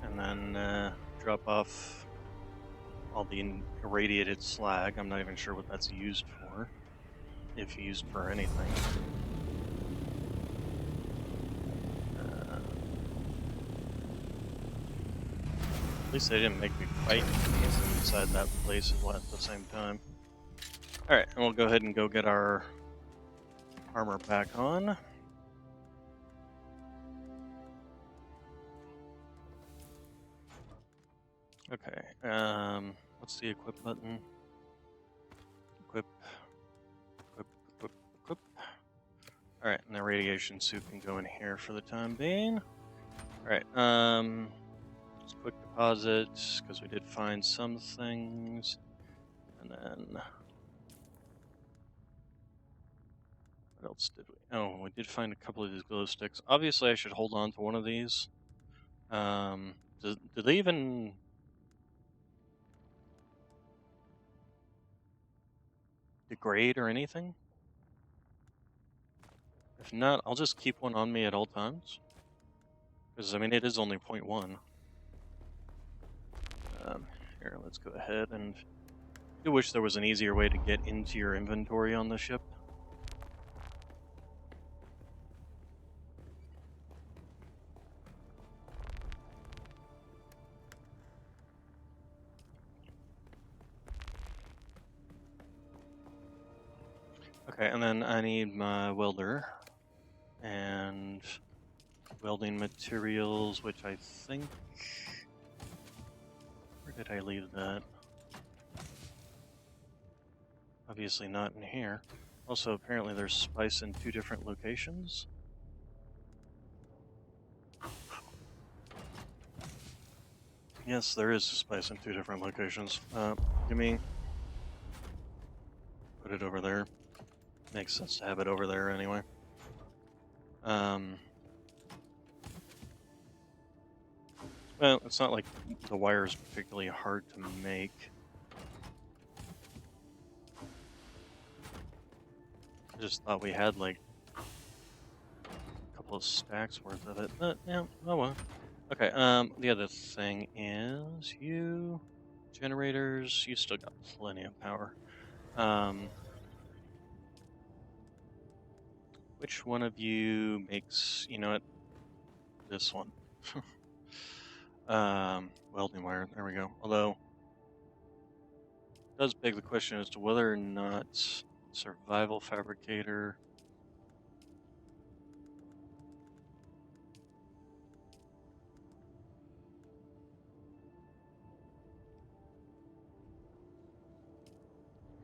And then drop off all the irradiated slag. I'm not even sure what that's used for, if used for anything. At least they didn't make me fight inside that place at the same time. Alright, and we'll go ahead and go get our armor back on. Okay, what's the equip button? Equip, equip. Alright, and the radiation suit can go in here for the time being. Alright, just quick deposits, because we did find some things. And then... what else did we... oh, we did find a couple of these glow sticks. Obviously, I should hold on to one of these. Do they even... degrade or anything? If not, I'll just keep one on me at all times. Because, I mean, it is only 0.1. Here, let's go ahead and... I do wish there was an easier way to get into your inventory on the ship. Okay, and then I need my welder. And welding materials, which I think... where did I leave that? Obviously not in here. Also, apparently there's spice in 2 different locations. Yes, there is spice in 2 different locations. Give me it over there. Makes sense to have it over there anyway. Well, it's not like the wire is particularly hard to make. I just thought we had like a couple of stacks worth of it, but yeah, oh well. Okay, the other thing is you generators, you still got plenty of power. Which one of you makes, you know what, this one? Welding wire, there we go. Although, it does beg the question as to whether or not survival fabricator.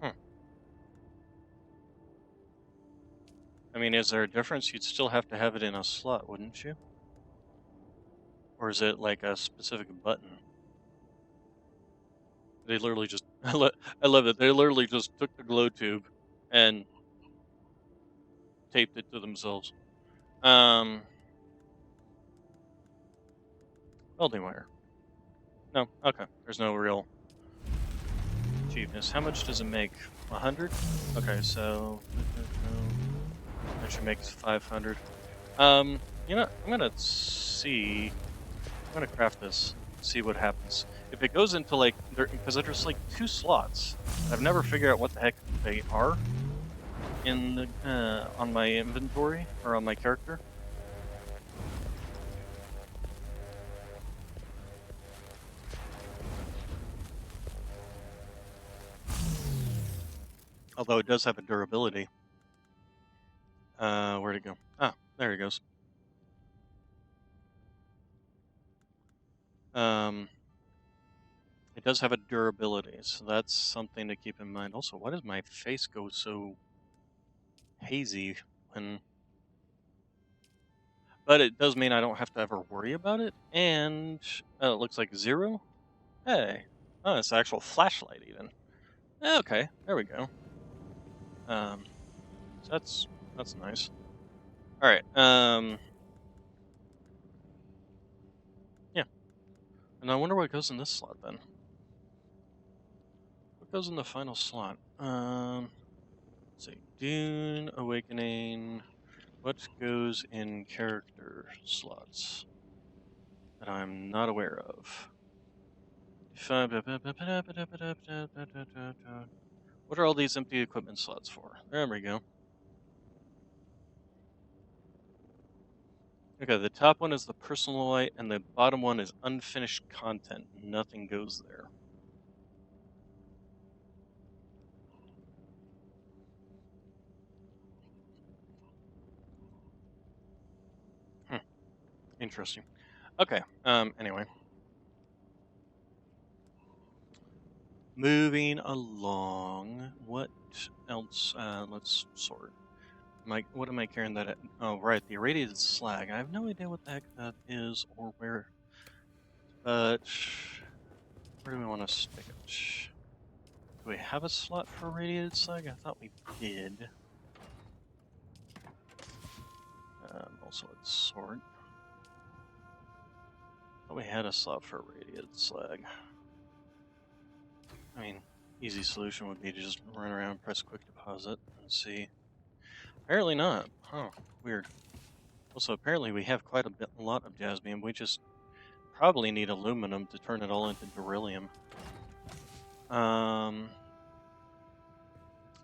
Hmm. I mean, is there a difference? You'd still have to have it in a slot, wouldn't you? Or is it like a specific button? They literally just, I love it. They literally just took the glow tube and taped it to themselves. Welding wire. No, okay. There's no real cheapness. How much does it make? 100? Okay, so that should make 500. You know, I'm gonna see. I'm gonna craft this. See what happens. If it goes into like, because there's like 2 slots. I've never figured out what the heck they are in the on my inventory or on my character. Although it does have a durability. Where'd it go? Ah, there it goes. Um, it does have a durability, so that's something to keep in mind. Also, why does my face go so hazy when? But it does mean I don't have to ever worry about it. And it looks like 0. Hey, oh, it's an actual flashlight even. Okay, there we go. So that's nice. All right. Yeah. And I wonder what goes in this slot then. What goes in the final slot? Let's see. Dune Awakening. What goes in character slots that I'm not aware of? What are all these empty equipment slots for? There we go. Okay, the top one is the personal light, and the bottom one is unfinished content. Nothing goes there. Hmm, interesting. Okay. Anyway, moving along. What else? Let's sort. What am I carrying that at? Oh, right, the irradiated slag. I have no idea what the heck that is or where. But where do we want to stick it? Do we have a slot for irradiated slag? I thought we did. Also, let's sort. Thought we had a slot for irradiated slag. I mean, easy solution would be to just run around and press quick deposit and see. Apparently not. Huh. Weird. Also, apparently we have quite a lot of jasmine. We just probably need aluminum to turn it all into beryllium.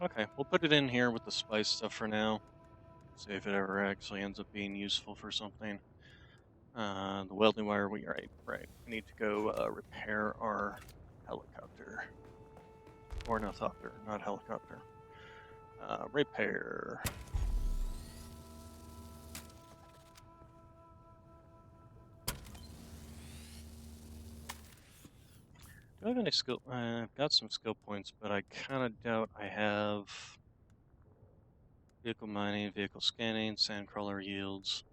Okay, we'll put it in here with the spice stuff for now. See if it ever actually ends up being useful for something. The welding wire, right. We need to go repair our helicopter. Ornithopter, not helicopter. Repair. Do I have any skill? I've got some skill points, but I kind of doubt I have vehicle mining, vehicle scanning, sandcrawler yields.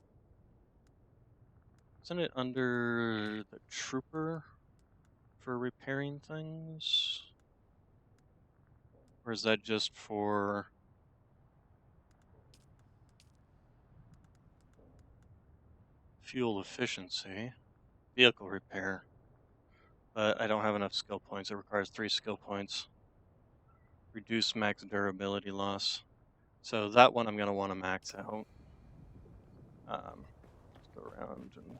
Isn't it under the trooper for repairing things? Or is that just for fuel efficiency? Vehicle repair. But I don't have enough skill points. It requires 3 skill points. Reduce max durability loss. So that one I'm going to want to max out. Let's go around and...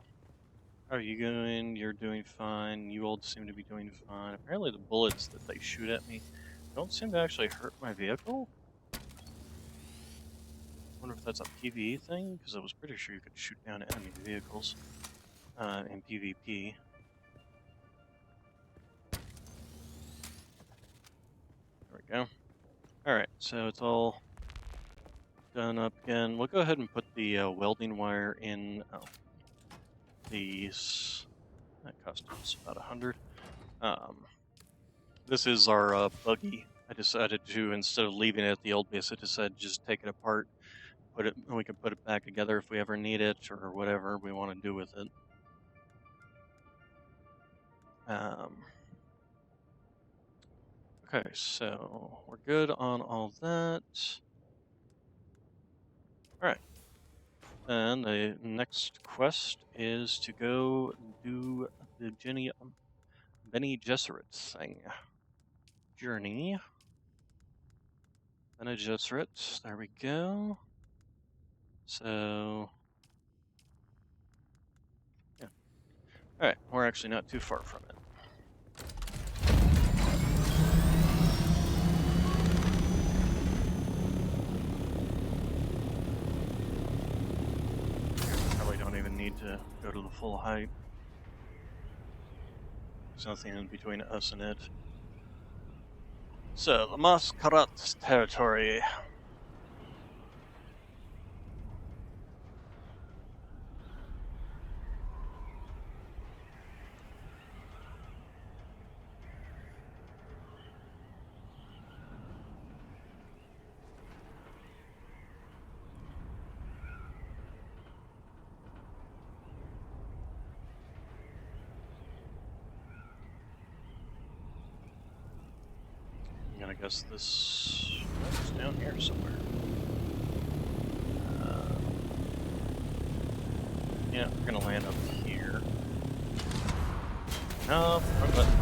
How are you doing? You're doing fine. You all seem to be doing fine. Apparently the bullets that they shoot at me don't seem to actually hurt my vehicle. Wonder if that's a PvE thing, because I was pretty sure you could shoot down enemy vehicles in PvP. There we go. Alright, so it's all done up again. We'll go ahead and put the welding wire in. These that cost us about 100. This is our buggy. I decided to, instead of leaving it at the old base, I decided to just take it apart, put it, and we can put it back together if we ever need it or whatever we want to do with it. Okay, so we're good on all that. Alright. Then the next quest is to go do the Bene Gesserit thing. Journey. Bene Gesserit, there we go. So, yeah. Alright, we're actually not too far from it. Probably don't even need to go to the full height. There's nothing in between us and it. So, the Masquerade territory. I'm gonna guess this is down here somewhere. Yeah, we're gonna land up here. No, wrong button.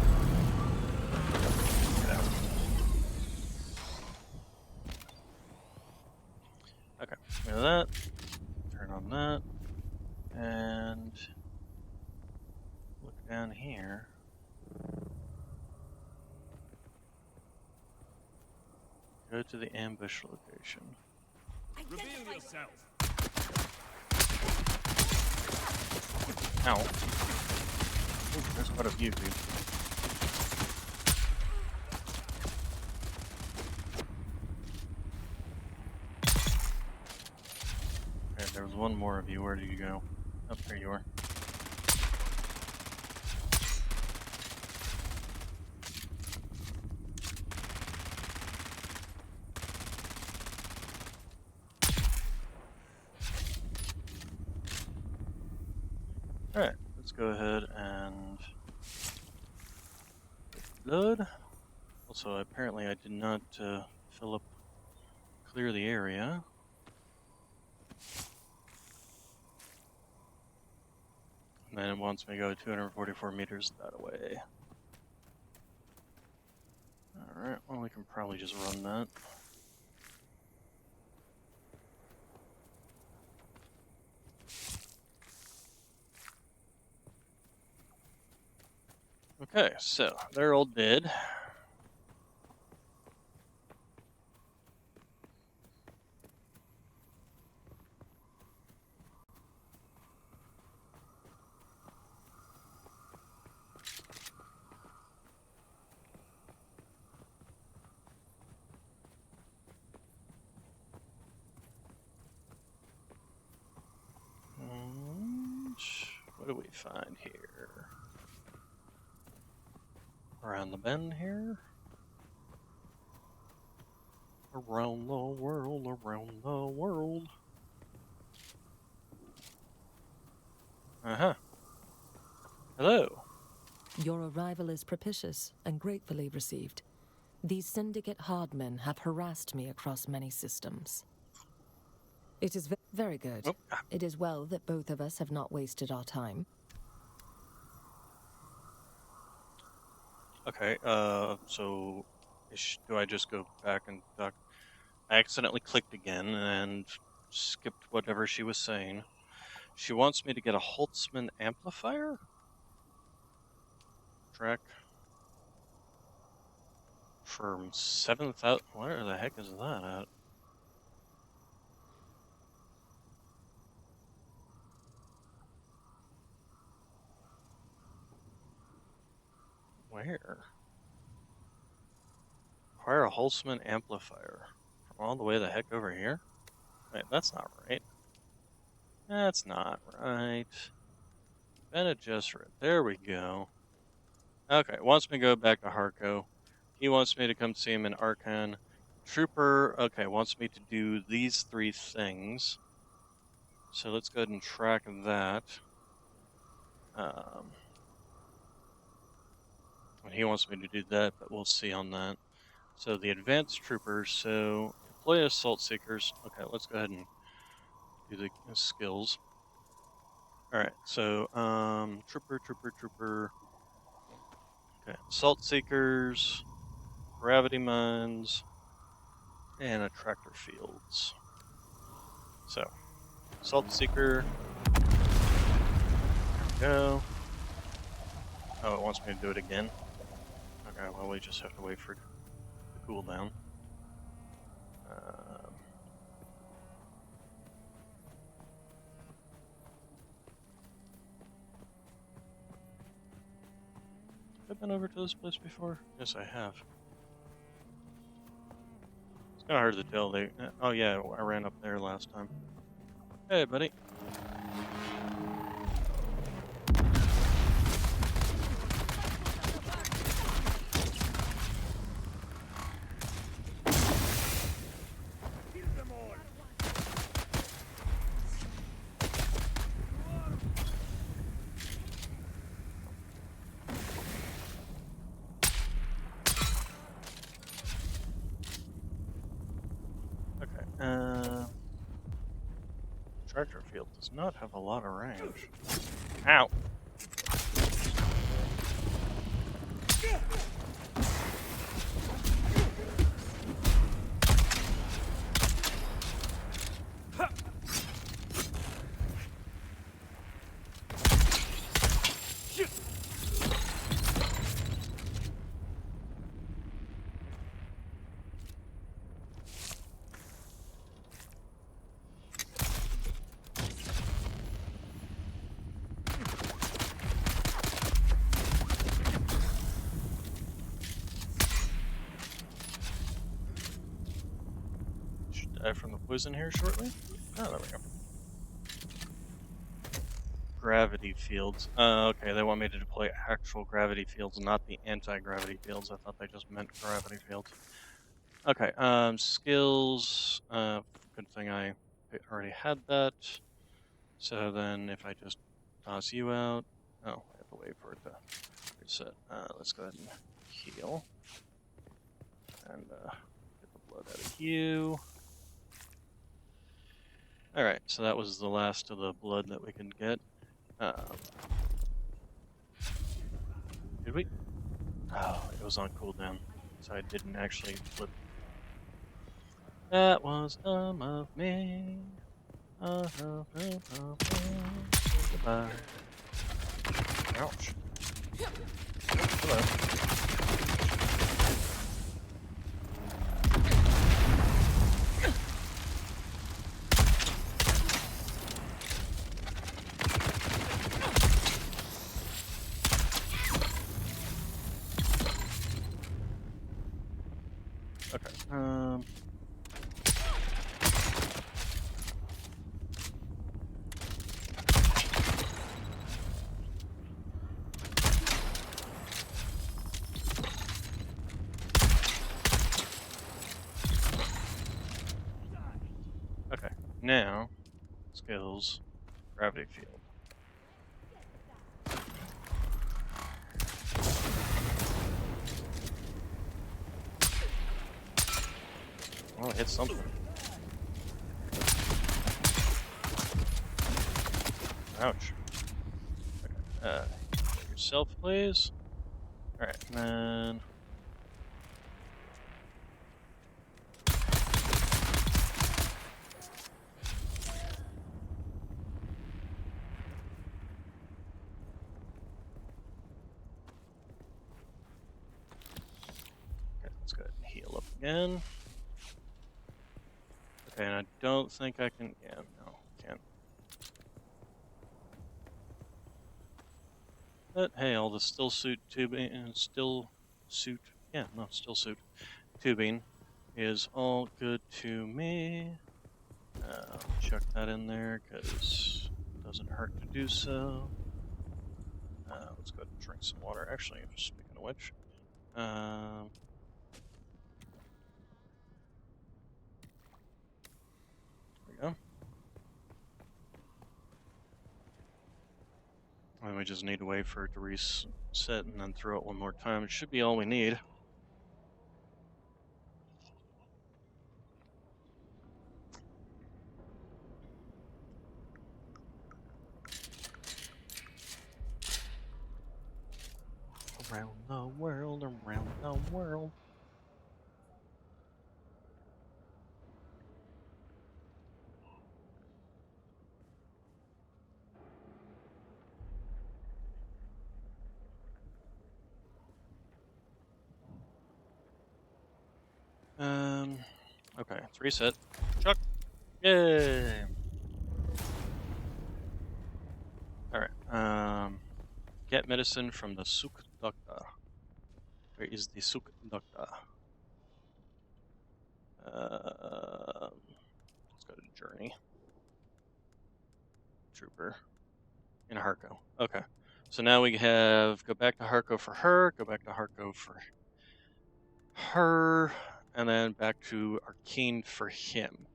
Get out. Okay, go to that. Turn on that. And look down here. Go to the ambush location. Reveal yourself. Ow. Ooh, there's quite a few, dude. Okay, there was one more of you. Where did you go? Oh, there you are. Alright, let's go ahead and load. Also, apparently I did not clear the area. And then it wants me to go 244 meters that way. Alright, well we can probably just run that. Okay, so they're all dead. And what do we find here? Around the bend here? Around the world, around the world. Uh-huh. Hello. Your arrival is propitious and gratefully received. These syndicate hardmen have harassed me across many systems. It is very good. Oh. It is well that both of us have not wasted our time. Okay, so do I just go back and talk? I accidentally clicked again and skipped whatever she was saying. She wants me to get a Holtzman amplifier? Track from 7,000. Where the heck is that at? Where? Acquire a Holtzman amplifier. From all the way the heck over here? Wait, that's not right. That's not right. Bene Gesserit. There we go. Okay, wants me to go back to Harco. He wants me to come see him in Archon. Trooper, okay, wants me to do these 3 things. So let's go ahead and track that. And he wants me to do that, but we'll see on that. So the advanced troopers, so deploy assault seekers. Okay, let's go ahead and do the skills. Alright, so trooper. Okay, assault seekers, gravity mines, and attractor fields. So, assault seeker. There we go. Oh, it wants me to do it again. Okay, well we just have to wait for it to cool down. Have I been over to this place before? Yes, I have. It's kind of hard to tell. Oh yeah, I ran up there last time. Hey, buddy. Tractor field does not have a lot of range. Ow! Die from the poison here shortly. Oh, there we go. Gravity fields. Okay, they want me to deploy actual gravity fields, not the anti-gravity fields. I thought they just meant gravity fields. Okay, skills. Good thing I already had that. So then if I just toss you out... Oh, I have to wait for it to reset. Let's go ahead and heal. And get the blood out of you. Alright, so that was the last of the blood that we could get. Did we? Oh, it was on cooldown, so I didn't actually flip. That was dumb of me. Goodbye. Ouch. Hello. Okay, now, skills, gravity field. Oh, hit something. Ouch. Okay. Yourself, please. Alright, and then... Okay, let's go ahead and heal up again. Okay, and I don't think I can... Yeah, no, can't. But hey, all the still suit tubing and still suit... Yeah, no, still suit tubing is all good to me. Chuck that in there because it doesn't hurt to do so. Let's go ahead and drink some water. Actually, speaking of which, there we go. And we just need to wait for it to reset and then throw it one more time. It should be all we need. Around the world, around the world. Okay, it's reset. Chuck! Yay! Alright, get medicine from the Suk Doctor. Where is the Suk Doctor? Let's go to Journey. Trooper. In Harko. Okay. So now we have go back to Harko for her, go back to Harko for her, and then back to Arcane for him.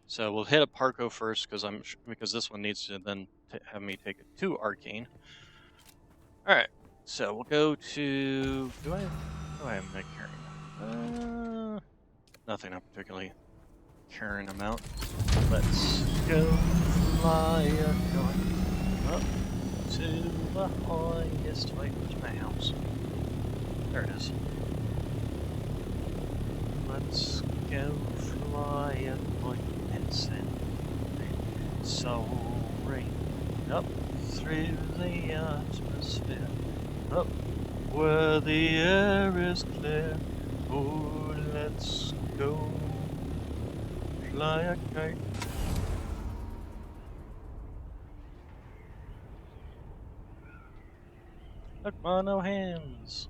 So we'll hit up Harko first because this one needs to then have me take it to Arcane. All right. So we'll go to. Do I have my carrying? Nothing I'm particularly carrying them out. Let's go fly a kite up to the highest height of my house. There it is. Let's go fly a kite and send soaring up through the atmosphere, up where the air is clear. Oh, let's go fly a kite. Look, no hands.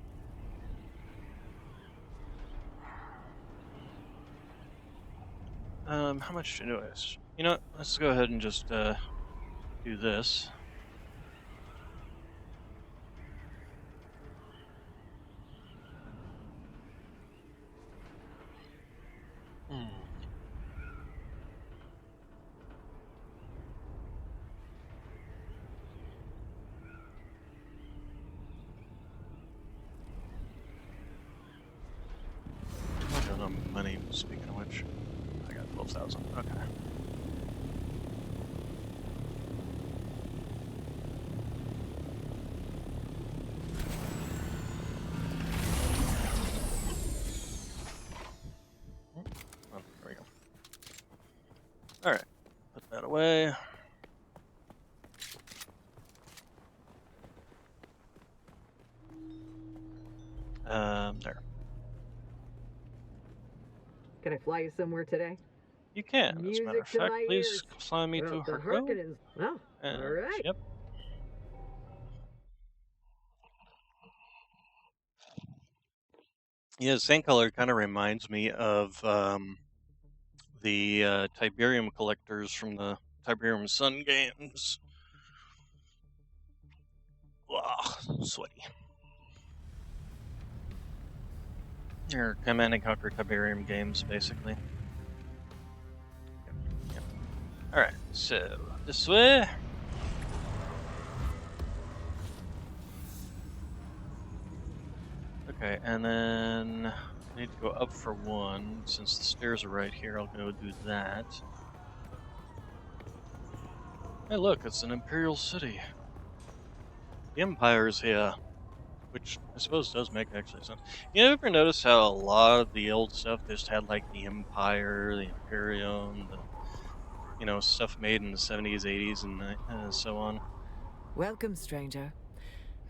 How much to do this? You know what? Let's go ahead and just do this. I don't know money. Speaking of which, I got 12,000. Okay. Oh, there we go. All right, put that away. There. Can I fly you somewhere today? You can. As a matter of fact, please ears. fly me to The Harko. Harkonnens. Oh, all right. Yep. Yeah, same color kind of reminds me of the Tiberium collectors from the Tiberium Sun games. Ugh, sweaty. They're Command and Conquer Tiberium games, basically. Yep. Alright, so this way. Okay, and then I need to go up for one. Since the stairs are right here, I'll go do that. Hey, look, it's an Imperial city. The Empire's here, which I suppose does make actually sense. You ever notice how a lot of the old stuff just had like the Empire, the Imperium, the stuff made in the 70s, 80s, and so on. Welcome, stranger.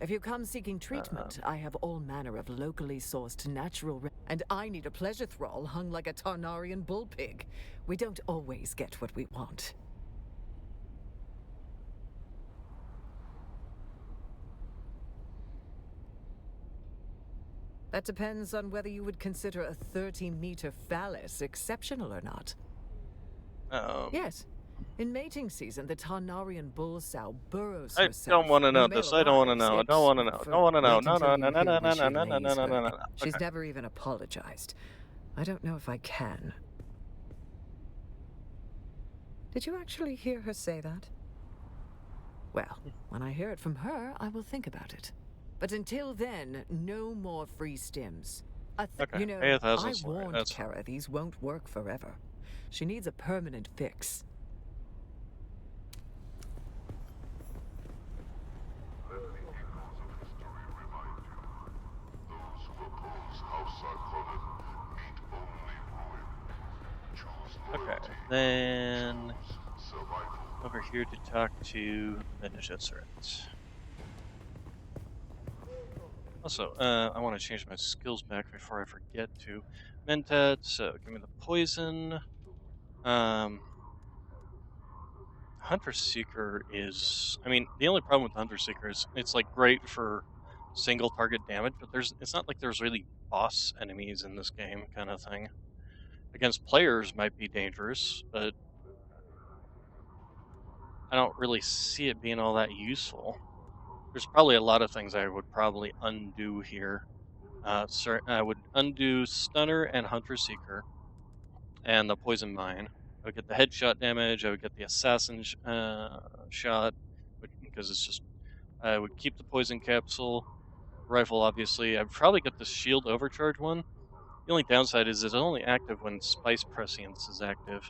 If you come seeking Um, treatment, I have all manner of locally sourced and I need a pleasure thrall hung like a Tarnarian bull pig. We don't always get what we want. That depends on whether you would consider a 30-meter phallus exceptional or not. Yes. In mating season, the Tarnarian bull sow burrows I herself. don't want to When know the male this. I don't want to arrives, know. I it... don't want to know. Don't want to know. Wait No, until no, you no, no, hear no, when no, she no, no, lays no, no, her no, egg. no. She's Okay. never even apologized. I don't know if I can. Did you actually hear her say that? Well, when I hear it from her, I will think about it. But until then, no more free stims. Okay. You know, Pay 1,000 I salary. warned That's Kara these won't work forever. She needs a permanent fix. Let the echoes of history remind you. Those who oppose House Arconin meet only ruin. Choose okay. loyalty. Then Choose survival. over here to talk to Mentats. Also, I want to change my skills back before I forget to. Mentats, so give me the poison. Um, Hunter Seeker is, I mean, the only problem with Hunter Seeker is it's like great for single target damage, but it's not like there's really boss enemies in this game kind of thing. Against players might be dangerous, but I don't really see it being all that useful. There's probably a lot of things I would probably undo here. I would undo Stunner and Hunter Seeker and the Poison Mine. I would get the headshot damage. I would get the Assassin shot, because it's just. I would keep the Poison Capsule rifle. Obviously, I'd probably get the Shield Overcharge one. The only downside is it's only active when Spice Prescience is active.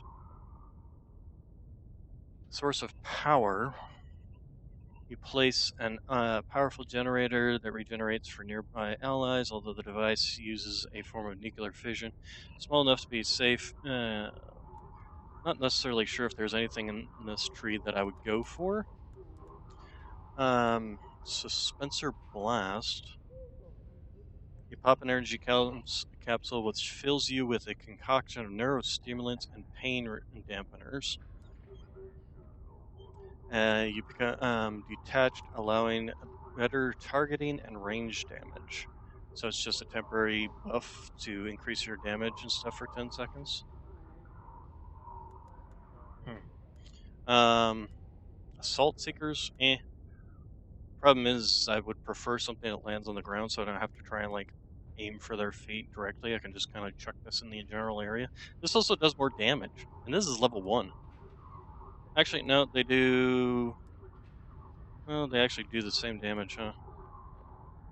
Source of power. You place an powerful generator that regenerates for nearby allies, although the device uses a form of nuclear fission. Small enough to be safe. Not necessarily sure if there's anything in this tree that I would go for. Suspensor Blast. You pop an energy capsule which fills you with a concoction of neurostimulants and pain dampeners. You become detached, allowing better targeting and range damage. So it's just a temporary buff to increase your damage and stuff for 10 seconds. Assault Seekers, eh. Problem is, I would prefer something that lands on the ground so I don't have to try and like aim for their feet directly. I can just kind of chuck this in the general area. This also does more damage, and this is level 1. Actually, no, they do. Well, they actually do the same damage, huh?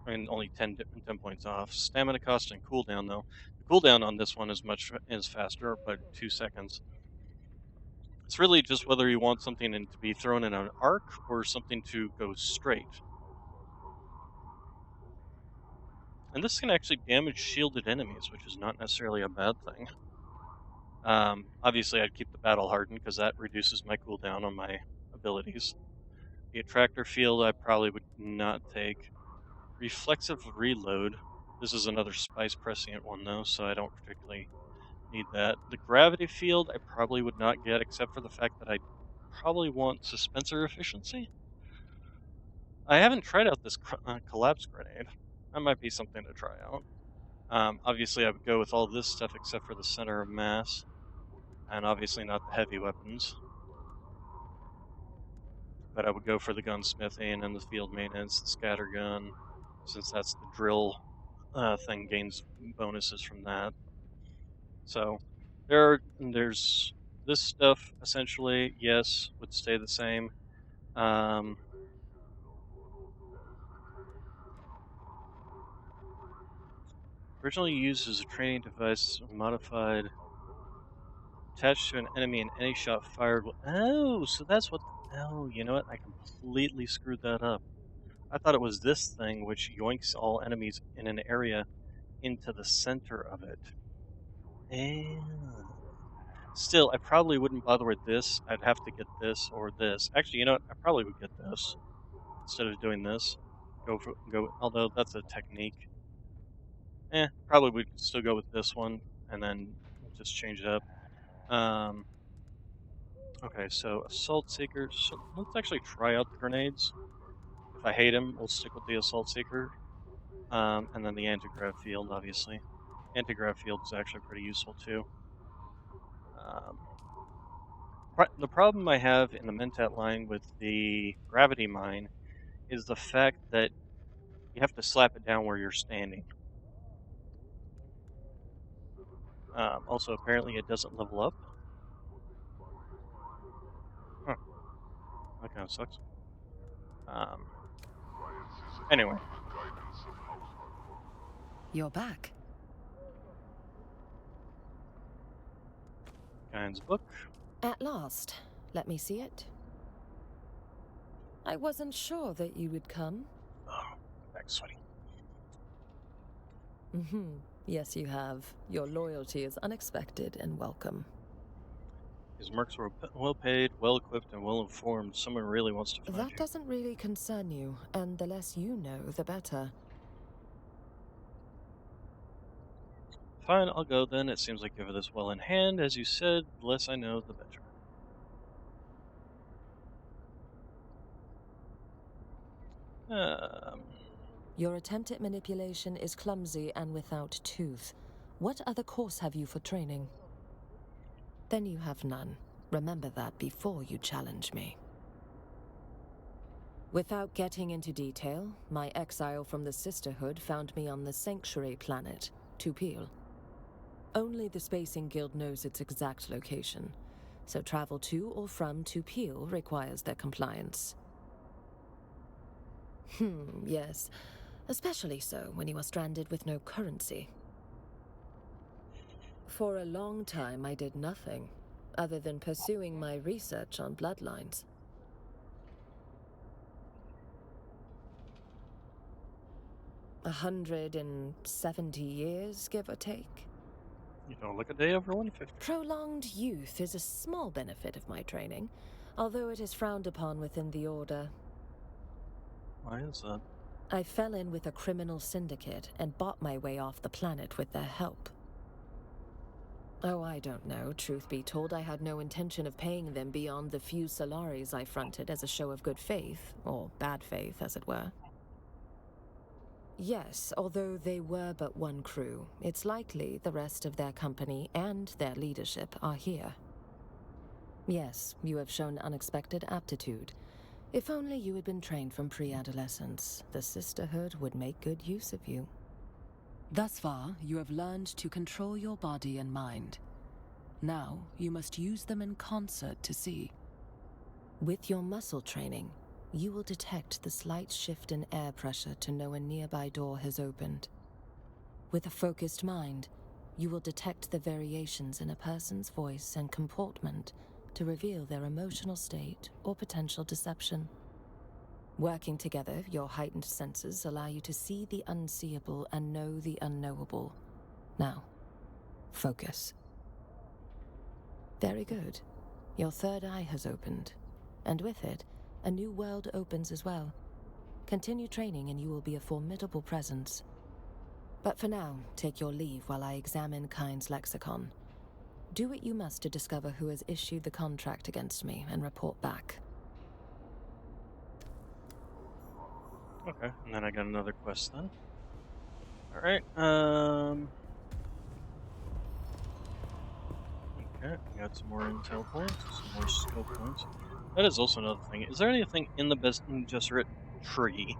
I mean, only 10 points off. Stamina cost and cooldown, though. The cooldown on this one is faster, but 2 seconds. It's really just whether you want something to be thrown in an arc or something to go straight. And this can actually damage shielded enemies, which is not necessarily a bad thing. Obviously, I'd keep the battle hardened because that reduces my cooldown on my abilities. The attractor field I probably would not take. Reflexive reload. This is another spice prescient one though, so I don't particularly need that. The gravity field I probably would not get, except for the fact that I probably want suspensor efficiency. I haven't tried out this collapse grenade. That might be something to try out. Obviously, I would go with all this stuff except for the center of mass, and obviously not the heavy weapons. But I would go for the gunsmithing and the field maintenance, the scatter gun, since that's the drill thing gains bonuses from that. So there's this stuff essentially, yes, would stay the same. Um, Originally used as a training device, modified, attached to an enemy, and any shot fired. Oh, so that's what. Oh, you know what? I completely screwed that up. I thought it was this thing which yoinks all enemies in an area into the center of it. And still, I probably wouldn't bother with this. I'd have to get this or this. Actually, you know what? I probably would get this instead of doing this. Go. Although that's a technique. Probably would still go with this one and then just change it up. Um, okay, so assault seeker. So let's actually try out the grenades. If I hate him, we'll stick with the assault seeker. And then the anti-grav field, obviously. Anti-grav field is actually pretty useful too. Um, the problem I have in the Mentat line with the gravity mine is the fact that you have to slap it down where you're standing. Also, apparently it doesn't level up. Huh. That kind of sucks. Anyway. You're back. Guidance book. At last. Let me see it. I wasn't sure that you would come. Oh, back sweaty. Yes, you have. Your loyalty is unexpected and welcome. His mercs were well paid, well equipped, and well informed. Someone really wants to find you. That doesn't really concern you, and the less you know, the better. Fine, I'll go then. It seems like you have this well in hand. As you said, the less I know, the better. Your attempt at manipulation is clumsy and without tooth. What other course have you for training? Then you have none. Remember that before you challenge me. Without getting into detail, my exile from the Sisterhood found me on the Sanctuary planet, Tupil. Only the Spacing Guild knows its exact location, so travel to or from Tupil requires their compliance. Yes. Especially so when you are stranded with no currency. For a long time, I did nothing, other than pursuing my research on bloodlines. A 170 years, give or take. You don't look a day over 150. Prolonged youth is a small benefit of my training, although it is frowned upon within the Order. Why is that? I fell in with a criminal syndicate and bought my way off the planet with their help. Oh, I don't know. Truth be told, I had no intention of paying them beyond the few Solaris I fronted as a show of good faith, or bad faith, as it were. Yes, although they were but one crew, it's likely the rest of their company and their leadership are here. Yes, you have shown unexpected aptitude. If only you had been trained from pre-adolescence, the Sisterhood would make good use of you. Thus far, you have learned to control your body and mind. Now, you must use them in concert to see. With your muscle training, you will detect the slight shift in air pressure to know a nearby door has opened. With a focused mind, you will detect the variations in a person's voice and comportment to reveal their emotional state or potential deception. Working together, your heightened senses allow you to see the unseeable and know the unknowable. Now, focus. Very good. Your third eye has opened, and with it, a new world opens as well. Continue training and you will be a formidable presence. But for now, take your leave while I examine Kind's lexicon. Do what you must to discover who has issued the contract against me and report back. Okay, and then I got another quest then. Alright, okay, we got some more intel points, some more skill points. That is also another thing. Is there anything in the Best Gesserit tree,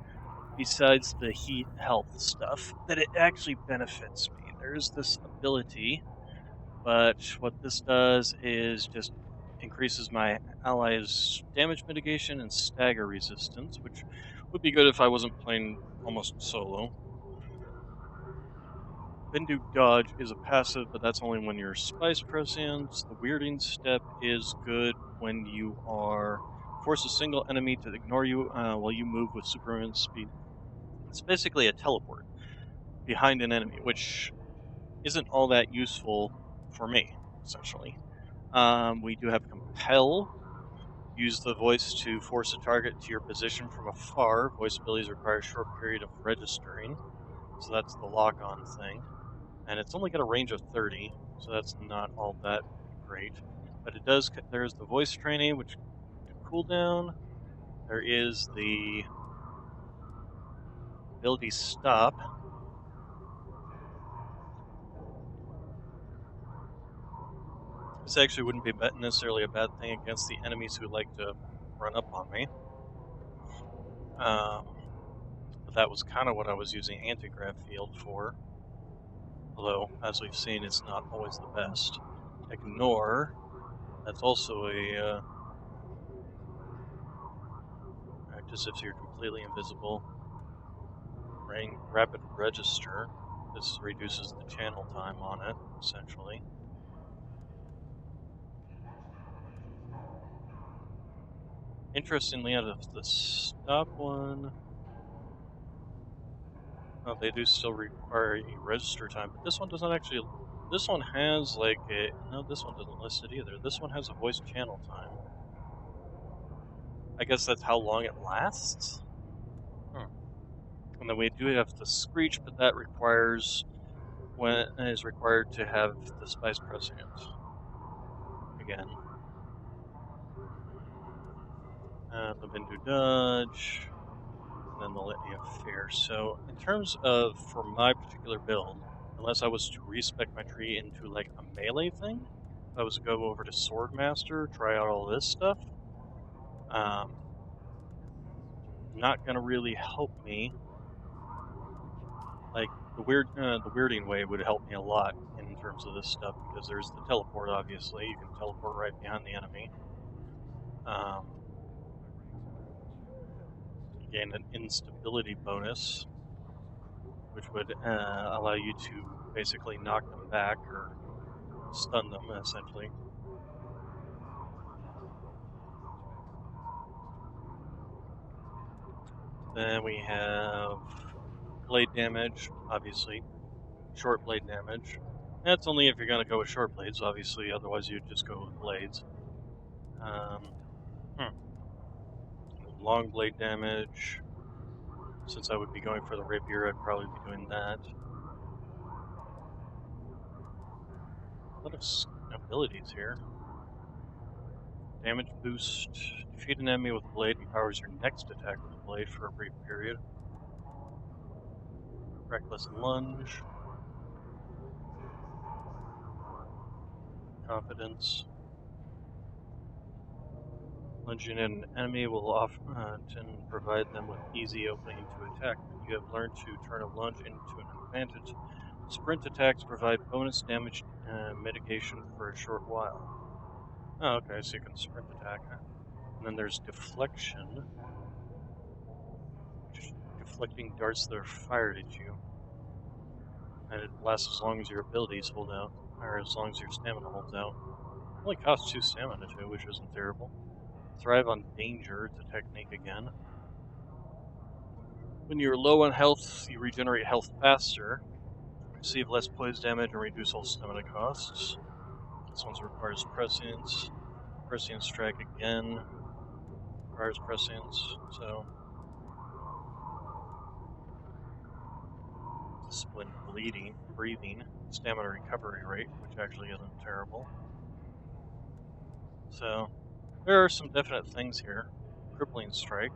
besides the heat health stuff, that it actually benefits me? There's this ability, but what this does is just increases my allies' damage mitigation and stagger resistance, which would be good if I wasn't playing almost solo. Bendu Dodge is a passive, but that's only when you're Spice Prescience. The Weirding Step is good when you are force a single enemy to ignore you while you move with Superman speed. It's basically a teleport behind an enemy, which isn't all that useful for me, essentially. We do have Compel. Use the voice to force a target to your position from afar. Voice abilities require a short period of registering, so that's the lock-on thing. And it's only got a range of 30, so that's not all that great. But it does. There's the voice training, which cooldown. There is the ability stop. This actually wouldn't be necessarily a bad thing against the enemies who like to run up on me. But that was kind of what I was using anti-grav field for. Although, as we've seen, it's not always the best. Ignore. That's also a act as if you're completely invisible. Rapid register. This reduces the channel time on it, essentially. Interestingly, out of the stop one, oh, they do still require a register time, but this one doesn't actually. This one has like a. No, this one doesn't list it either. This one has a voice channel time. I guess that's how long it lasts? And then we do have the Screech, but that requires. When it is required to have the Spice Prescient. Again. The Bendu Dodge. And then the Litany of Fear. So, in terms of, for my particular build, unless I was to respec my tree into like a melee thing, if I was to go over to Swordmaster, try out all this stuff, not gonna really help me. Like the weirding way would help me a lot in terms of this stuff because there's the teleport. Obviously, you can teleport right behind the enemy. Gain an instability bonus, which would allow you to basically knock them back or stun them, essentially. Then we have blade damage, obviously. Short blade damage. That's only if you're going to go with short blades, obviously, otherwise you'd just go with blades. Long blade damage. Since I would be going for the rapier, I'd probably be doing that. A lot of abilities here. Damage boost. Defeat an enemy with a blade empowers your next attack with a blade for a brief period. Reckless lunge. Confidence. Lunging at an enemy will often provide them with easy opening to attack. You have learned to turn a lunge into an advantage. Sprint attacks provide bonus damage mitigation for a short while. Oh, okay, so you can sprint attack. And then there's deflection. Deflecting darts that are fired at you. And it lasts as long as your abilities hold out, or as long as your stamina holds out. It only costs 2 stamina too, which isn't terrible. Thrive on danger, it's a technique again. When you're low on health, you regenerate health faster. Receive less poise damage and reduce all stamina costs. This one requires prescience. Prescience strike again. Requires prescience, so. Discipline breathing, stamina recovery rate, which actually isn't terrible. So, there are some definite things here. Crippling strike.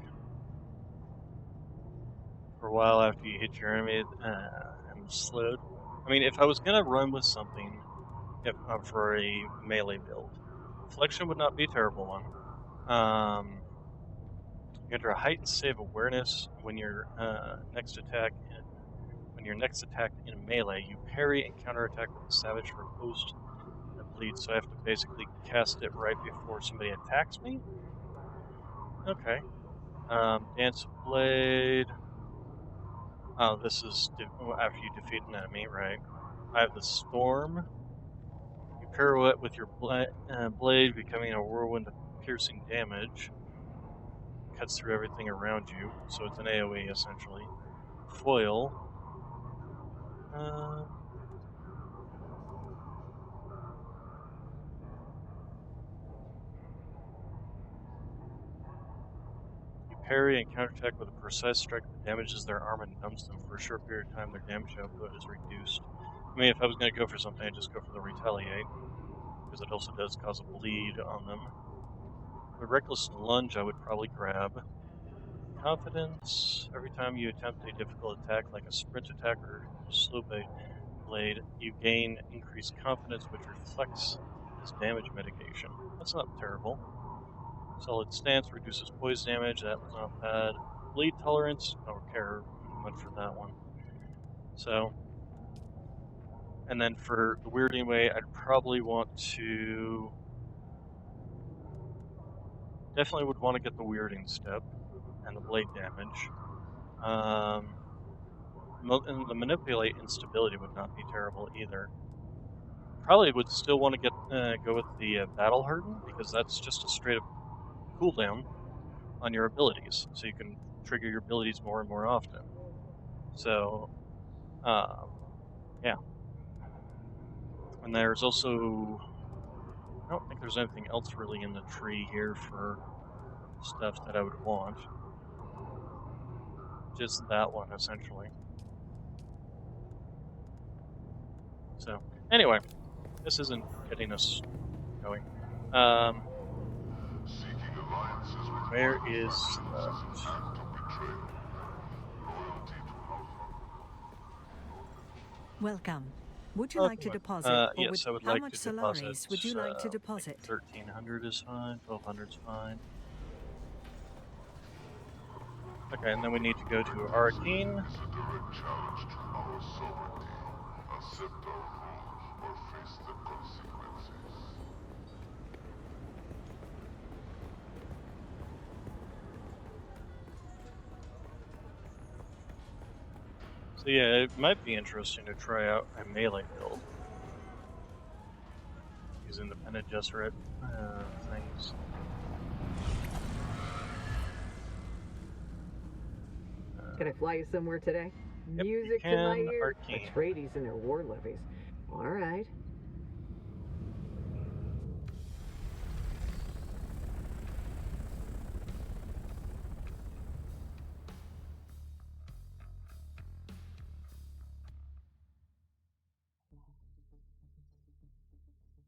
For a while after you hit your enemy and slowed. I mean, if I was gonna run with something for a melee build, deflection would not be a terrible one. You enter a heightened save awareness when your next attack. When your next attack in melee, you parry and counterattack with a savage for opposed bleed. So I have to basically cast it right before somebody attacks me. Okay. Dance Blade. Oh, this is after you defeat an enemy, right? I have the Storm. You pirouette with your blade, becoming a whirlwind of piercing damage. Cuts through everything around you, so it's an AoE essentially. Foil. You parry and counterattack with a precise strike that damages their arm and numbs them for a short period of time. Their damage output is reduced. I mean, if I was going to go for something, I'd just go for the retaliate, because it also does cause a bleed on them. The reckless lunge I would probably grab. Confidence. Every time you attempt a difficult attack, like a sprint attack or slow blade, you gain increased confidence, which reflects as damage mitigation. That's not terrible. Solid stance reduces poison damage. That was not bad. Bleed tolerance. Don't care much for that one. So, and then for the weirding way, I'd probably want to. Definitely would want to get the weirding step and the blade damage. And the manipulate instability would not be terrible either. Probably would still want to get go with the battle harden, because that's just a straight up cooldown on your abilities, so you can trigger your abilities more and more often. So, yeah. And there's also, I don't think there's anything else really in the tree here for stuff that I would want. Just that one, essentially. So, anyway, this isn't getting us going. Where is Welcome. Would you like to deposit, or yes, I would how like much to deposit. Solaris would you like to deposit? 1,300 is fine. 1,200 is fine. Okay, and then we need to go to Arcane. So yeah, it might be interesting to try out a melee build using the Pena Gesserit things. Can I fly you somewhere today? Yep, Music you to my can. ear. Arcane. Atreides and their war levies. All right.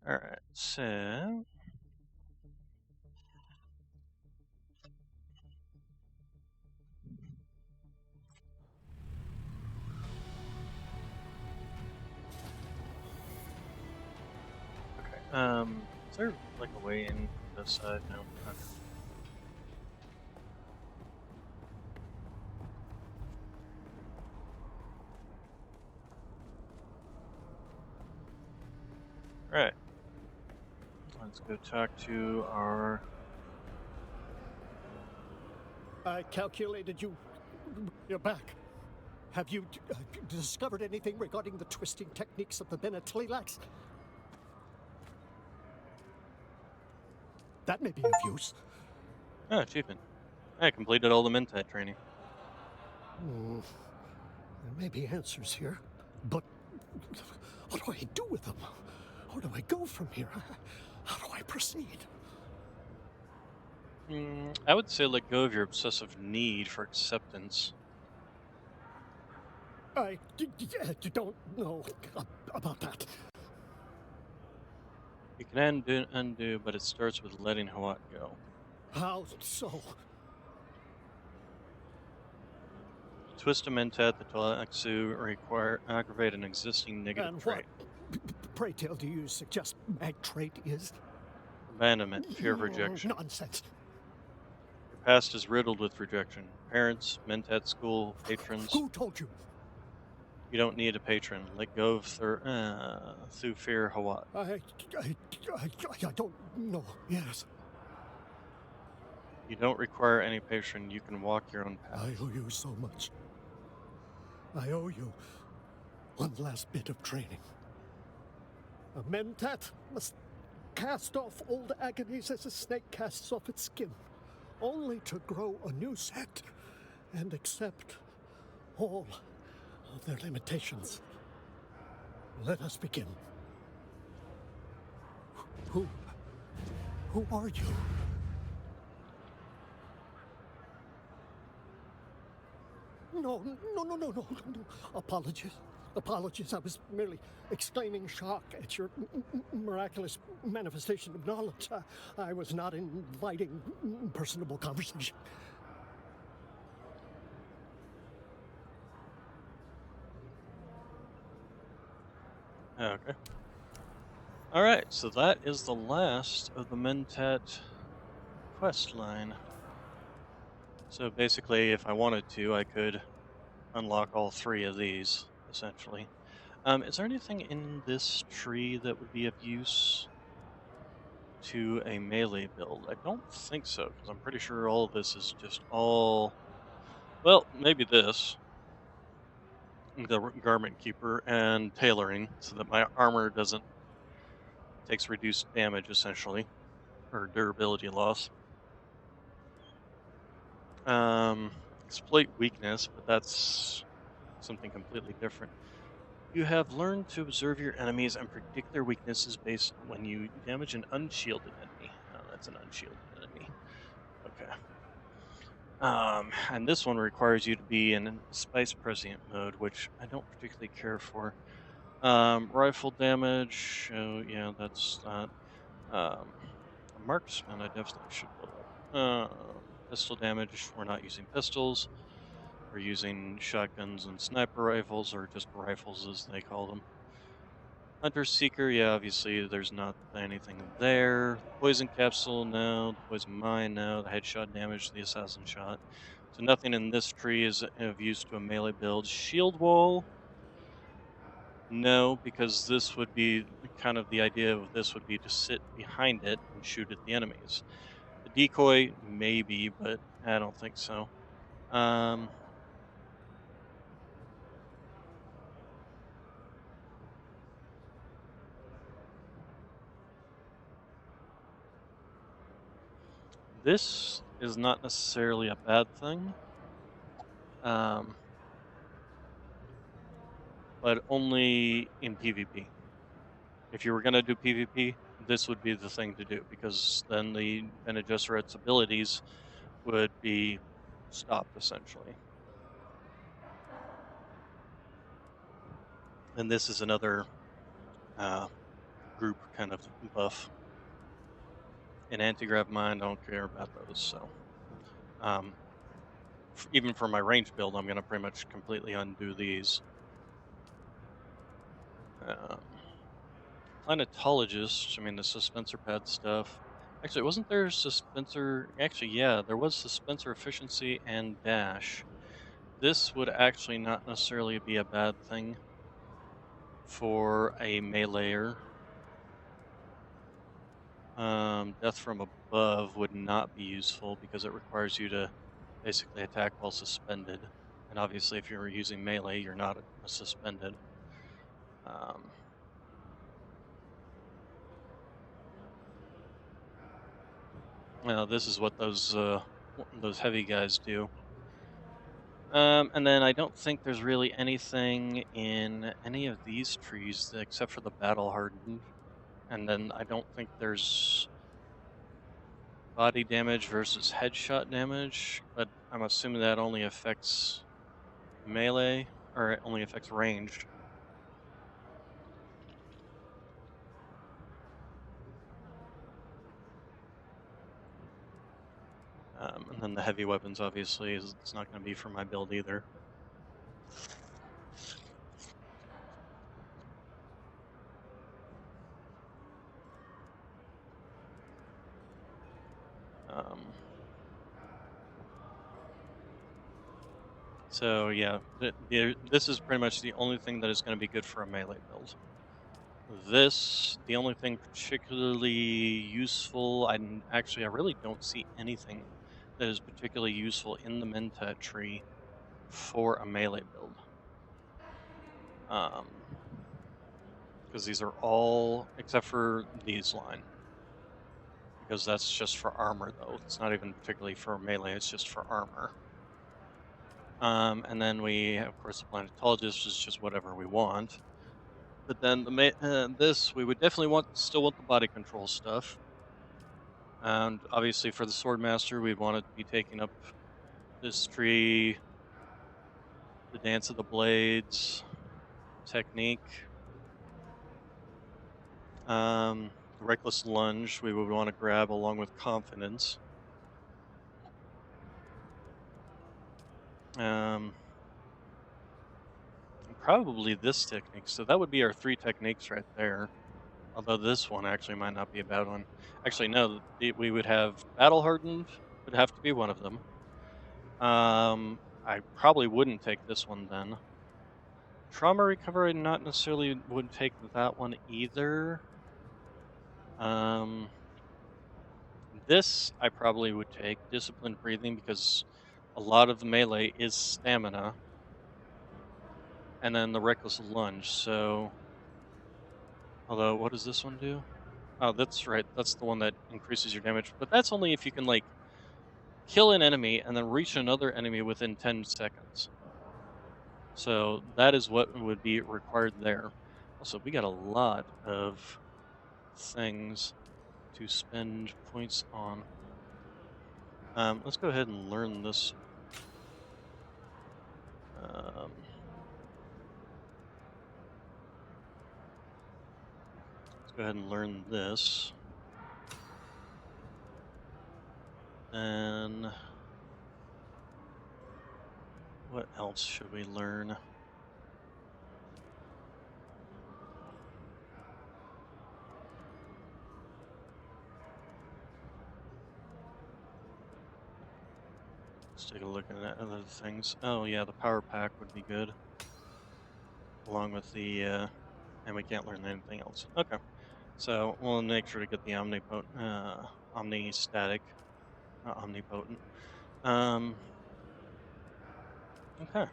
Alright, so... Okay, is there like a way in from this side? No. Okay. Alright. Let's go talk to our... I calculated you're back. Have you discovered anything regarding the twisting techniques of the Benetlilax? That may be of use. Oh, achievement. I completed all the Mentat training. There may be answers here, but what do I do with them? Where do I go from here? How do I proceed? I would say let go of your obsessive need for acceptance. I don't know about that. You can undo, but it starts with letting Hawat go. How so? Twist a Mentat, the Tlaxu aggravate an existing negative And trait. What, pray tell, do you suggest my trait is? Abandonment, fear of rejection. Nonsense. Your past is riddled with rejection. Parents, Mentat school, patrons. Who told you? You don't need a patron. Let go of through fear Hawat. I don't know. Yes. You don't require any patron. You can walk your own path. I owe you so much. I owe you. one last bit of training. A mentat must cast off old agonies as a snake casts off its skin, only to grow a new set and accept all of their limitations. Let us begin. Who are you? No. Apologies. I was merely exclaiming shock at your miraculous manifestation of knowledge. I was not inviting personable conversation. Okay. All right, so that is the last of the Mentat quest line. So basically, if I wanted to, I could unlock all 3 of these, essentially. Is there anything in this tree that would be of use to a melee build? I don't think so, because I'm pretty sure all of this is just all... Well, maybe this. The Garment Keeper and Tailoring, so that my armor takes reduced damage, essentially, or durability loss. Exploit Weakness, but that's something completely different. You have learned to observe your enemies and predict their weaknesses based on when you damage an unshielded enemy. Oh, that's an unshielded enemy. Okay. And this one requires you to be in Spice Prescient mode, which I don't particularly care for. Rifle damage, yeah, that's not. Marksman, I definitely should build up. Pistol damage, we're not using pistols. We're using shotguns and sniper rifles, or just rifles as they call them. Hunter Seeker, yeah, obviously there's not anything there. The Poison Capsule, no. The Poison Mine, no. The Headshot damage, the Assassin Shot. So nothing in this tree is of use to a melee build. Shield Wall, no, because this would be kind of the idea of this would be to sit behind it and shoot at the enemies. The Decoy, maybe, but I don't think so. This is not necessarily a bad thing, but only in PvP. If you were going to do PvP, this would be the thing to do, because then the Bene Gesserit's abilities would be stopped, essentially. And this is another group kind of buff. In anti-grav mine, I don't care about those, so even for my range build, I'm going to pretty much completely undo these. Planetologist, I mean the suspensor pad stuff. Actually, wasn't there suspensor? Actually, yeah, there was suspensor efficiency and dash. This would actually not necessarily be a bad thing for a meleeer. Death from above would not be useful because it requires you to basically attack while suspended. And obviously, if you're using melee, you're not suspended. Now, this is what those heavy guys do. And then I don't think there's really anything in any of these trees except for the battle hardened. And then I don't think there's body damage versus headshot damage, but I'm assuming that only affects melee, or it only affects ranged. And then the heavy weapons, obviously, it's not going to be for my build either. So yeah, this is pretty much the only thing that is going to be good for a melee build. The only thing particularly useful, I really don't see anything that is particularly useful in the Mentat tree for a melee build. Because these are all except for these line. Because that's just for armor, though. It's not even particularly for melee. It's just for armor. And then we, of course, the planetologist is just whatever we want. But then this we would definitely still want the body control stuff. And obviously for the swordmaster, we'd want it to be taking up this tree, the dance of the blades, technique. The reckless lunge we would want to grab along with confidence. And probably this technique. So that would be our 3 techniques right there. Although this one actually might not be a bad one. Actually, no, we would have battle hardened would have to be one of them. I probably wouldn't take this one then. Trauma recovery, not necessarily would take that one either. This I probably would take disciplined breathing because a lot of the melee is stamina, and then the reckless lunge. So, although what does this one do? Oh, that's right. That's the one that increases your damage, but that's only if you can like kill an enemy and then reach another enemy within 10 seconds. So that is what would be required there. Also, we got a lot of things to spend points on. Let's go ahead and learn this. Let's go ahead and learn this. And what else should we learn? Let's take a look at other things. Oh yeah, the power pack would be good. Along with the, and we can't learn anything else. Okay, so we'll make sure to get the omni-static, not omnipotent. Okay.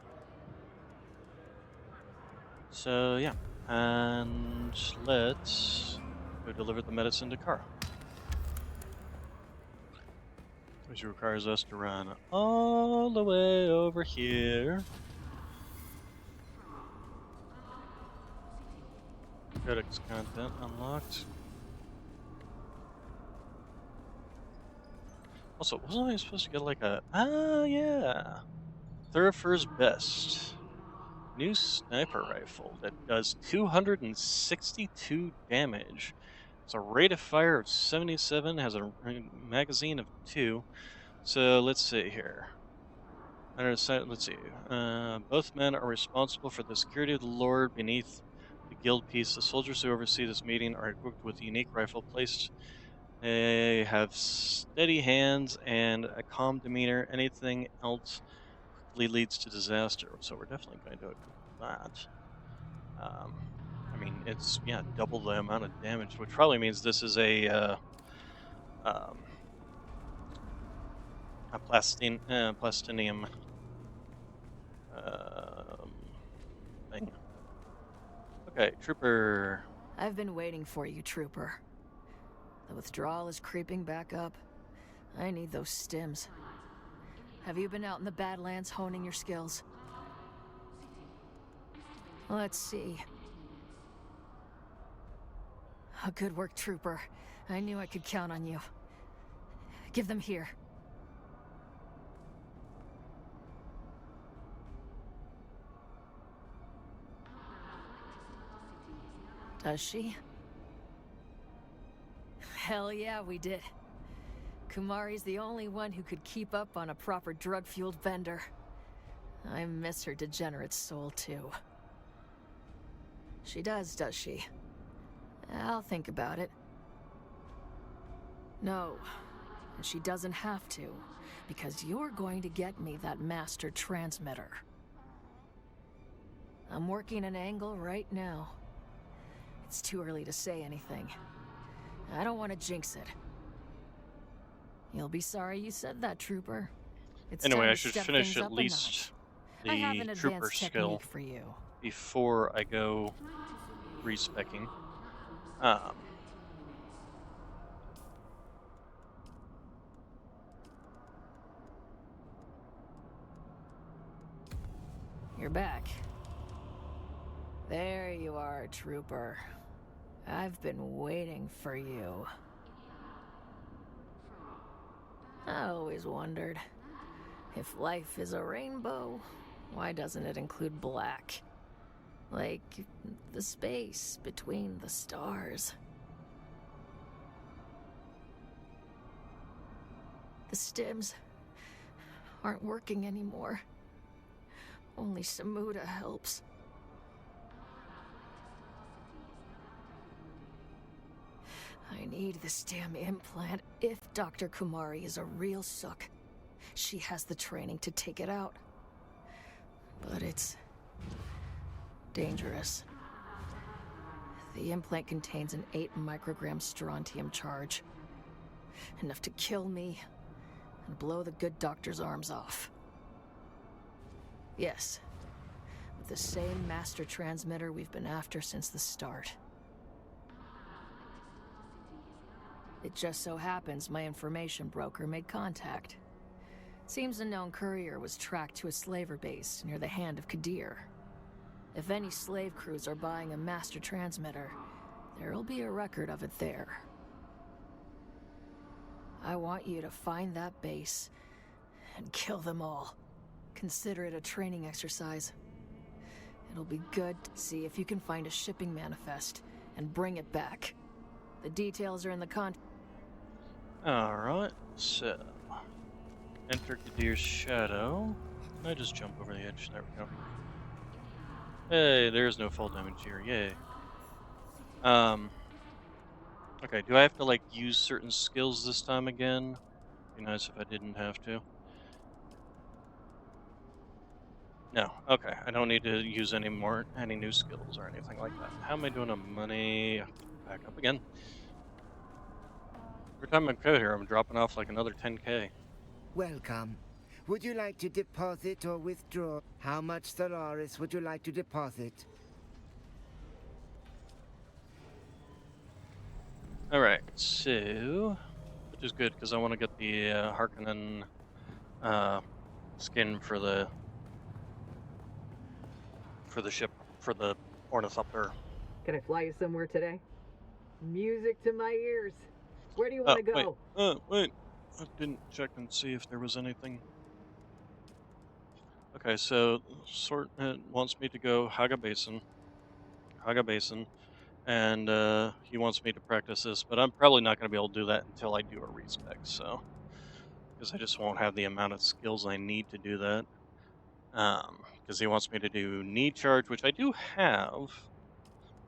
So yeah, and let's go deliver the medicine to Kara. Which requires us to run all the way over here. Codex content unlocked. Also, wasn't I supposed to get like a... Ah, yeah. Thurifer's Best. New sniper rifle that does 262 damage. It's a rate of fire of 77, has a magazine of 2. So let's see here. Let's see. Both men are responsible for the security of the Lord beneath the guild peace. The soldiers who oversee this meeting are equipped with a unique rifle placed. They have steady hands and a calm demeanor. Anything else quickly leads to disaster. So we're definitely going to equip that. I mean, it's double the amount of damage, which probably means this is a plastinium thing. Okay, Trooper. I've been waiting for you, Trooper. The withdrawal is creeping back up. I need those stims. Have you been out in the Badlands honing your skills? Let's see. Oh, good work, Trooper. I knew I could count on you. Give them here. Does she? Hell yeah, we did. Kumari's the only one who could keep up on a proper drug-fueled bender. I miss her degenerate soul, too. She does she? I'll think about it. No, she doesn't have to, because you're going to get me that master transmitter. I'm working an angle right now. It's too early to say anything. I don't want to jinx it. You'll be sorry you said that, Trooper. It's anyway, time I to should step finish things at up a least notch. I have an the Trooper advanced skill. technique for you. before I go respecking. Um, You're back. There you are, Trooper. I've been waiting for you. I always wondered, if life is a rainbow, why doesn't it include black? Like the space between the stars. The stims aren't working anymore. Only Samuda helps. I need this damn implant. If Dr. Kumari is a real sook, she has the training to take it out. But it's dangerous. The implant contains an 8 microgram strontium charge. Enough to kill me and blow the good doctor's arms off. Yes, with the same master transmitter we've been after since the start. It just so happens my information broker made contact. Seems a known courier was tracked to a slaver base near the Hand of Kadir. If any slave crews are buying a master transmitter, there'll be a record of it there. I want you to find that base and kill them all. Consider it a training exercise. It'll be good to see if you can find a shipping manifest and bring it back. The details are in the contract. Alright, so enter Kadir's shadow. I just jump over the edge. There we go. Hey, there's no fall damage here. Yay. Okay, do I have to like use certain skills this time again? Be nice if I didn't have to. No, okay. I don't need to use any new skills or anything like that. How am I doing on money? Back up again. Every time I go here, I'm dropping off like another 10k. Welcome. Would you like to deposit or withdraw? How much Stellaris would you like to deposit? Alright, so... Which is good, because I want to get the Harkonnen skin for the ship, for the Ornithopter. Can I fly you somewhere today? Music to my ears. Where do you want to go? Wait. I didn't check and see if there was anything. Okay, so Sort wants me to go Haga Basin, and he wants me to practice this, but I'm probably not going to be able to do that until I do a respec, so because I just won't have the amount of skills I need to do that. Because he wants me to do knee charge, which I do have.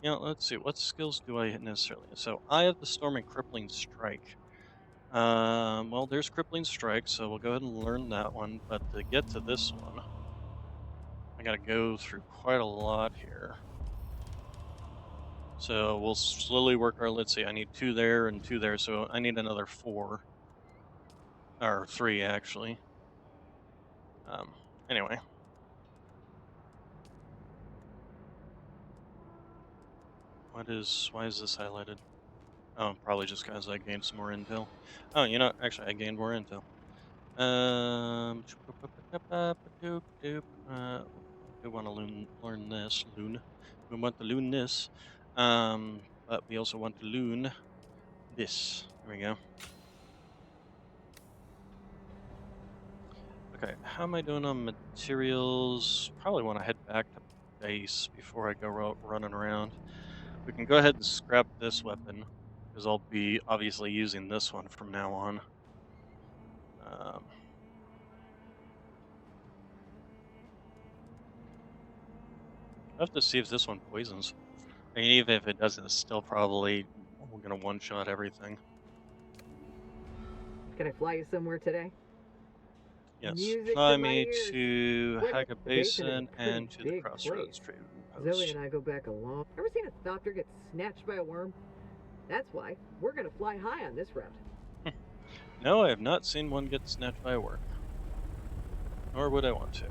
You know, let's see, what skills do I necessarily? So I have the Storm and Crippling Strike. Well, there's Crippling Strike, so we'll go ahead and learn that one. But to get to this one, I gotta go through quite a lot here. So we'll slowly work our, let's see, I need 2 there and 2 there, so I need another 4. Or 3, actually. Anyway. Why is this highlighted? Oh, probably just because I gained some more intel. Oh, you know, actually, I gained more intel. We want to learn this. We want to learn this. But we also want to learn this. There we go. Okay, how am I doing on materials? Probably want to head back to base before I go running around. We can go ahead and scrap this weapon, because I'll be obviously using this one from now on. I have to see if this one poisons. I mean, even if it doesn't, it's still probably going to one-shot everything. Can I fly you somewhere today? Yes, Music fly to my me ears. to Haga The basin is a Basin and to pretty the big Crossroads place. Trading Zoe Post. and I go back a long... Ever seen a thopter get snatched by a worm? That's why we're gonna fly high on this route. No, I have not seen one get snatched by a worm. Nor would I want to.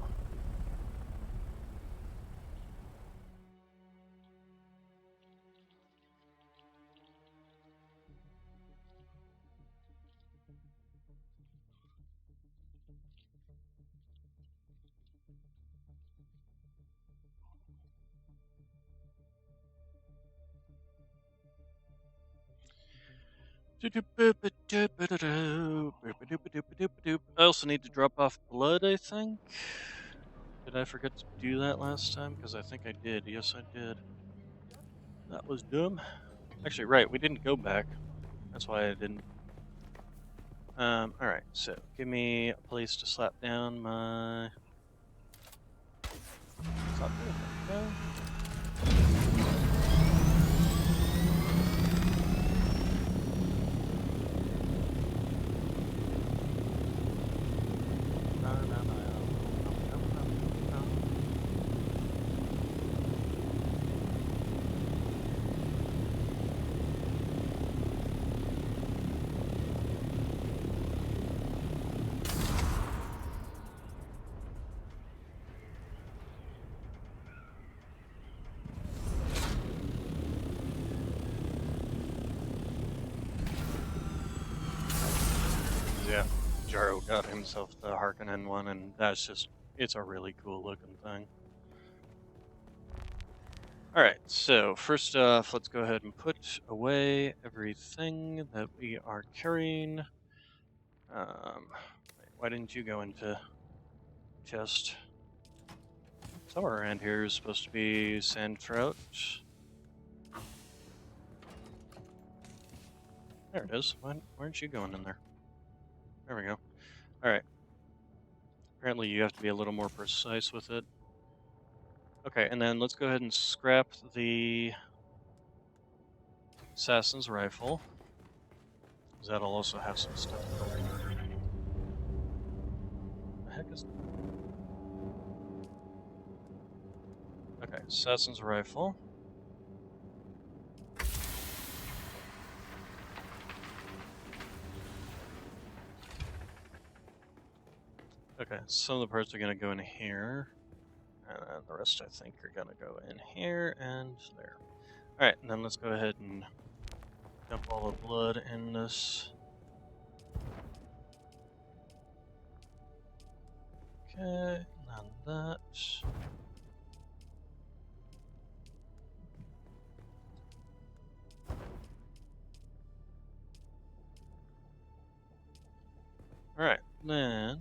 I also need to drop off blood, I think. Did I forget to do that last time? Because I think I did. Yes, I did. That was dumb. Actually, right, we didn't go back. That's why I didn't. Alright, so give me a place to slap down my... Slap there, there we go. Yeah, Jaro got himself the Harkonnen one, and that's just, it's a really cool looking thing. Alright, so first off, let's go ahead and put away everything that we are carrying. Wait, why didn't you go into chest? Somewhere around here is supposed to be sand trout. There it is. Why aren't you going in there? There we go. Alright. Apparently you have to be a little more precise with it. Okay, and then let's go ahead and scrap the assassin's rifle. Because that'll also have some stuff built in. The heck is... Okay, assassin's rifle. Okay, some of the parts are going to go in here. And then the rest, I think, are going to go in here and there. Alright, and then let's go ahead and dump all the blood in this. Okay, and then that. Alright, then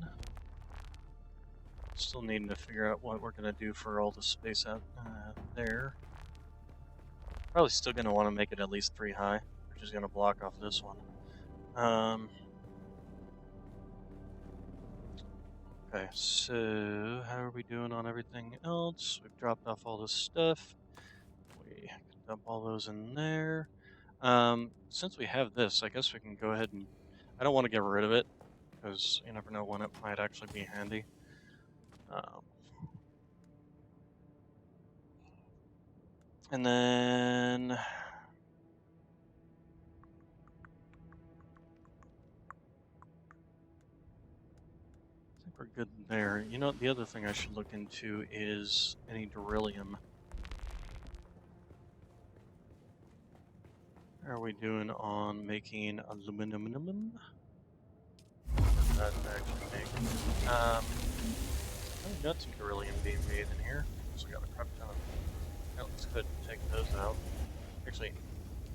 still needing to figure out what we're going to do for all the space out there. Probably still going to want to make it at least 3 high, which is going to block off this one. Okay, so how are we doing on everything else? We've dropped off all this stuff. We can dump all those in there. Since we have this, I guess we can go ahead and... I don't want to get rid of it, because you never know when it might actually be handy. And then... I think we're good there. You know, the other thing I should look into is any beryllium. How are we doing on making aluminum? That actually make. I've got some beryllium being made in here. So we got a crap ton of. Yeah, let's go ahead and take those out. Actually,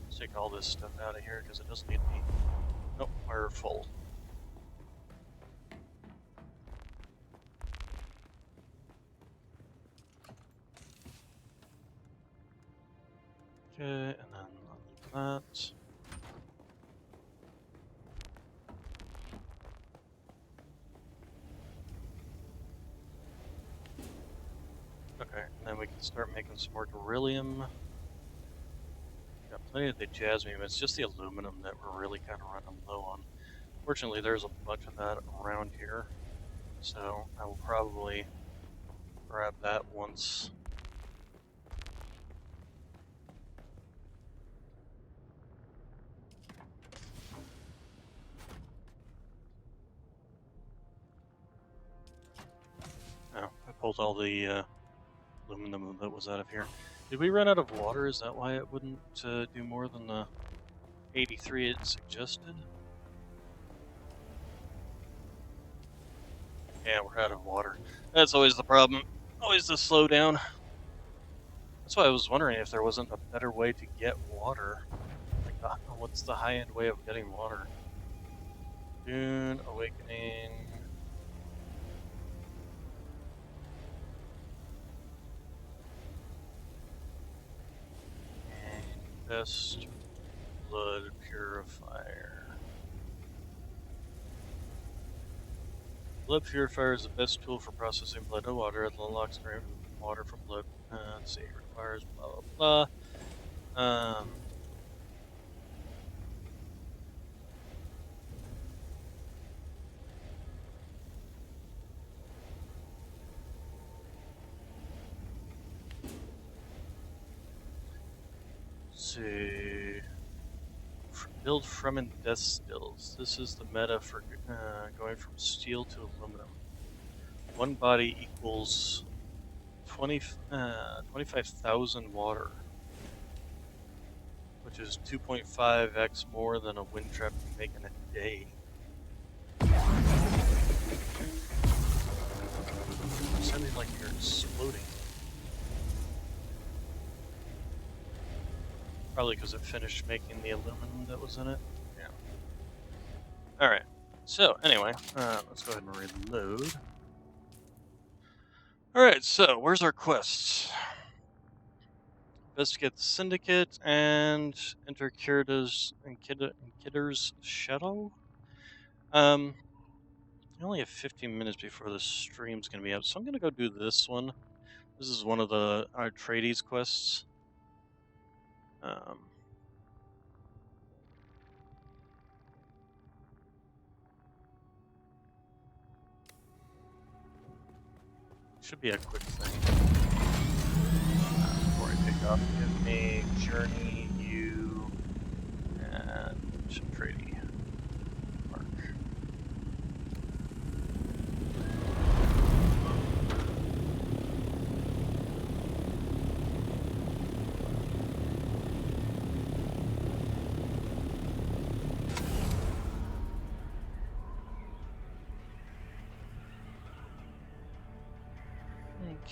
let's take all this stuff out of here because it doesn't need to be. Nope, we're full. Okay, and then that. Okay, and then we can start making some more beryllium. Got plenty of the jasmine, it's just the aluminum that we're really kind of running low on. Fortunately, there's a bunch of that around here, so I will probably grab that once. Oh, I pulled all the aluminum that was out of here. Did we run out of water? Is that why it wouldn't do more than the 83 it suggested? Yeah, we're out of water. That's always the problem. Always the slowdown. That's why I was wondering if there wasn't a better way to get water. Like a what's the high-end way of getting water? Dune, Awakening. Best blood purifier. Blood purifier is the best tool for processing blood and water. It unlocks water from blood. Let's see, requires blah blah blah. Let's see. Build from and death stills. This is the meta for going from steel to aluminum. One body equals 25,000 water, which is 2.5x more than a wind trap can make in a day. It's sounding like you're exploding. Probably because it finished making the aluminum that was in it. Yeah. Alright. So, anyway, let's go ahead and reload. Alright, so, where's our quests? Investigate the Syndicate and enter Kira's Shadow. You only have 15 minutes before the stream's gonna be up, so I'm gonna go do this one. This is one of the Atreides quests. Should be a quick thing. Before I pick up, give me Journey, you, and Atreides. Mark.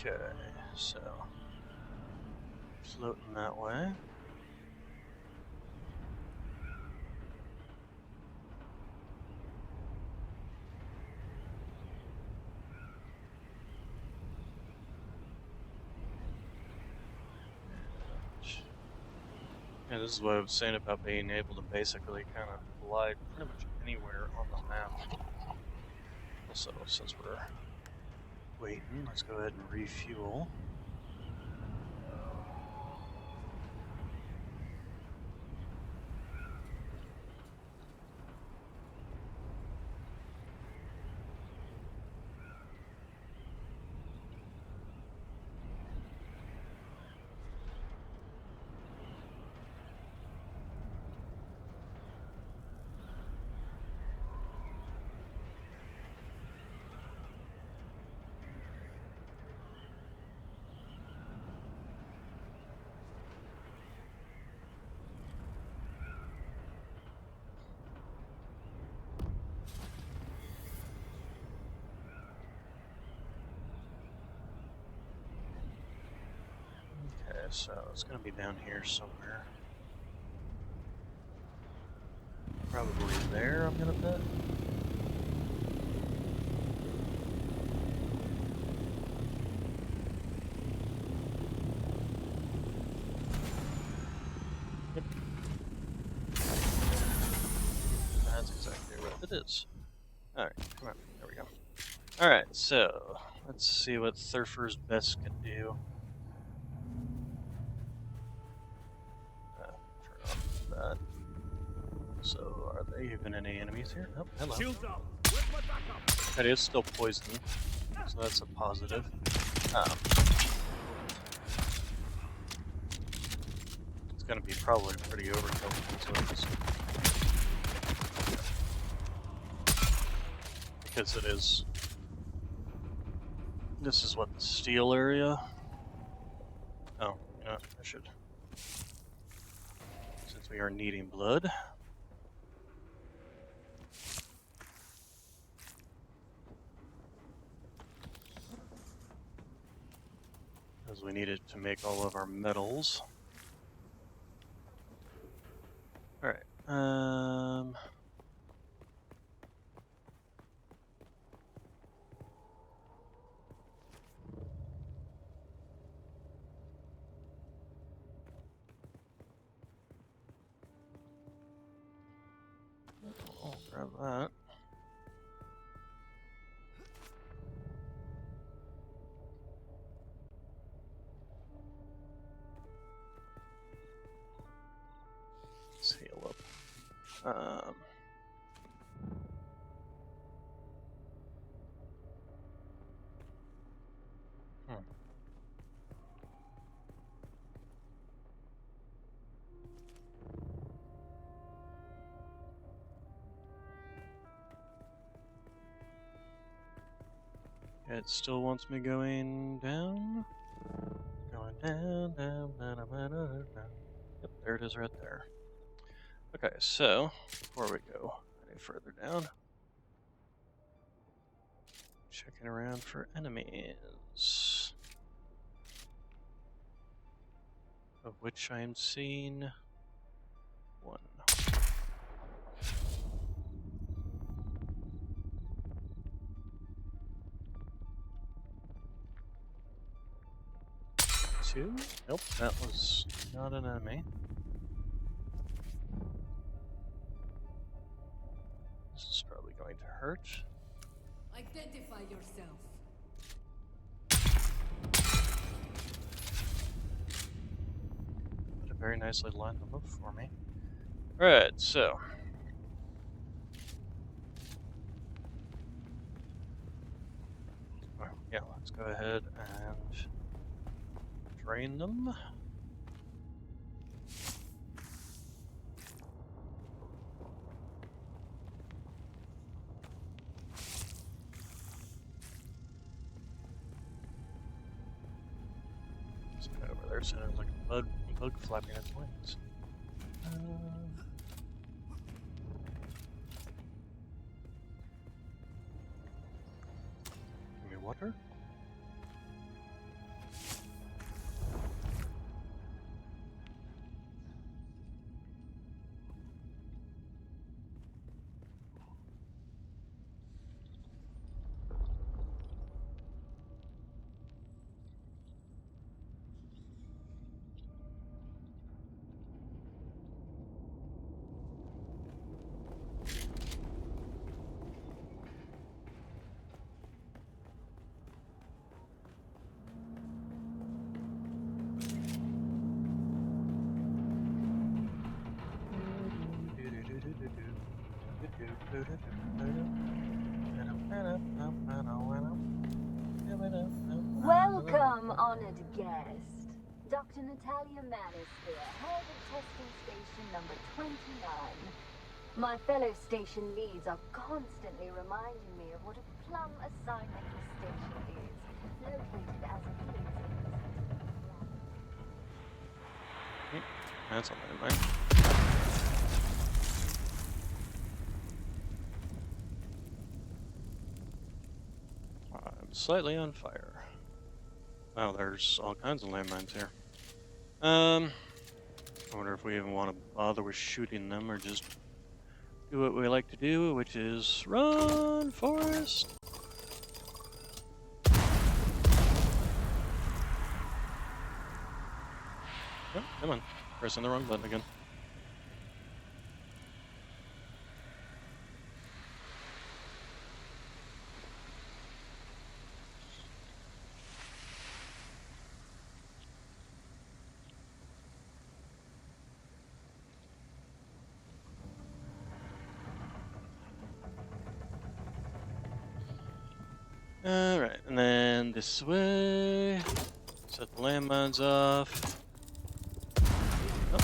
Okay, so floating that way. Yeah, this is what I was saying about being able to basically kind of glide pretty much anywhere on the map. Also, since we're waiting, let's go ahead and refuel. Okay, so it's gonna be down here somewhere. Probably there, I'm gonna bet. Yep. That's exactly what it is. Alright, come on, there we go. Alright, so let's see what Thurfer's Best can do. Turn off that. So, are there even any enemies here? Oh, hello. Shields up. Where's my backup? That is still poisoned, so that's a positive. It's gonna be probably pretty overkill, because it is. This is what, the steel area? Oh, you know what, I should. Since we are needing blood. Because we need it to make all of our metals. Alright, Um. I'll grab that. Let's heal up. Hmm. It still wants me going down. Going down, down, down, down, down, down. Yep, there it is right there. Okay, so before we go any further down, checking around for enemies, of which I am seeing one. Two? Nope, that was not an enemy. This is probably going to hurt. Identify yourself. But it very nicely lined them up for me. Alright, so. Oh, yeah, let's go ahead and drain them. This guy over there sounded like a bug flapping its wings. Give me water. Welcome, honored guest. Dr. Natalia Manis here, head of testing station number 29. My fellow station leads are constantly reminding me of what a plum assignment this station is, located as it is in the That's all right, mate. I'm slightly on fire. Wow, there's all kinds of landmines here. I wonder if we even want to bother with shooting them or just do what we like to do, which is run, Forest! Oh, come on. Pressing the wrong button again. Alright, and then this way. Set the landmines off. Oh.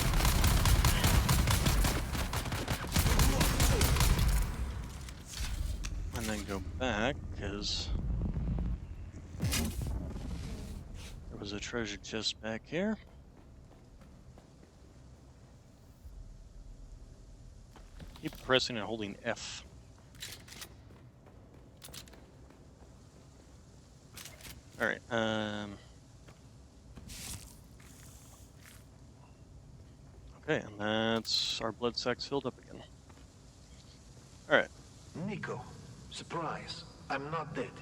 And then go back, because there was a treasure chest back here. Keep pressing and holding F. Alright, Okay, and that's our blood sacs filled up again. Alright. Nico, surprise. I'm not dead.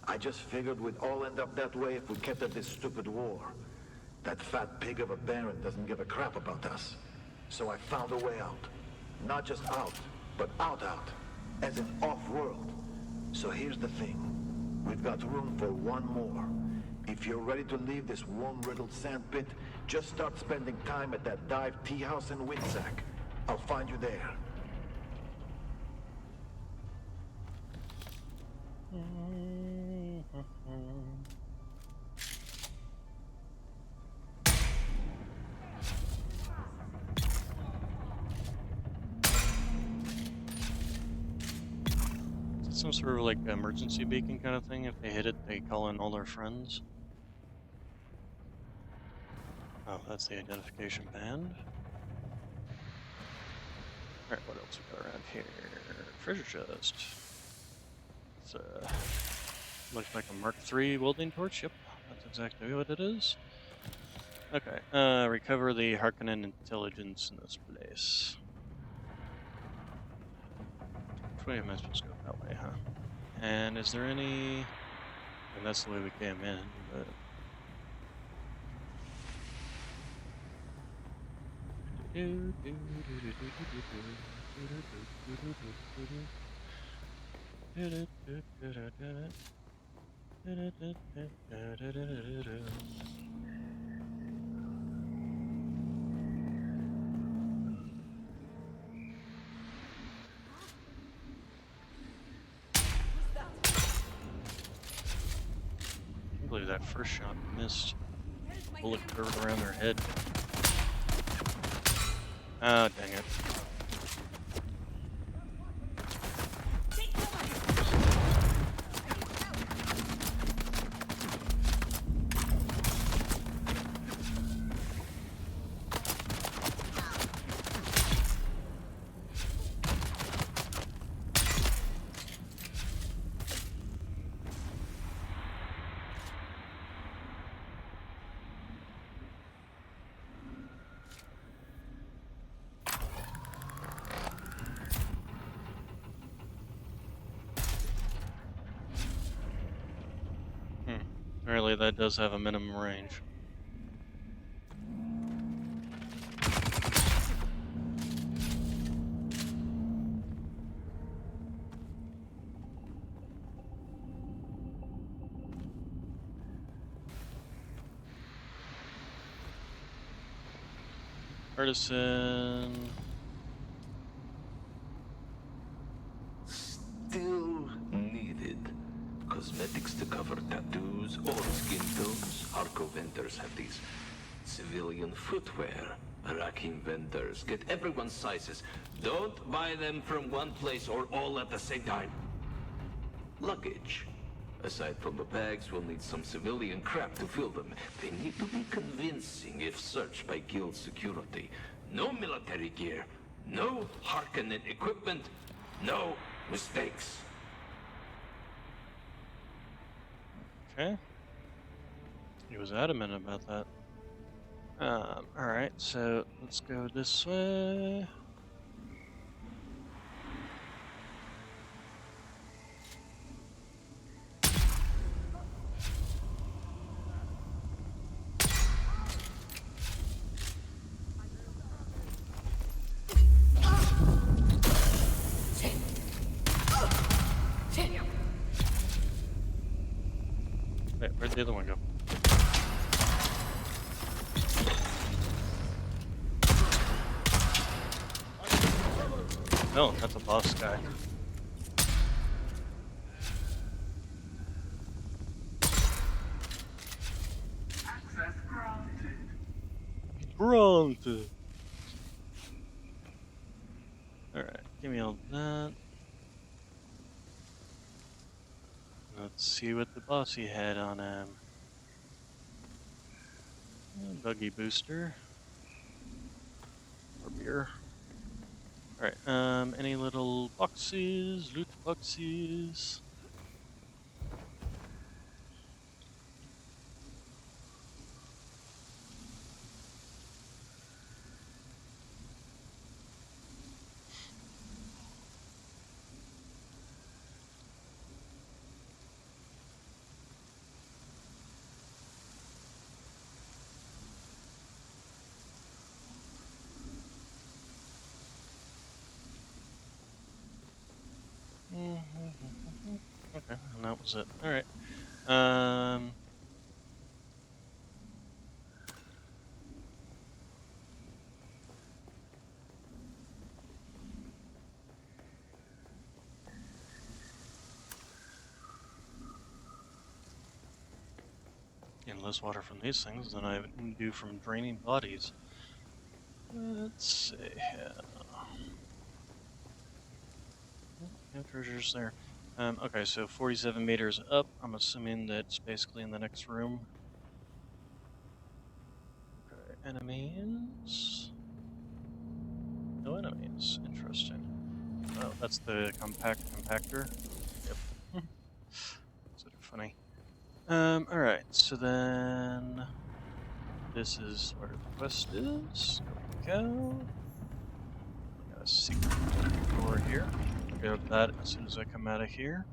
I just figured we'd all end up that way if we kept at this stupid war. That fat pig of a Baron doesn't give a crap about us. So I found a way out. Not just out, but out. As in off-world. So here's the thing. We've got room for one more. If you're ready to leave this worm-riddled sandpit, just start spending time at that dive tea house in Windsack. I'll find you there. Some sort of like emergency beacon kind of thing. If they hit it, they call in all their friends. Oh, that's the identification band. Alright, what else we got around here? Treasure chest. It's looks like a Mark III welding torch. Yep, that's exactly what it is. Okay, recover the Harkonnen intelligence in this place. Which way am I supposed to go? That way, huh? And is there any... And that's the way we came in, but... I can't believe that first shot missed. Bullet curved around their head. Ah, dang it. Apparently that does have a minimum range. Artisan. Still needed. Cosmetics to cover tattoos or skin tones. Hardcore vendors have these. Civilian footwear. Racking vendors. Get everyone's sizes. Don't buy them from one place or all at the same time. Luggage. Aside from the bags, we'll need some civilian crap to fill them. They need to be convincing if searched by guild security. No military gear. No Harkonnen equipment. No mistakes. Okay. He was adamant about that. Alright, so let's go this way. Wait, where'd the other one go? No, that's a boss guy. Access granted. Granted. Alright, give me all that. Let's see what the bossy had on him. Buggy booster. Or beer. Alright, any little boxes, loot boxes? was it. All right. Um. Getting less water from these things than I do from draining bodies. Let's see. No treasures there. Okay, so 47 meters up. I'm assuming that's basically in the next room. Okay, enemies. No enemies. Interesting. Oh, that's the compactor. Yep. Sort of funny. Alright, so then this is where the quest is. There we go. We got a secret door here. I'll grab that as soon as I come out of here.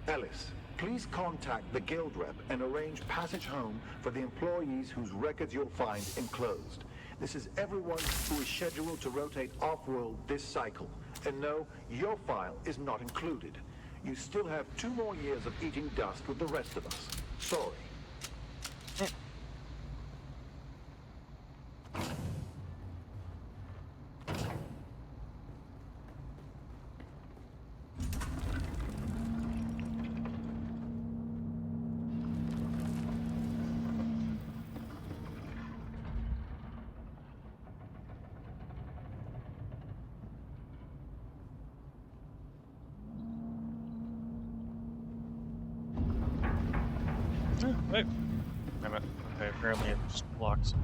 Ellis, please contact the guild rep and arrange passage home for the employees whose records you'll find enclosed. This is everyone who is scheduled to rotate off-world this cycle. And no, your file is not included. You still have 2 more years of eating dust with the rest of us. Sorry. Oh, wait. Damn it. Okay, apparently it just blocks.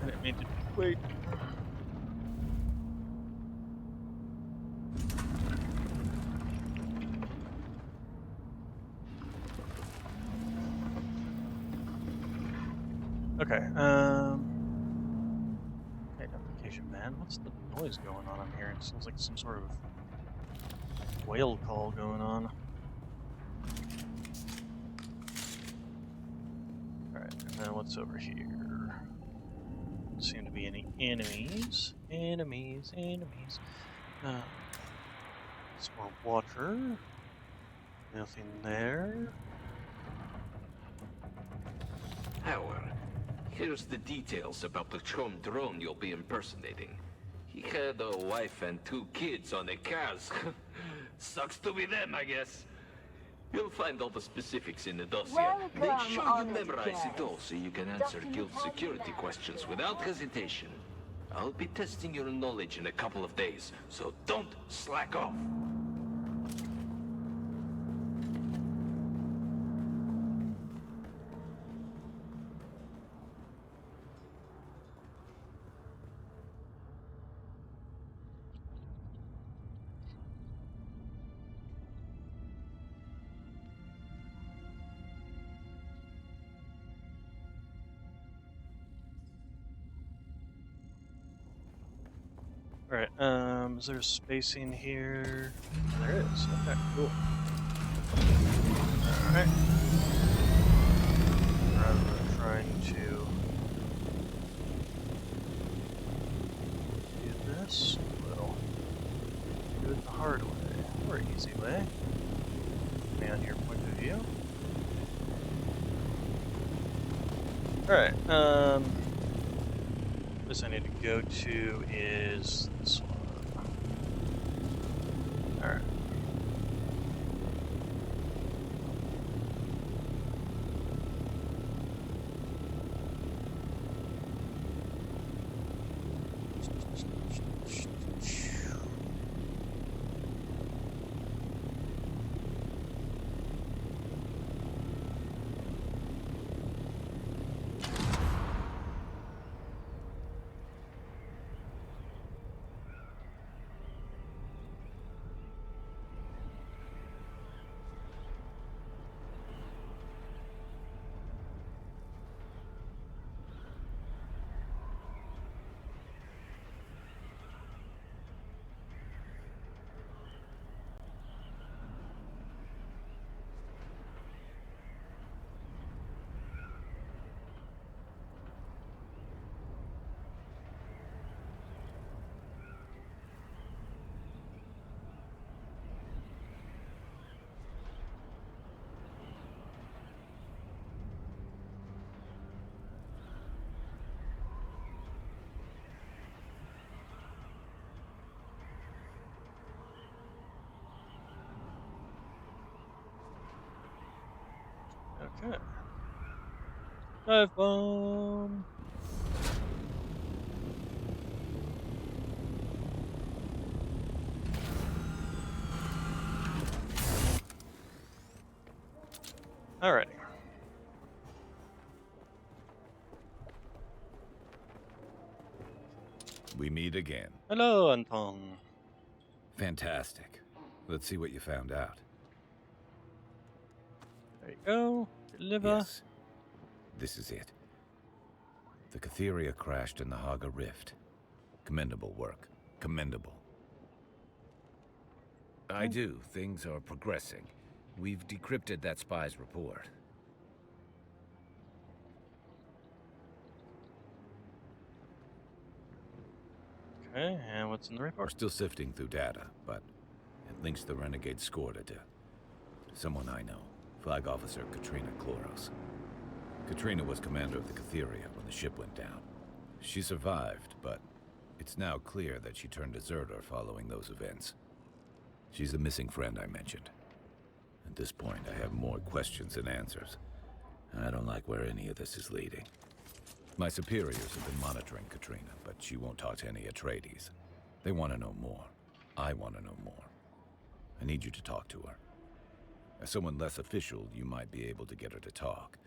I didn't mean to wait. Okay, identification man. What's the noise going on I'm hearing? It sounds like some sort of whale call going on. Alright, and then what's over here? Don't seem to be any enemies. Enemies. Some more water. Nothing there. Howard, here's the details about the Chom drone you'll be impersonating. He had a wife and 2 kids on a cars. Sucks to be them, I guess. You'll find all the specifics in the dossier. Make sure you memorize it all so you can answer guild security questions without hesitation. I'll be testing your knowledge in a couple of days, so don't slack off. Alright, is there spacing here? There is. Okay, cool. Alright. Rather than trying to do this, we'll do it the hard way, or easy way, depending on your point of view. Alright, this I need to go to is this one. Alright. Okay. Dive bomb. Alrighty. We meet again. Hello, Anton. Fantastic. Let's see what you found out. There you go. Deliver. Yes. This is it. The Catheria crashed in the Haga Rift. Commendable work. Commendable. I do. Things are progressing. We've decrypted that spy's report. Okay, and what's in the report? We're still sifting through data, but it links the Renegade Scorta to someone I know, Flag Officer Katrina Kloros. Katrina was commander of the Catheria when the ship went down. She survived, but it's now clear that she turned deserter following those events. She's the missing friend I mentioned. At this point, I have more questions than answers, and I don't like where any of this is leading. My superiors have been monitoring Katrina, but she won't talk to any Atreides. They want to know more. I want to know more. I need you to talk to her. As someone less official, you might be able to get her to talk.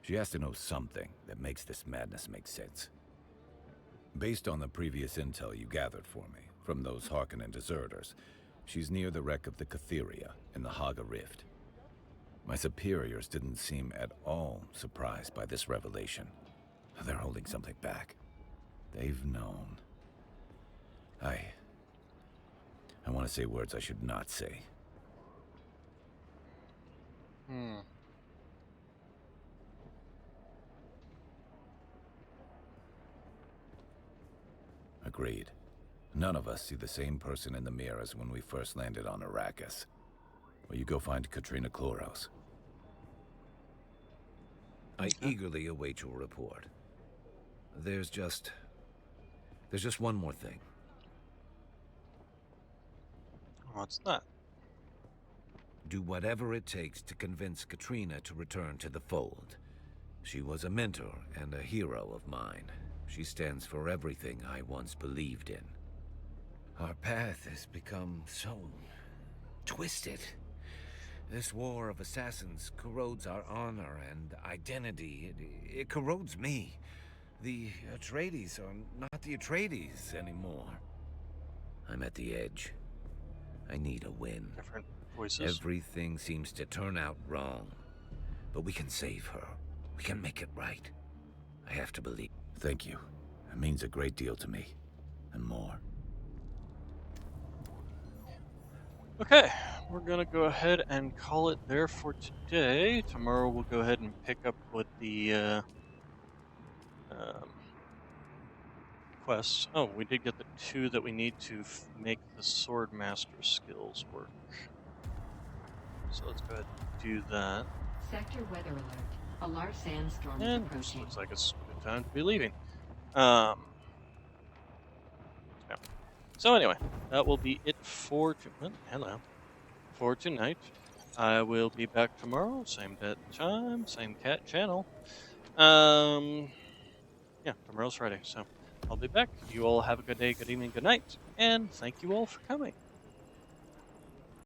She has to know something that makes this madness make sense. Based on the previous intel you gathered for me, from those Harkonnen deserters, she's near the wreck of the Catheria in the Haga Rift. My superiors didn't seem at all surprised by this revelation. They're holding something back. They've known. I want to say words I should not say. Agreed. None of us see the same person in the mirror as when we first landed on Arrakis. Well, you go find Katrina Kloros. I eagerly await your report. There's just one more thing. What's that? Do whatever it takes to convince Katrina to return to the fold. She was a mentor and a hero of mine. She stands for everything I once believed in. Our path has become so twisted. This war of assassins corrodes our honor and identity. It corrodes me. The Atreides are not the Atreides anymore. I'm at the edge. I need a win. Different voices. Everything seems to turn out wrong. But we can save her. We can make it right. I have to believe. Thank you. It means a great deal to me. And more. Okay, we're gonna go ahead and call it there for today. Tomorrow we'll go ahead and pick up with the quests. Oh, we did get the 2 that we need to make the Sword Master skills work. So let's go ahead and do that. Sector weather alert. A large sandstorm is And approaching. looks like it's a good time to be leaving. Yeah. So anyway, that will be it for for tonight. I will be back tomorrow, same bat time, same cat channel. Yeah, tomorrow's Friday, so I'll be back. You all have a good day, good evening, good night, and thank you all for coming.